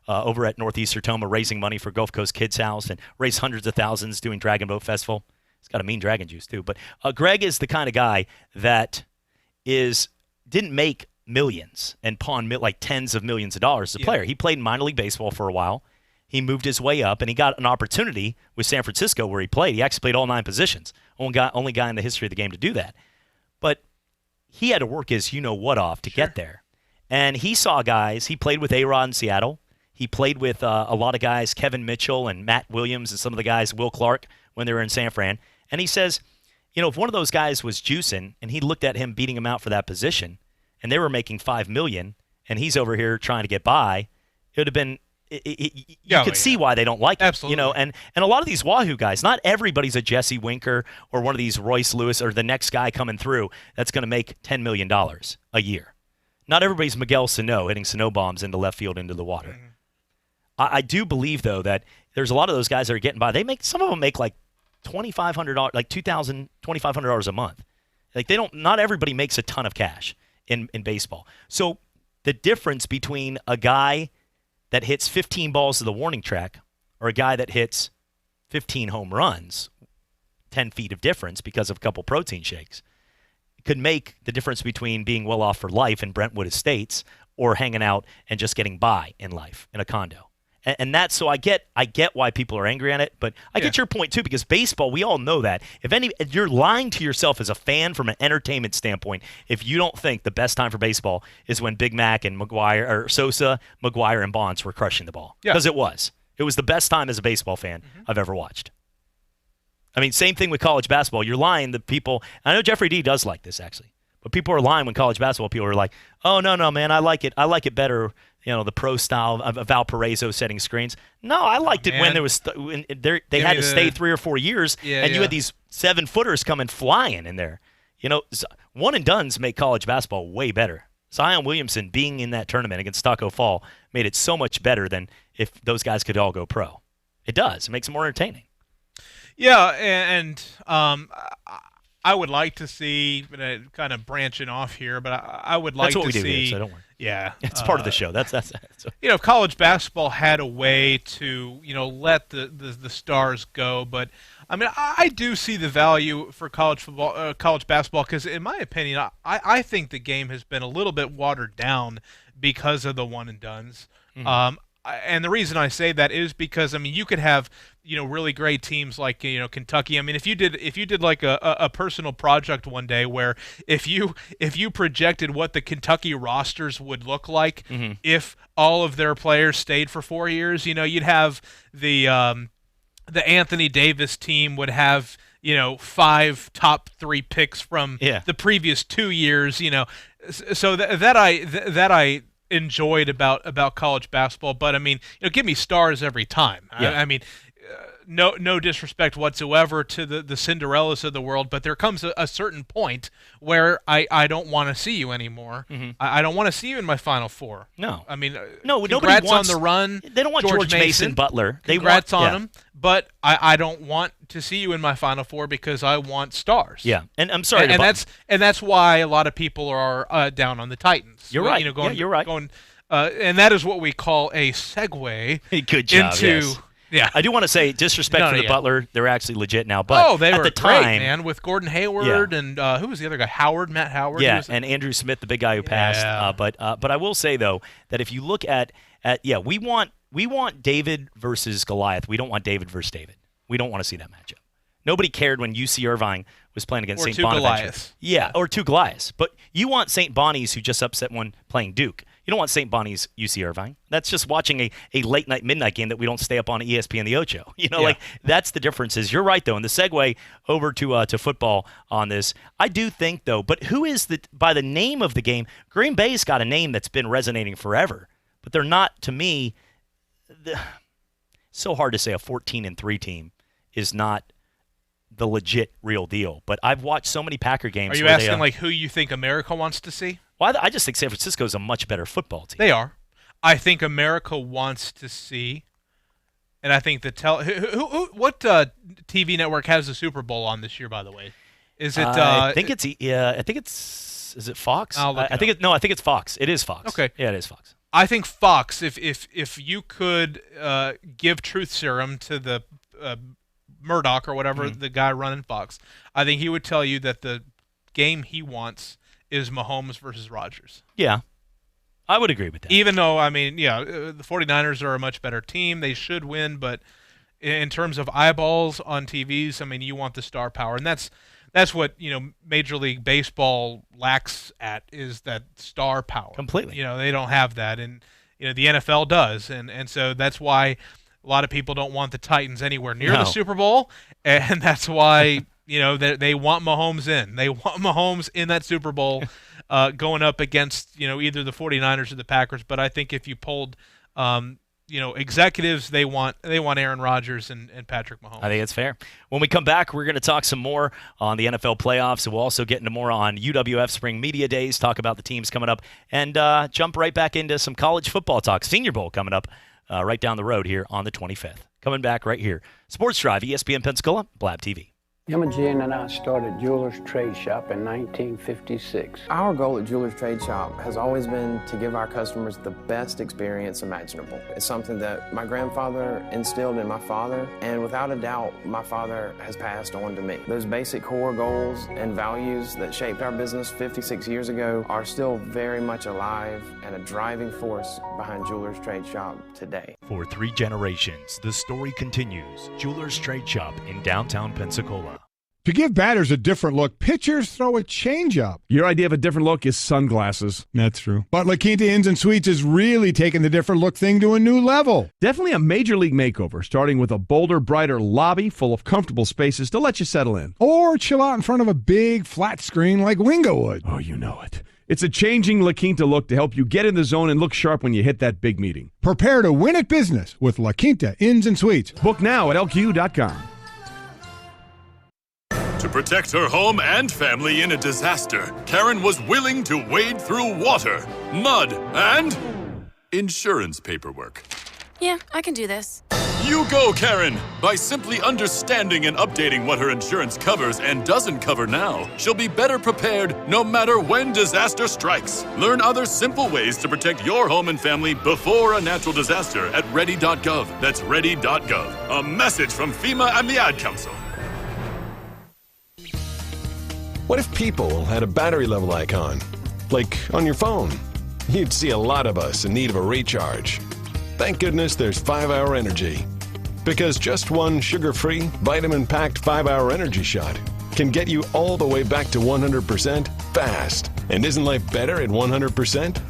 over at Northeast Sertoma, raising money for Gulf Coast Kids House and raised hundreds of thousands doing Dragon Boat Festival. He's got a mean dragon juice too. But Greg is the kind of guy that didn't make millions and pawn like tens of millions of dollars as a player. He played minor league baseball for a while. He moved his way up, and he got an opportunity with San Francisco where he played. He actually played all 9 positions. Only guy in the history of the game to do that. But he had to work his you-know-what off to get there. And he saw guys. He played with A-Rod in Seattle. He played with a lot of guys, Kevin Mitchell and Matt Williams and some of the guys, Will Clark, when they were in San Fran. And he says, if one of those guys was juicing and he looked at him beating him out for that position and they were making $5 million and he's over here trying to get by, it would have been you could see why they don't like it. Absolutely. And a lot of these Wahoo guys, not everybody's a Jesse Winker or one of these Royce Lewis or the next guy coming through that's going to make $10 million a year. Not everybody's Miguel Sano hitting Sano bombs into left field into the water. Mm-hmm. I do believe, though, that there's a lot of those guys that are getting by. Some of them make like $2,500, like $2,000, $2,500 a month. Like not everybody makes a ton of cash in baseball. So the difference between a guy that hits 15 balls to the warning track or a guy that hits 15 home runs, 10 feet of difference because of a couple protein shakes, could make the difference between being well off for life in Brentwood Estates or hanging out and just getting by in life in a condo. And that's so I get why people are angry on it, but I get your point too, because baseball, we all know that. If you're lying to yourself as a fan from an entertainment standpoint, if you don't think the best time for baseball is when Big Mac and Sosa, McGuire, and Bonds were crushing the ball. Because it was. It was the best time as a baseball fan I've ever watched. I mean, same thing with college basketball. You're lying to people. I know Jeffrey D does like this, actually. But people are lying when college basketball people are like, oh, no, man, I like it better, the pro style of Valparaiso setting screens. No, I liked it when there was they had to stay 3 or 4 years, and you had these 7-footers coming flying in there. One and dones make college basketball way better. Zion Williamson being in that tournament against Stocko Fall made it so much better than if those guys could all go pro. It does. It makes it more entertaining. Yeah, and I would like to see, kind of branching off here, but I would like to see. That's what we do here, so don't worry. Yeah, it's part of the show. That's if college basketball had a way to let the stars go, but I mean I do see the value for college basketball because in my opinion I think the game has been a little bit watered down because of the one and dones. Mm-hmm. And the reason I say that is because you could have really great teams like Kentucky. I mean, if you did like a personal project one day where if you projected what the Kentucky rosters would look like if all of their players stayed for 4 years, you'd have the Anthony Davis team would have 5 top 3 picks from the previous 2 years. So that I enjoyed about college basketball, but I mean, give me stars every time. I mean, no disrespect whatsoever to the Cinderellas of the world, but there comes a certain point where I don't want to see you anymore. Mm-hmm. I don't want to see you in my Final Four. No, I mean, no. Congrats on the run. They don't want George Mason Butler. Congrats on him, but I don't want to see you in my Final Four because I want stars. Yeah, and I'm sorry, and that's why a lot of people are down on the Titans. You're right. You're right. And that is what we call a segue. Good job. Into. Yes. Yeah, I do want to say disrespect for the Butler. They're actually legit now, but they were at the time, great, man, with Gordon Hayward and who was the other guy? Matt Howard. Yeah, and Andrew Smith, the big guy who passed. But I will say though that if you look at we want David versus Goliath. We don't want David versus David. We don't want to see that matchup. Nobody cared when UC Irvine was playing against St. Bonaventure. Goliaths. Yeah, or 2 Goliaths. But you want St. Bonnie's who just upset one playing Duke. You don't want St. Bonnie's UC Irvine. That's just watching a late night, midnight game that we don't stay up on ESPN the Ocho. Like that's the difference. Is you're right though. And the segue over to football on this, I do think though. But who is by the name of the game? Green Bay's got a name that's been resonating forever, but they're not to me. So hard to say a 14-3 team is not the legit real deal. But I've watched so many Packer games. Are you asking like who you think America wants to see? Well, I just think San Francisco is a much better football team. They are. I think America wants to see, and I think what TV network has the Super Bowl on this year? By the way, is it? I think it's. Is it Fox? I think it's Fox. It is Fox. Okay. Yeah, it is Fox. I think Fox. If you could give truth serum to the Murdoch or whatever the guy running Fox, I think he would tell you that the game he wants is Mahomes versus Rodgers. Yeah, I would agree with that. Even though, the 49ers are a much better team. They should win, but in terms of eyeballs on TVs, you want the star power. And that's what, Major League Baseball lacks at is that star power. Completely. They don't have that. And, the NFL does. And so that's why a lot of people don't want the Titans anywhere near the Super Bowl. And that's why, they want Mahomes in. They want Mahomes in that Super Bowl going up against, either the 49ers or the Packers. But I think if you polled executives, they want Aaron Rodgers and Patrick Mahomes. I think it's fair. When we come back, we're going to talk some more on the NFL playoffs, and we'll also get into more on UWF Spring Media Days, talk about the teams coming up, and jump right back into some college football talk. Senior Bowl coming up right down the road here on the 25th. Coming back right here. Sports Drive, ESPN Pensacola, Blab TV. Emma Jean and I started Jewelers Trade Shop in 1956. Our goal at Jewelers Trade Shop has always been to give our customers the best experience imaginable. It's something that my grandfather instilled in my father, and without a doubt, my father has passed on to me. Those basic core goals and values that shaped our business 56 years ago are still very much alive and a driving force behind Jewelers Trade Shop today. For 3 generations, the story continues. Jewelers Trade Shop in downtown Pensacola. To give batters a different look, pitchers throw a changeup. Your idea of a different look is sunglasses. That's true. But La Quinta Inns and Suites is really taking the different look thing to a new level. Definitely a major league makeover, starting with a bolder, brighter lobby full of comfortable spaces to let you settle in. Or chill out in front of a big flat screen like Wingo would. Oh, you know it. It's a changing La Quinta look to help you get in the zone and look sharp when you hit that big meeting. Prepare to win at business with La Quinta Inns and Suites. Book now at LQ.com. To protect her home and family in a disaster, Karen was willing to wade through water, mud, and insurance paperwork. Yeah, I can do this. You go, Karen! By simply understanding and updating what her insurance covers and doesn't cover now, she'll be better prepared no matter when disaster strikes. Learn other simple ways to protect your home and family before a natural disaster at ready.gov. That's ready.gov. A message from FEMA and the Ad Council. What if people had a battery level icon? Like on your phone? You'd see a lot of us in need of a recharge. Thank goodness there's 5-Hour Energy. Because just one sugar-free, vitamin-packed 5-Hour Energy shot can get you all the way back to 100% fast. And isn't life better at 100%?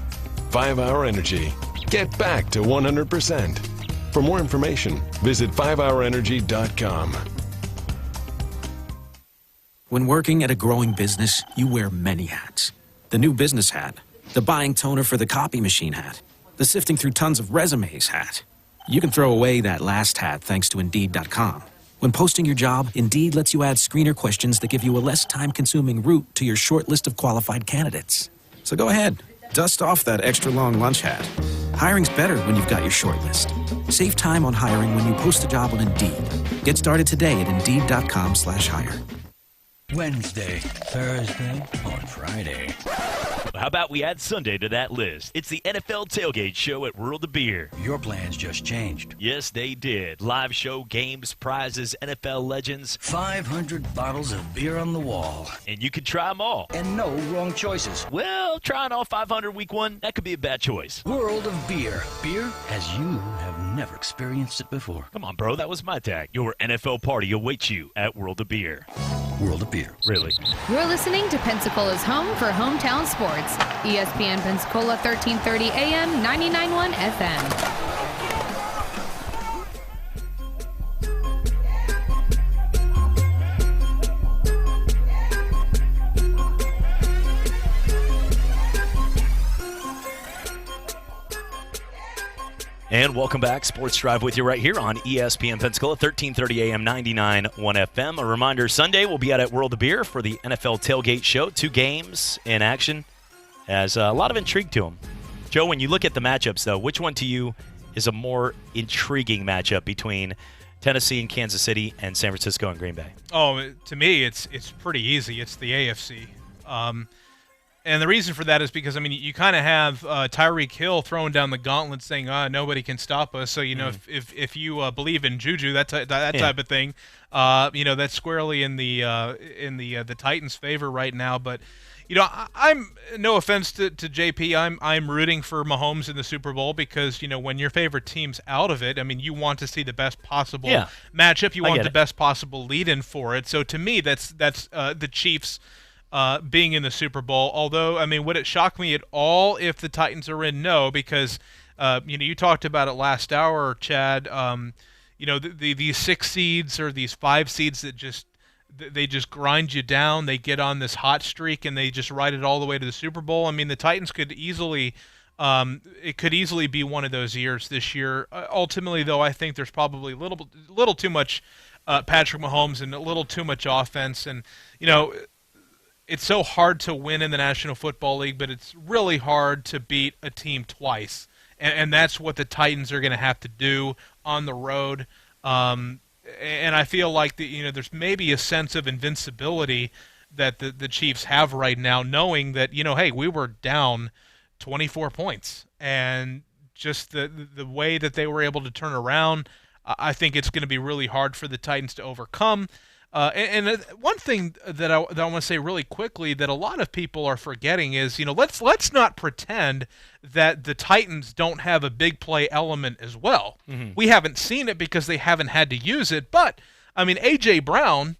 5-Hour Energy. Get back to 100%. For more information, visit 5hourenergy.com. When working at a growing business, you wear many hats. The new business hat, the buying toner for the copy machine hat, the sifting through tons of resumes hat. You can throw away that last hat thanks to Indeed.com. When posting your job, Indeed lets you add screener questions that give you a less time-consuming route to your short list of qualified candidates. So go ahead, dust off that extra long lunch hat. Hiring's better when you've got your short list. Save time on hiring when you post a job on Indeed. Get started today at Indeed.com/hire. Wednesday, Thursday, or Friday. How about we add Sunday to that list? It's the NFL Tailgate Show at World of Beer. Your plans just changed. Yes, they did. Live show, games, prizes, NFL legends. 500 bottles of beer on the wall. And you can try them all. And no wrong choices. Well, trying all 500 week one, that could be a bad choice. World of Beer. Beer as you have never experienced it before. Come on, bro. That was my tag. Your NFL party awaits you at World of Beer. World of Beer. Really? You're listening to Pensacola's home for hometown sports. ESPN Pensacola, 1330 AM, 99.1 FM. And welcome back. Sports Drive with you right here on ESPN Pensacola, 1330 AM, 99.1 FM. A reminder, Sunday we'll be out at World of Beer for the NFL Tailgate Show. 2 games in action. Has a lot of intrigue to them. Joe, when you look at the matchups, though, which one to you is a more intriguing matchup between Tennessee and Kansas City and San Francisco and Green Bay? Oh, to me, it's pretty easy. It's the AFC. And the reason for that is because, I mean, you kind of have Tyreek Hill throwing down the gauntlet saying, nobody can stop us. So, you know, if you believe in juju, that type of thing, you know, that's squarely in the Titans' favor right now. But, you know, I'm no offense to JP, I'm rooting for Mahomes in the Super Bowl because, you know, when your favorite team's out of it, I mean, you want to see the best possible matchup. You want the best possible lead-in for it. So, to me, that's the Chiefs being in the Super Bowl. Although, I mean, would it shock me at all if the Titans are in? No, because, you know, you talked about it last hour, Chad. You know, these 6 seeds or these 5 seeds that they just grind you down. They get on this hot streak and they just ride it all the way to the Super Bowl. I mean, the Titans could easily, it could easily be one of those years this year. Ultimately, though, I think there's probably a little too much Patrick Mahomes and a little too much offense. And, you know, it's so hard to win in the National Football League, but it's really hard to beat a team twice. And that's what the Titans are going to have to do on the road. And I feel like you know, there's maybe a sense of invincibility that the Chiefs have right now, knowing that, you know, hey, we were down 24 points. And just the way that they were able to turn around, I think it's going to be really hard for the Titans to overcome. And one thing that I want to say really quickly that a lot of people are forgetting is, you know, let's not pretend that the Titans don't have a big play element as well. Mm-hmm. We haven't seen it because they haven't had to use it. But, I mean, A.J. Brown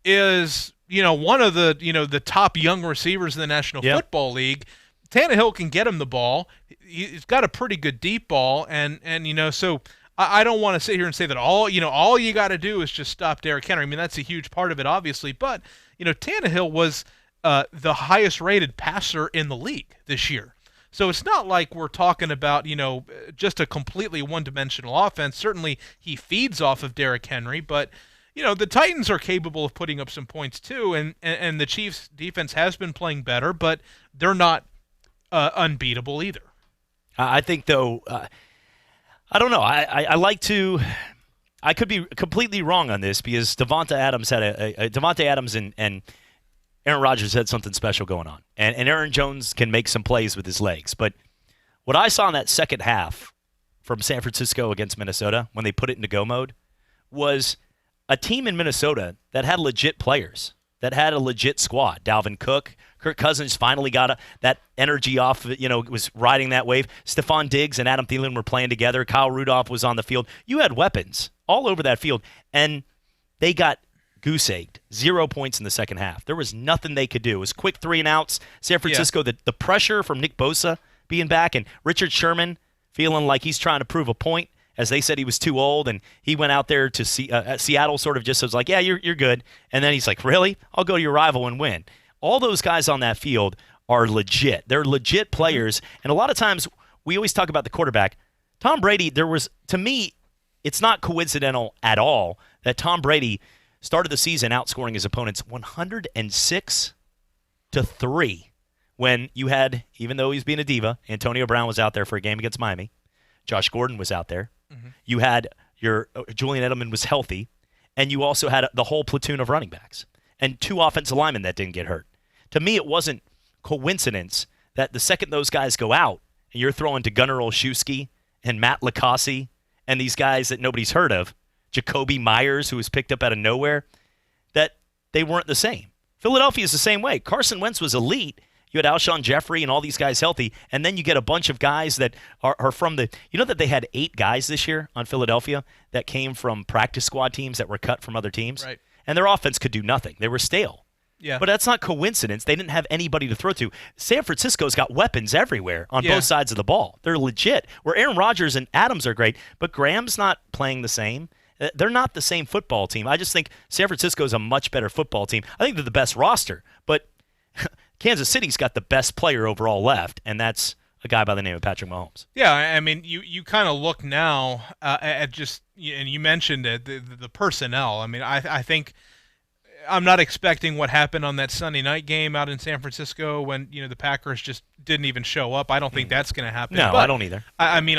is, you know, one of the, you know, the top young receivers in the National Football League. Tannehill can get him the ball. He's got a pretty good deep ball. And you know, so I don't want to sit here and say that all you got to do is just stop Derrick Henry. I mean, that's a huge part of it, obviously. But, you know, Tannehill was the highest-rated passer in the league this year. So it's not like we're talking about, you know, just a completely one-dimensional offense. Certainly he feeds off of Derrick Henry, but, you know, the Titans are capable of putting up some points too, and the Chiefs' defense has been playing better, but they're not unbeatable either. I think, though, I don't know. I could be completely wrong on this because Devonta Adams and Aaron Rodgers had something special going on. And Aaron Jones can make some plays with his legs. But what I saw in that second half from San Francisco against Minnesota when they put it into go mode was a team in Minnesota that had legit players, that had a legit squad. Dalvin Cook, Kirk Cousins finally got that energy off, you know, was riding that wave. Stephon Diggs and Adam Thielen were playing together. Kyle Rudolph was on the field. You had weapons all over that field, and they got goose-egged. 0 points in the second half. There was nothing they could do. It was quick 3 and outs. San Francisco, the pressure from Nick Bosa being back and Richard Sherman feeling like he's trying to prove a point, as they said he was too old, and he went out there to Seattle sort of just was like, yeah, you're good. And then he's like, really? I'll go to your rival and win. All those guys on that field are legit. They're legit players. And a lot of times we always talk about the quarterback. Tom Brady, to me, it's not coincidental at all that Tom Brady started the season outscoring his opponents 106-3 when you had, even though he's being a diva, Antonio Brown was out there for a game against Miami. Josh Gordon was out there. Mm-hmm. You had your Julian Edelman was healthy, and you also had the whole platoon of running backs and 2 offensive linemen that didn't get hurt. To me, it wasn't coincidence that the second those guys go out and you're throwing to Gunnar Olszewski and Matt LaCassie and these guys that nobody's heard of, Jacoby Myers, who was picked up out of nowhere, that they weren't the same. Philadelphia is the same way. Carson Wentz was elite. You had Alshon Jeffrey and all these guys healthy, and then you get a bunch of guys that are from the – you know that they had 8 guys this year on Philadelphia that came from practice squad teams that were cut from other teams? Right. And their offense could do nothing. They were stale. Yeah. But that's not coincidence. They didn't have anybody to throw to. San Francisco's got weapons everywhere on both sides of the ball. They're legit. Where Aaron Rodgers and Adams are great, but Graham's not playing the same. They're not the same football team. I just think San Francisco's a much better football team. I think they're the best roster, but Kansas City's got the best player overall left, and that's a guy by the name of Patrick Mahomes. Yeah, I mean, you kind of look now at just, and you mentioned it, the personnel. I mean, I think I'm not expecting what happened on that Sunday night game out in San Francisco when the Packers just didn't even show up. I don't think that's going to happen. No, but I don't either. I mean,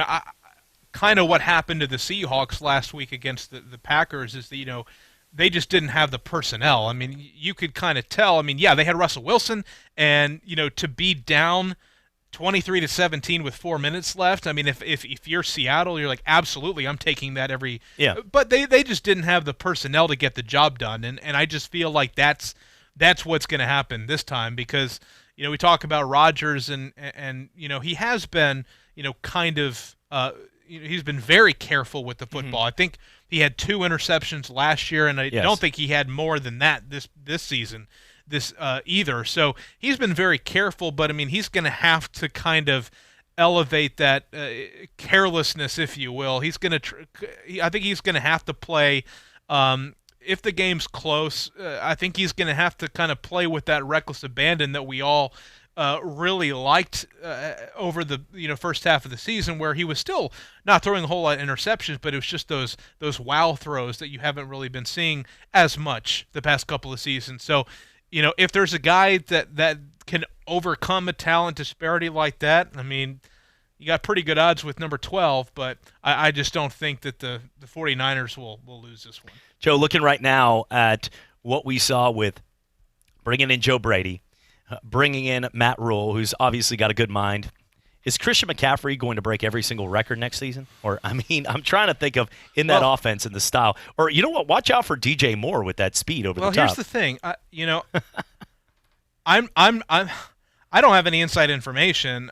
kind of what happened to the Seahawks last week against the Packers is that, they just didn't have the personnel. I mean, you could kind of tell. I mean, yeah, they had Russell Wilson, and, to be down 23-17 with 4 minutes left. I mean, if you're Seattle, you're like, absolutely, I'm taking that every. Yeah. But they just didn't have the personnel to get the job done, and I just feel like that's what's going to happen this time because we talk about Rodgers and he has been kind of he's been very careful with the football. I think he had 2 interceptions last year, and I don't think he had more than that this season. Either. So he's been very careful, but I mean, he's going to have to kind of elevate that carelessness, if you will. He's going to. I think he's going to have to play. If the game's close, I think he's going to have to kind of play with that reckless abandon that we all really liked over the first half of the season, where he was still not throwing a whole lot of interceptions, but it was just those wow throws that you haven't really been seeing as much the past couple of seasons. So. If there's a guy that can overcome a talent disparity like that, I mean, you got pretty good odds with number 12, but I just don't think that the 49ers will lose this one. Joe, looking right now at what we saw with bringing in Joe Brady, bringing in Matt Rule, who's obviously got a good mind, is Christian McCaffrey going to break every single record next season? Or, I mean, I'm trying to think of in that offense and the style. Or, you know what? Watch out for DJ Moore with that speed over the top. Well, here's the thing. I don't have any inside information.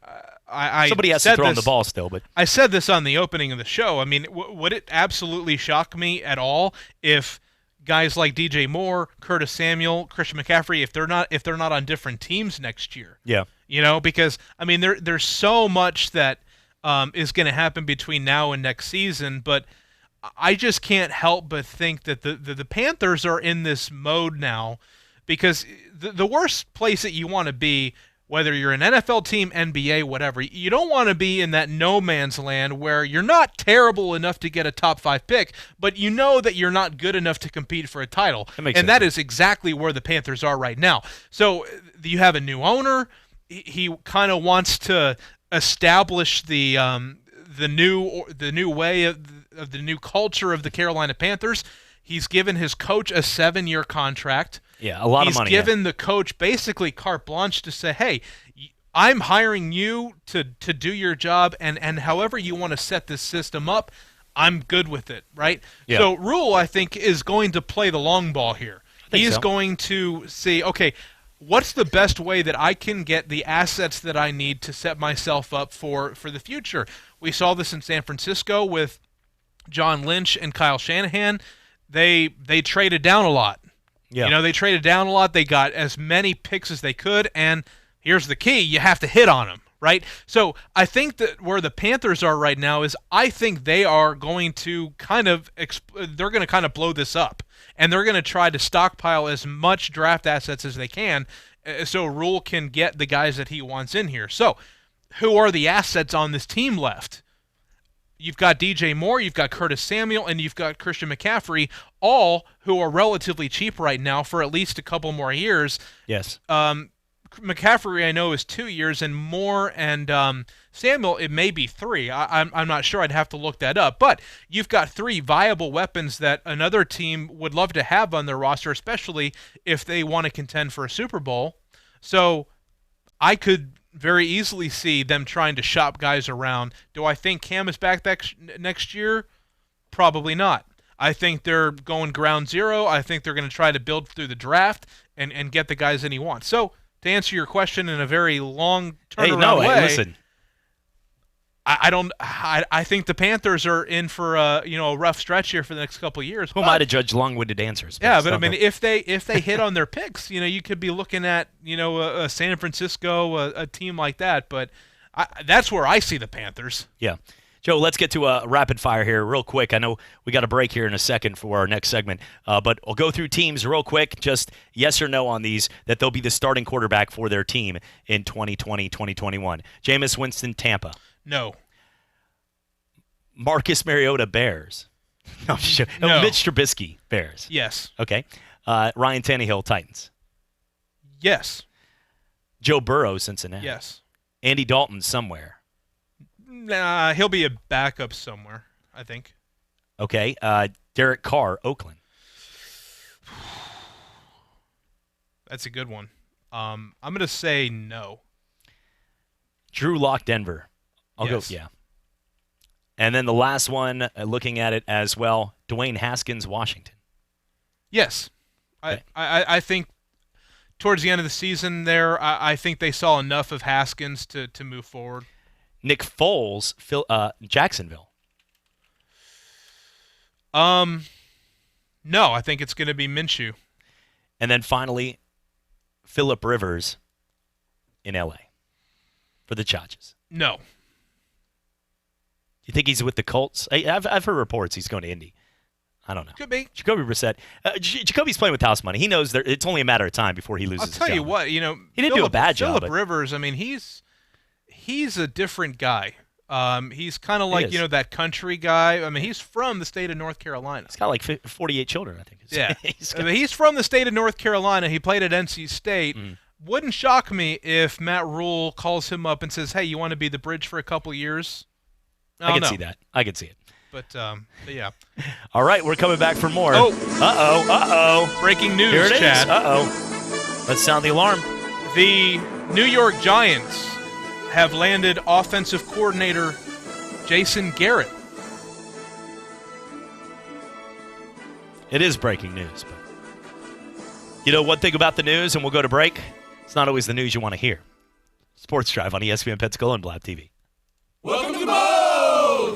Somebody has to throw him the ball still. But I said this on the opening of the show. I mean, would it absolutely shock me at all if guys like DJ Moore, Curtis Samuel, Christian McCaffrey, if they're not on different teams next year? Yeah. Because I mean, there's so much that is going to happen between now and next season, but I just can't help but think that the Panthers are in this mode now, because the worst place that you want to be, whether you're an NFL team, NBA, whatever, you don't want to be in that no man's land where you're not terrible enough to get a top 5 pick, but you know that you're not good enough to compete for a title. That is exactly where the Panthers are right now. So you have a new owner. He kind of wants to establish the new way of the new culture of the Carolina Panthers. He's given his coach a 7-year contract. Yeah, a lot of money. He's given the coach basically carte blanche to say, hey, I'm hiring you to do your job, and however you want to set this system up, I'm good with it, right? Yeah. So Rule, I think, is going to play the long ball here. He's going to see, okay, what's the best way that I can get the assets that I need to set myself up for the future? We saw this in San Francisco with John Lynch and Kyle Shanahan. They traded down a lot. Yeah. They traded down a lot. They got as many picks as they could, and here's the key. You have to hit on them, right? So I think that where the Panthers are right now is I think they are going to kind of blow this up, and they're going to try to stockpile as much draft assets as they can so Rule can get the guys that he wants in here. So who are the assets on this team left? You've got DJ Moore, you've got Curtis Samuel, and you've got Christian McCaffrey, all who are relatively cheap right now for at least a couple more years. Yes. McCaffrey, I know, is 2 years, and Moore and Samuel, it may be 3. I'm not sure. I'd have to look that up. But you've got 3 viable weapons that another team would love to have on their roster, especially if they want to contend for a Super Bowl. So I could very easily see them trying to shop guys around. Do I think Cam is back next year? Probably not. I think they're going ground zero. I think they're going to try to build through the draft and get the guys that he wants. So to answer your question in a very long turnaround way, listen. I think the Panthers are in for a rough stretch here for the next couple of years. Who am I to judge long-winded answers? Yeah, but I mean, if they hit on their picks, you could be looking at a San Francisco, a team like that. But that's where I see the Panthers. Yeah. Joe, let's get to a rapid fire here real quick. I know we got a break here in a second for our next segment, but we'll go through teams real quick. Just yes or no on these, that they'll be the starting quarterback for their team in 2020-2021. Jameis Winston, Tampa. No. Marcus Mariota, Bears. No. Mitch Trubisky, Bears. Yes. Okay. Ryan Tannehill, Titans. Yes. Joe Burrow, Cincinnati. Yes. Andy Dalton, somewhere. Nah, he'll be a backup somewhere, I think. Okay. Derek Carr, Oakland. That's a good one. I'm going to say no. Drew Lock, Denver. I'll Yes. go, yeah. And then the last one, looking at it as well, Dwayne Haskins, Washington. Yes. Okay. I think towards the end of the season there, I think they saw enough of Haskins to move forward. Nick Foles, Jacksonville. No, I think it's going to be Minshew. And then finally, Phillip Rivers in L.A. for the Chargers. No. You think he's with the Colts? I've heard reports he's going to Indy. I don't know. Could be. Jacoby Brissett. Jacoby's playing with house money. He knows it's only a matter of time before he loses his job. I'll tell you what, he didn't do a bad job. Phillip Rivers, I mean, he's a different guy. He's kind of like, that country guy. I mean, he's from the state of North Carolina. He's got like 48 children, I think. Yeah. He's from the state of North Carolina. He played at NC State. Wouldn't shock me if Matt Rule calls him up and says, hey, you want to be the bridge for a couple years? I can see that. I can see it. But yeah. All right, we're coming back for more. Oh. Uh-oh. Breaking news, Here it is. Chad. Uh-oh. Let's sound the alarm. The New York Giants have landed offensive coordinator Jason Garrett. It is breaking news. But one thing about the news, and we'll go to break, it's not always the news you want to hear. Sports Drive on ESPN Pensacola and Blab TV. Welcome to Bo!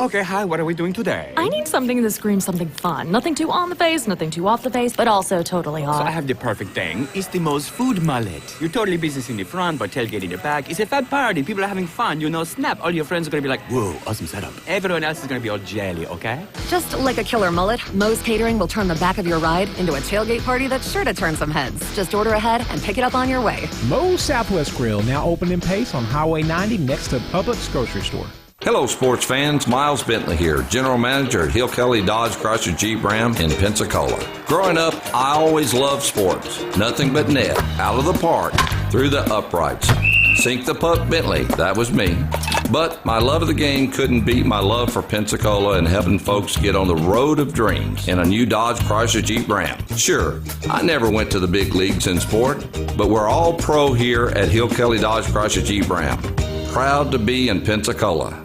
Okay, hi, what are we doing today? I need something that screams something fun. Nothing too on the face, nothing too off the face, but also totally hot. So I have the perfect thing. It's the most food mullet. You're totally business in the front, but tailgate in the back. It's a fat party. People are having fun. Snap. All your friends are going to be like, whoa, awesome setup. Everyone else is going to be all jelly, okay? Just like a killer mullet, Moe's Catering will turn the back of your ride into a tailgate party that's sure to turn some heads. Just order ahead and pick it up on your way. Moe's Southwest Grill, now open in Pace on Highway 90 next to Publix grocery store. Hello, sports fans. Miles Bentley here, General Manager at Hill Kelly Dodge Chrysler Jeep Ram in Pensacola. Growing up, I always loved sports. Nothing but net, out of the park, through the uprights. Sink the puck Bentley, that was me. But my love of the game couldn't beat my love for Pensacola and helping folks get on the road of dreams in a new Dodge Chrysler Jeep Ram. Sure, I never went to the big leagues in sport, but we're all pro here at Hill Kelly Dodge Chrysler Jeep Ram. Proud to be in Pensacola.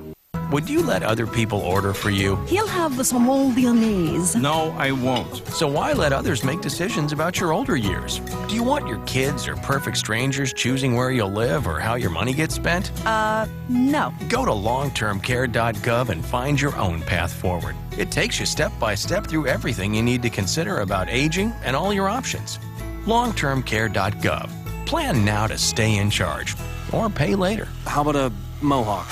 Would you let other people order for you? He'll have the small Viennese. No, I won't. So why let others make decisions about your older years? Do you want your kids or perfect strangers choosing where you'll live or how your money gets spent? No. Go to longtermcare.gov and find your own path forward. It takes you step by step through everything you need to consider about aging and all your options. longtermcare.gov. Plan now to stay in charge or pay later. How about a mohawk?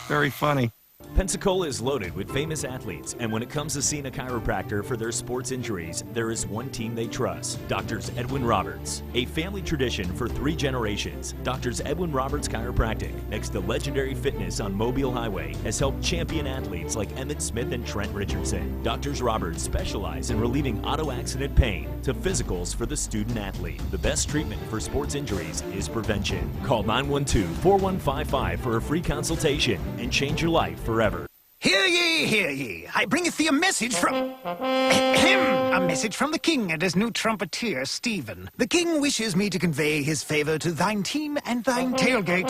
Very funny. Pensacola is loaded with famous athletes, and when it comes to seeing a chiropractor for their sports injuries, there is one team they trust, Doctors Edwin Roberts. A family tradition for 3 generations, Doctors Edwin Roberts Chiropractic, next to Legendary Fitness on Mobile Highway, has helped champion athletes like Emmett Smith and Trent Richardson. Doctors Roberts specialize in relieving auto accident pain to physicals for the student athlete. The best treatment for sports injuries is prevention. Call 912-4155 for a free consultation and change your life forever. Hear ye, hear ye. I bringeth thee a message from... a message from the king and his new trumpeter, Stephen. The king wishes me to convey his favor to thine team and thine tailgate.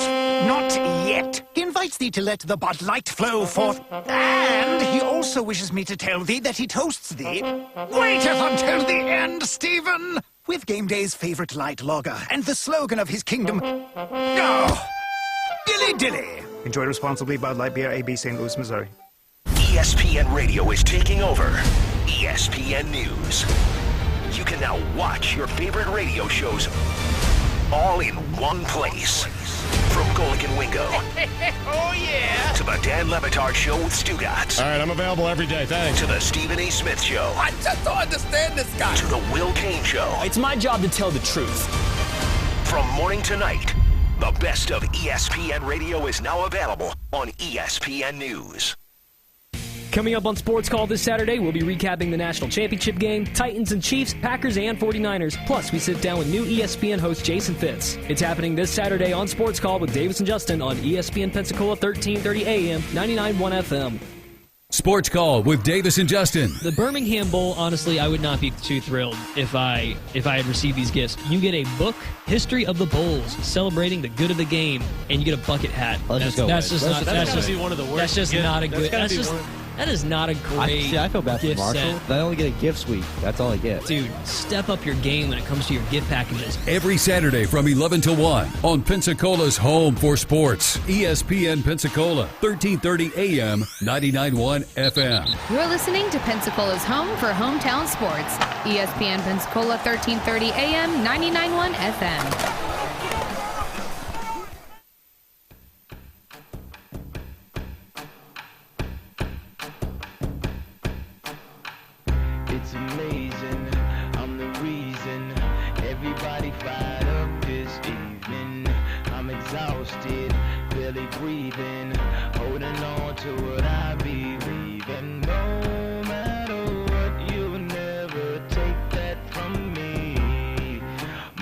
Not yet. He invites thee to let the Bud Light flow forth. And he also wishes me to tell thee that he toasts thee. Waiteth until the end, Stephen. With game day's favorite light lager and the slogan of his kingdom. Oh, dilly dilly. Enjoy responsibly. Bud Light Beer, AB, St. Louis, Missouri. ESPN Radio is taking over ESPN News. You can now watch your favorite radio shows all in one place. From Golic and Wingo. Oh, yeah! To the Dan Levitard Show with Stugotz. All right, I'm available every day, thanks. To the Stephen A. Smith Show. I just don't understand this guy. To the Will Kane Show. It's my job to tell the truth. From morning to night, the best of ESPN Radio is now available on ESPN News. Coming up on Sports Call this Saturday, we'll be recapping the national championship game, Titans and Chiefs, Packers and 49ers. Plus, we sit down with new ESPN host Jason Fitz. It's happening this Saturday on Sports Call with Davis and Justin on ESPN Pensacola 1330 AM, 99.1 FM. Sports Call with Davis and Justin. The Birmingham Bowl, honestly, I would not be too thrilled if I had received these gifts. You get a book, History of the Bowls, celebrating the good of the game, and you get a bucket hat. That's just one of the worst. That's just not a good. That is not a great. I feel bad for gift Marshall. set. They only get a gift suite. That's all I get. Dude, step up your game when it comes to your gift packages. Every Saturday from 11 to 1 on Pensacola's home for sports. ESPN Pensacola, 1330 AM, 99.1 FM. You're listening to Pensacola's home for hometown sports. ESPN Pensacola 1330 AM, 99.1 FM. It's amazing, I'm the reason everybody fired up this evening. I'm exhausted, barely breathing, holding on to what I believe in. No matter what, you'll never take that from me.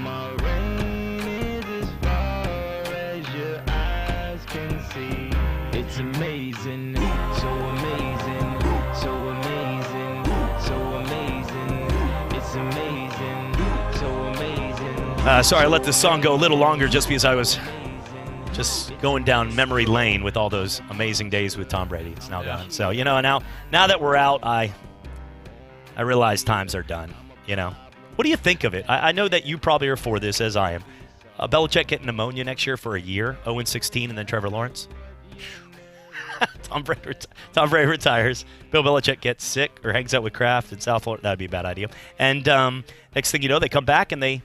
My reign is as far as your eyes can see. It's amazing, so amazing, so amazing, so amazing. It's amazing, so amazing. Sorry, I let this song go a little longer just because I was just going down memory lane with all those amazing days with Tom Brady. It's now done. So, now that we're out, I realize times are done, What do you think of it? I know that you probably are for this, as I am. Belichick getting pneumonia next year for a year, 0-16, and then Trevor Lawrence. Tom Brady retires. Bill Belichick gets sick or hangs out with Kraft in South Florida. That would be a bad idea. And next thing you know, they come back and they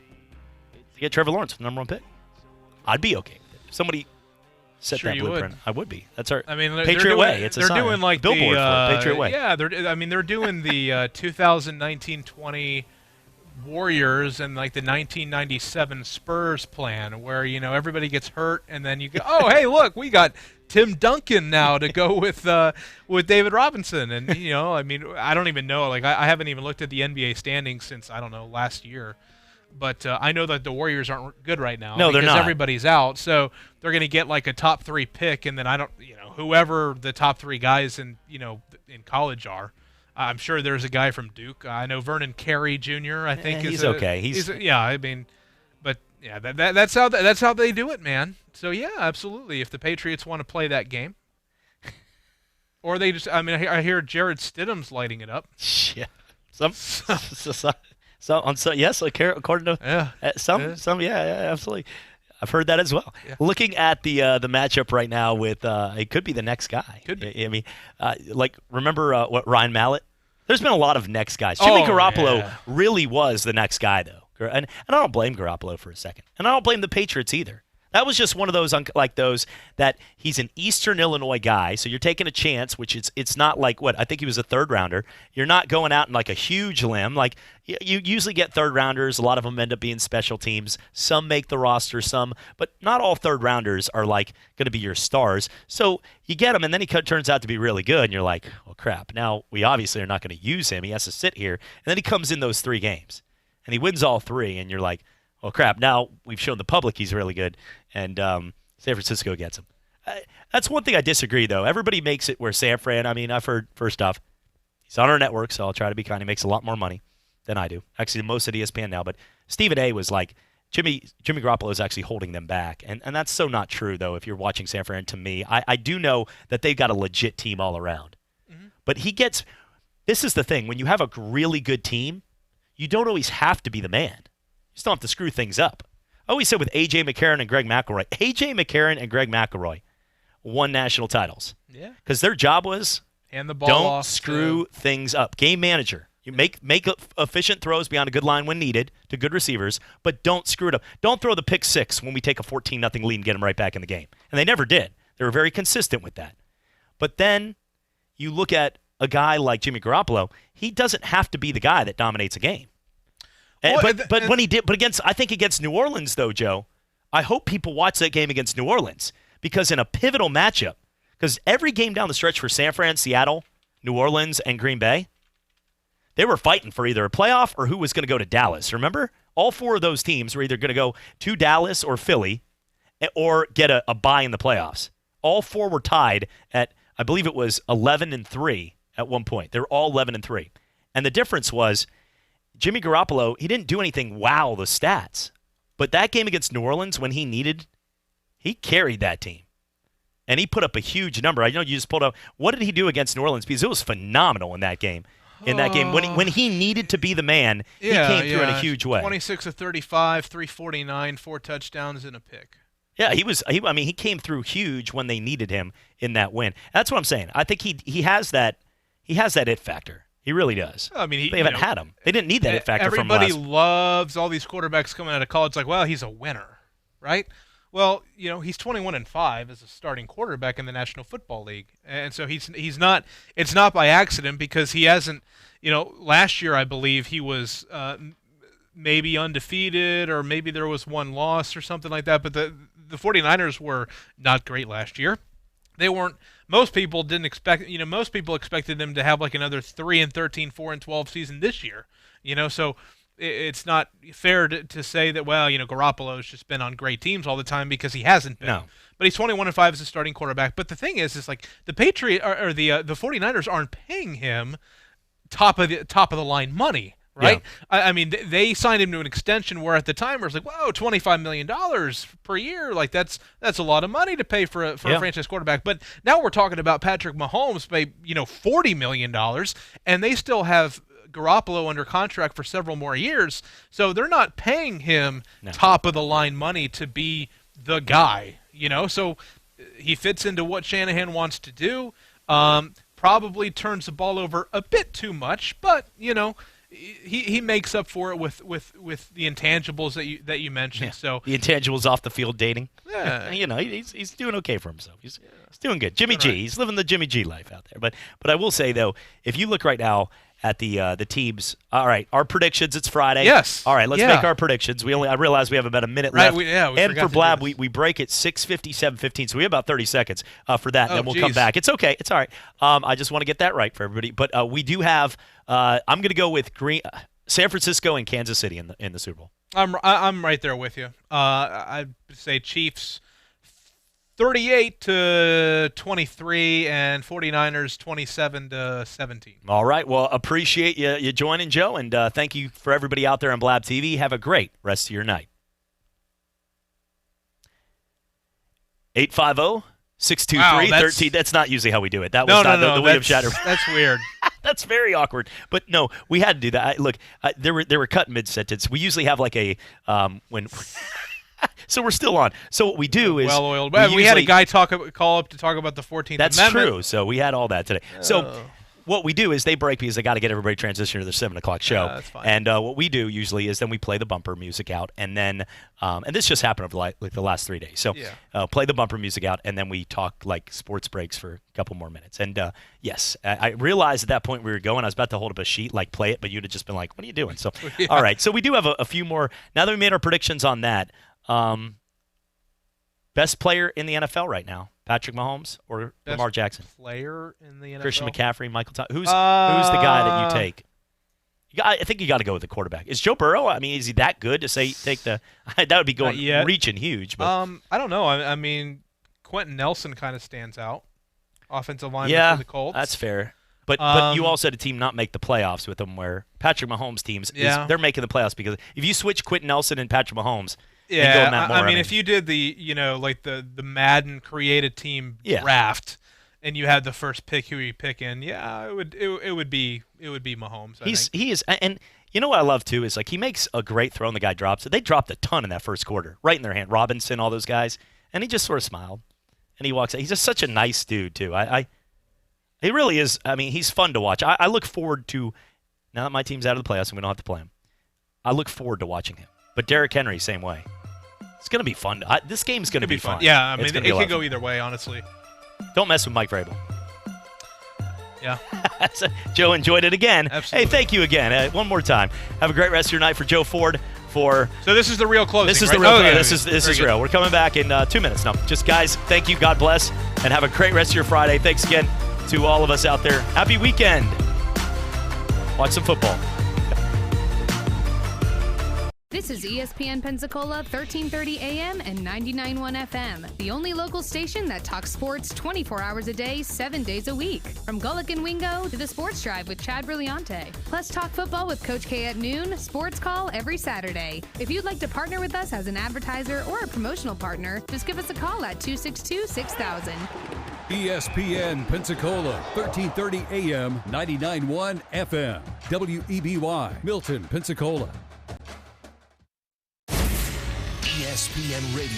get Trevor Lawrence, the number one pick. I'd be okay with it. If somebody set that blueprint, I would be. That's our Patriot way. It's a sign. Doing like billboard for it. Patriot way. Yeah, they're doing the 2019-20 Warriors and like the 1997 Spurs plan, where everybody gets hurt and then you go, oh hey, look, we got Tim Duncan now to go with David Robinson, and I don't even know. Like I haven't even looked at the NBA standings since last year. But I know that the Warriors aren't good right now. No, they're not. Because everybody's out, so they're going to get like a top 3 pick, and then whoever the top 3 guys in college are. I'm sure there's a guy from Duke. I know Vernon Carey Jr. I think he's okay. That's how they do it, man. So yeah, absolutely. If the Patriots want to play that game, or they just, I hear Jared Stidham's lighting it up. Yeah, yes, according to some, absolutely. I've heard that as well. Yeah. Looking at the matchup right now with it could be the next guy. Could be. Remember what Ryan Mallett? There's been a lot of next guys. Jimmy Garoppolo really was the next guy, though. And I don't blame Garoppolo for a second. And I don't blame the Patriots either. That was just one of those those that he's an Eastern Illinois guy, so you're taking a chance, which it's not like I think he was a third rounder. You're not going out in like a huge limb. Like you usually get third rounders. A lot of them end up being special teams. Some make the roster, but not all third rounders are like going to be your stars. So you get him, and then he turns out to be really good, and you're like, well, crap. Now we obviously are not going to use him. He has to sit here, and then he comes in those 3 games, and he wins all 3, and you're like, well, crap, now we've shown the public he's really good, and San Francisco gets him. That's one thing I disagree, though. Everybody makes it where San Fran, I've heard, first off, he's on our network, so I'll try to be kind. He makes a lot more money than I do. Actually, most at ESPN now, but Stephen A. was like, Jimmy Garoppolo is actually holding them back, and that's so not true, though, if you're watching San Fran. To me, I do know that they've got a legit team all around. Mm-hmm. But this is the thing, when you have a really good team, you don't always have to be the man. You still have to screw things up. I always said with A.J. McCarron and Greg McElroy, A.J. McCarron and Greg McElroy won national titles. Yeah. Because their job was hand the ball don't off screw things up. Game manager. You make efficient throws beyond a good line when needed to good receivers, but don't screw it up. Don't throw the pick six when we take a 14-0 lead and get them right back in the game. And they never did. They were very consistent with that. But then you look at a guy like Jimmy Garoppolo, he doesn't have to be the guy that dominates a game. But when he did, I think against New Orleans though, Joe, I hope people watch that game against New Orleans because in a pivotal matchup, because every game down the stretch for San Fran, Seattle, New Orleans, and Green Bay, they were fighting for either a playoff or who was going to go to Dallas. Remember? All four of those teams were either going to go to Dallas or Philly or get a bye in the playoffs. All four were tied at, I believe it was 11-3 at one point. They were all 11-3. And the difference was Jimmy Garoppolo, he didn't do anything wow the stats. But that game against New Orleans when he needed, he carried that team. And he put up a huge number. I know you just pulled up. What did he do against New Orleans? Because it was phenomenal in that game. When he needed to be the man, he came through in a huge way. 26 of 35, 349, 4 touchdowns and a pick. Yeah, he came through huge when they needed him in that win. That's what I'm saying. I think he has that it factor. He really does. I mean, they haven't had him. They didn't need that it factor from everybody loves all these quarterbacks coming out of college like, well, he's a winner, right? Well, he's 21-5 as a starting quarterback in the National Football League. And so he's not it's not by accident because he hasn't, last year I believe he was maybe undefeated or maybe there was one loss or something like that, but the 49ers were not great last year. They weren't. Most people didn't expect. Most people expected them to have like another 3-13, 4-12 season this year. So it's not fair to say that. Well, Garoppolo's just been on great teams all the time because he hasn't been. No. But he's 21-5 as a starting quarterback. But the thing is like the Patriots or the 49ers aren't paying him top of the line money. Right? Yeah. I mean, they signed him to an extension where at the time it was like, whoa, $25 million per year. Like, that's a lot of money to pay for a franchise quarterback. But now we're talking about Patrick Mahomes pay, $40 million, and they still have Garoppolo under contract for several more years. So they're not paying him top-of-the-line money to be the guy, So he fits into what Shanahan wants to do. Probably turns the ball over a bit too much, but, he makes up for it with the intangibles that you mentioned. Yeah. So the intangibles off the field dating. Yeah, he's doing okay for himself. He's doing good. Jimmy G, he's living the Jimmy G life out there. But I will say though, if you look right now at the teams, all right, our predictions. It's Friday. Yes. All right, let's make our predictions. I realize we have about a minute left. We and for Blab, we break at 6:50, 7:15, so we have about 30 seconds for that. And then we'll come back. It's okay. It's all right. I just want to get that right for everybody. But we do have. I'm going to go with San Francisco and Kansas City in the Super Bowl. I'm right there with you. I'd say Chiefs 38-23 and 49ers 27-17. All right. Well, appreciate you joining, Joe, and thank you for everybody out there on Blab TV. Have a great rest of your night. 850-623-13. That's not usually how we do it. That was not the William Shatter. That's weird. That's very awkward. But no, we had to do that. Look, they were cut mid-sentence. We usually have like a when. So we're still on. So what we do is well-oiled. We had a guy call up to talk about the 14th Amendment. That's true. So we had all that today. So what we do is they break because they got to get everybody transitioned to their 7 o'clock show. That's fine. And what we do usually is then we play the bumper music out, and then and this just happened over like the last 3 days. So play the bumper music out, and then we talk like sports breaks for a couple more minutes. And yes, I realized at that point we were going. I was about to hold up a sheet like play it, but you'd have just been like, "What are you doing?" So all right. So we do have a few more now that we made our predictions on that. Best player in the NFL right now, Patrick Mahomes or Lamar Jackson? Player in the NFL? Christian McCaffrey, Michael Thomas. Who's the guy that you take? I think you got to go with the quarterback. Is Joe Burrow? I mean, is he that good to say take the? That would be reaching huge. But I don't know. I mean, Quentin Nelson kind of stands out. Offensive lineman for the Colts. That's fair. But you also had a team not make the playoffs with them, where Patrick Mahomes' teams they're making the playoffs because if you switch Quentin Nelson and Patrick Mahomes. Yeah, I mean, if you did the like the Madden created team draft, and you had the first pick who you pick in, it would be Mahomes. He is, and you know what I love too is like he makes a great throw and the guy drops it. They dropped a ton in that first quarter, right in their hand. Robinson, all those guys, and he just sort of smiled, and he walks. He's just such a nice dude too. He really is. I mean, he's fun to watch. I look forward to, now that my team's out of the playoffs and we don't have to play him, I look forward to watching him. But Derrick Henry, same way. It's going to be fun. This game's going to be fun. Yeah, I mean, it could go either way, honestly. Don't mess with Mike Vrabel. Yeah. Joe enjoyed it again. Absolutely. Hey, thank you again. One more time. Have a great rest of your night for Joe Ford. So this is the real closing. This is right? the real. Oh, yeah, this is real. We're coming back in 2 minutes. No, just guys, thank you. God bless, and have a great rest of your Friday. Thanks again to all of us out there. Happy weekend. Watch some football. This is ESPN Pensacola, 1330 AM and 99.1 FM, the only local station that talks sports 24 hours a day, 7 days a week. From Gullick and Wingo to the Sports Drive with Chad Brillante. Plus talk football with Coach K at noon, Sports Call every Saturday. If you'd like to partner with us as an advertiser or a promotional partner, just give us a call at 262-6000. ESPN Pensacola, 1330 AM, 99.1 FM. WEBY, Milton, Pensacola. ESPN Radio.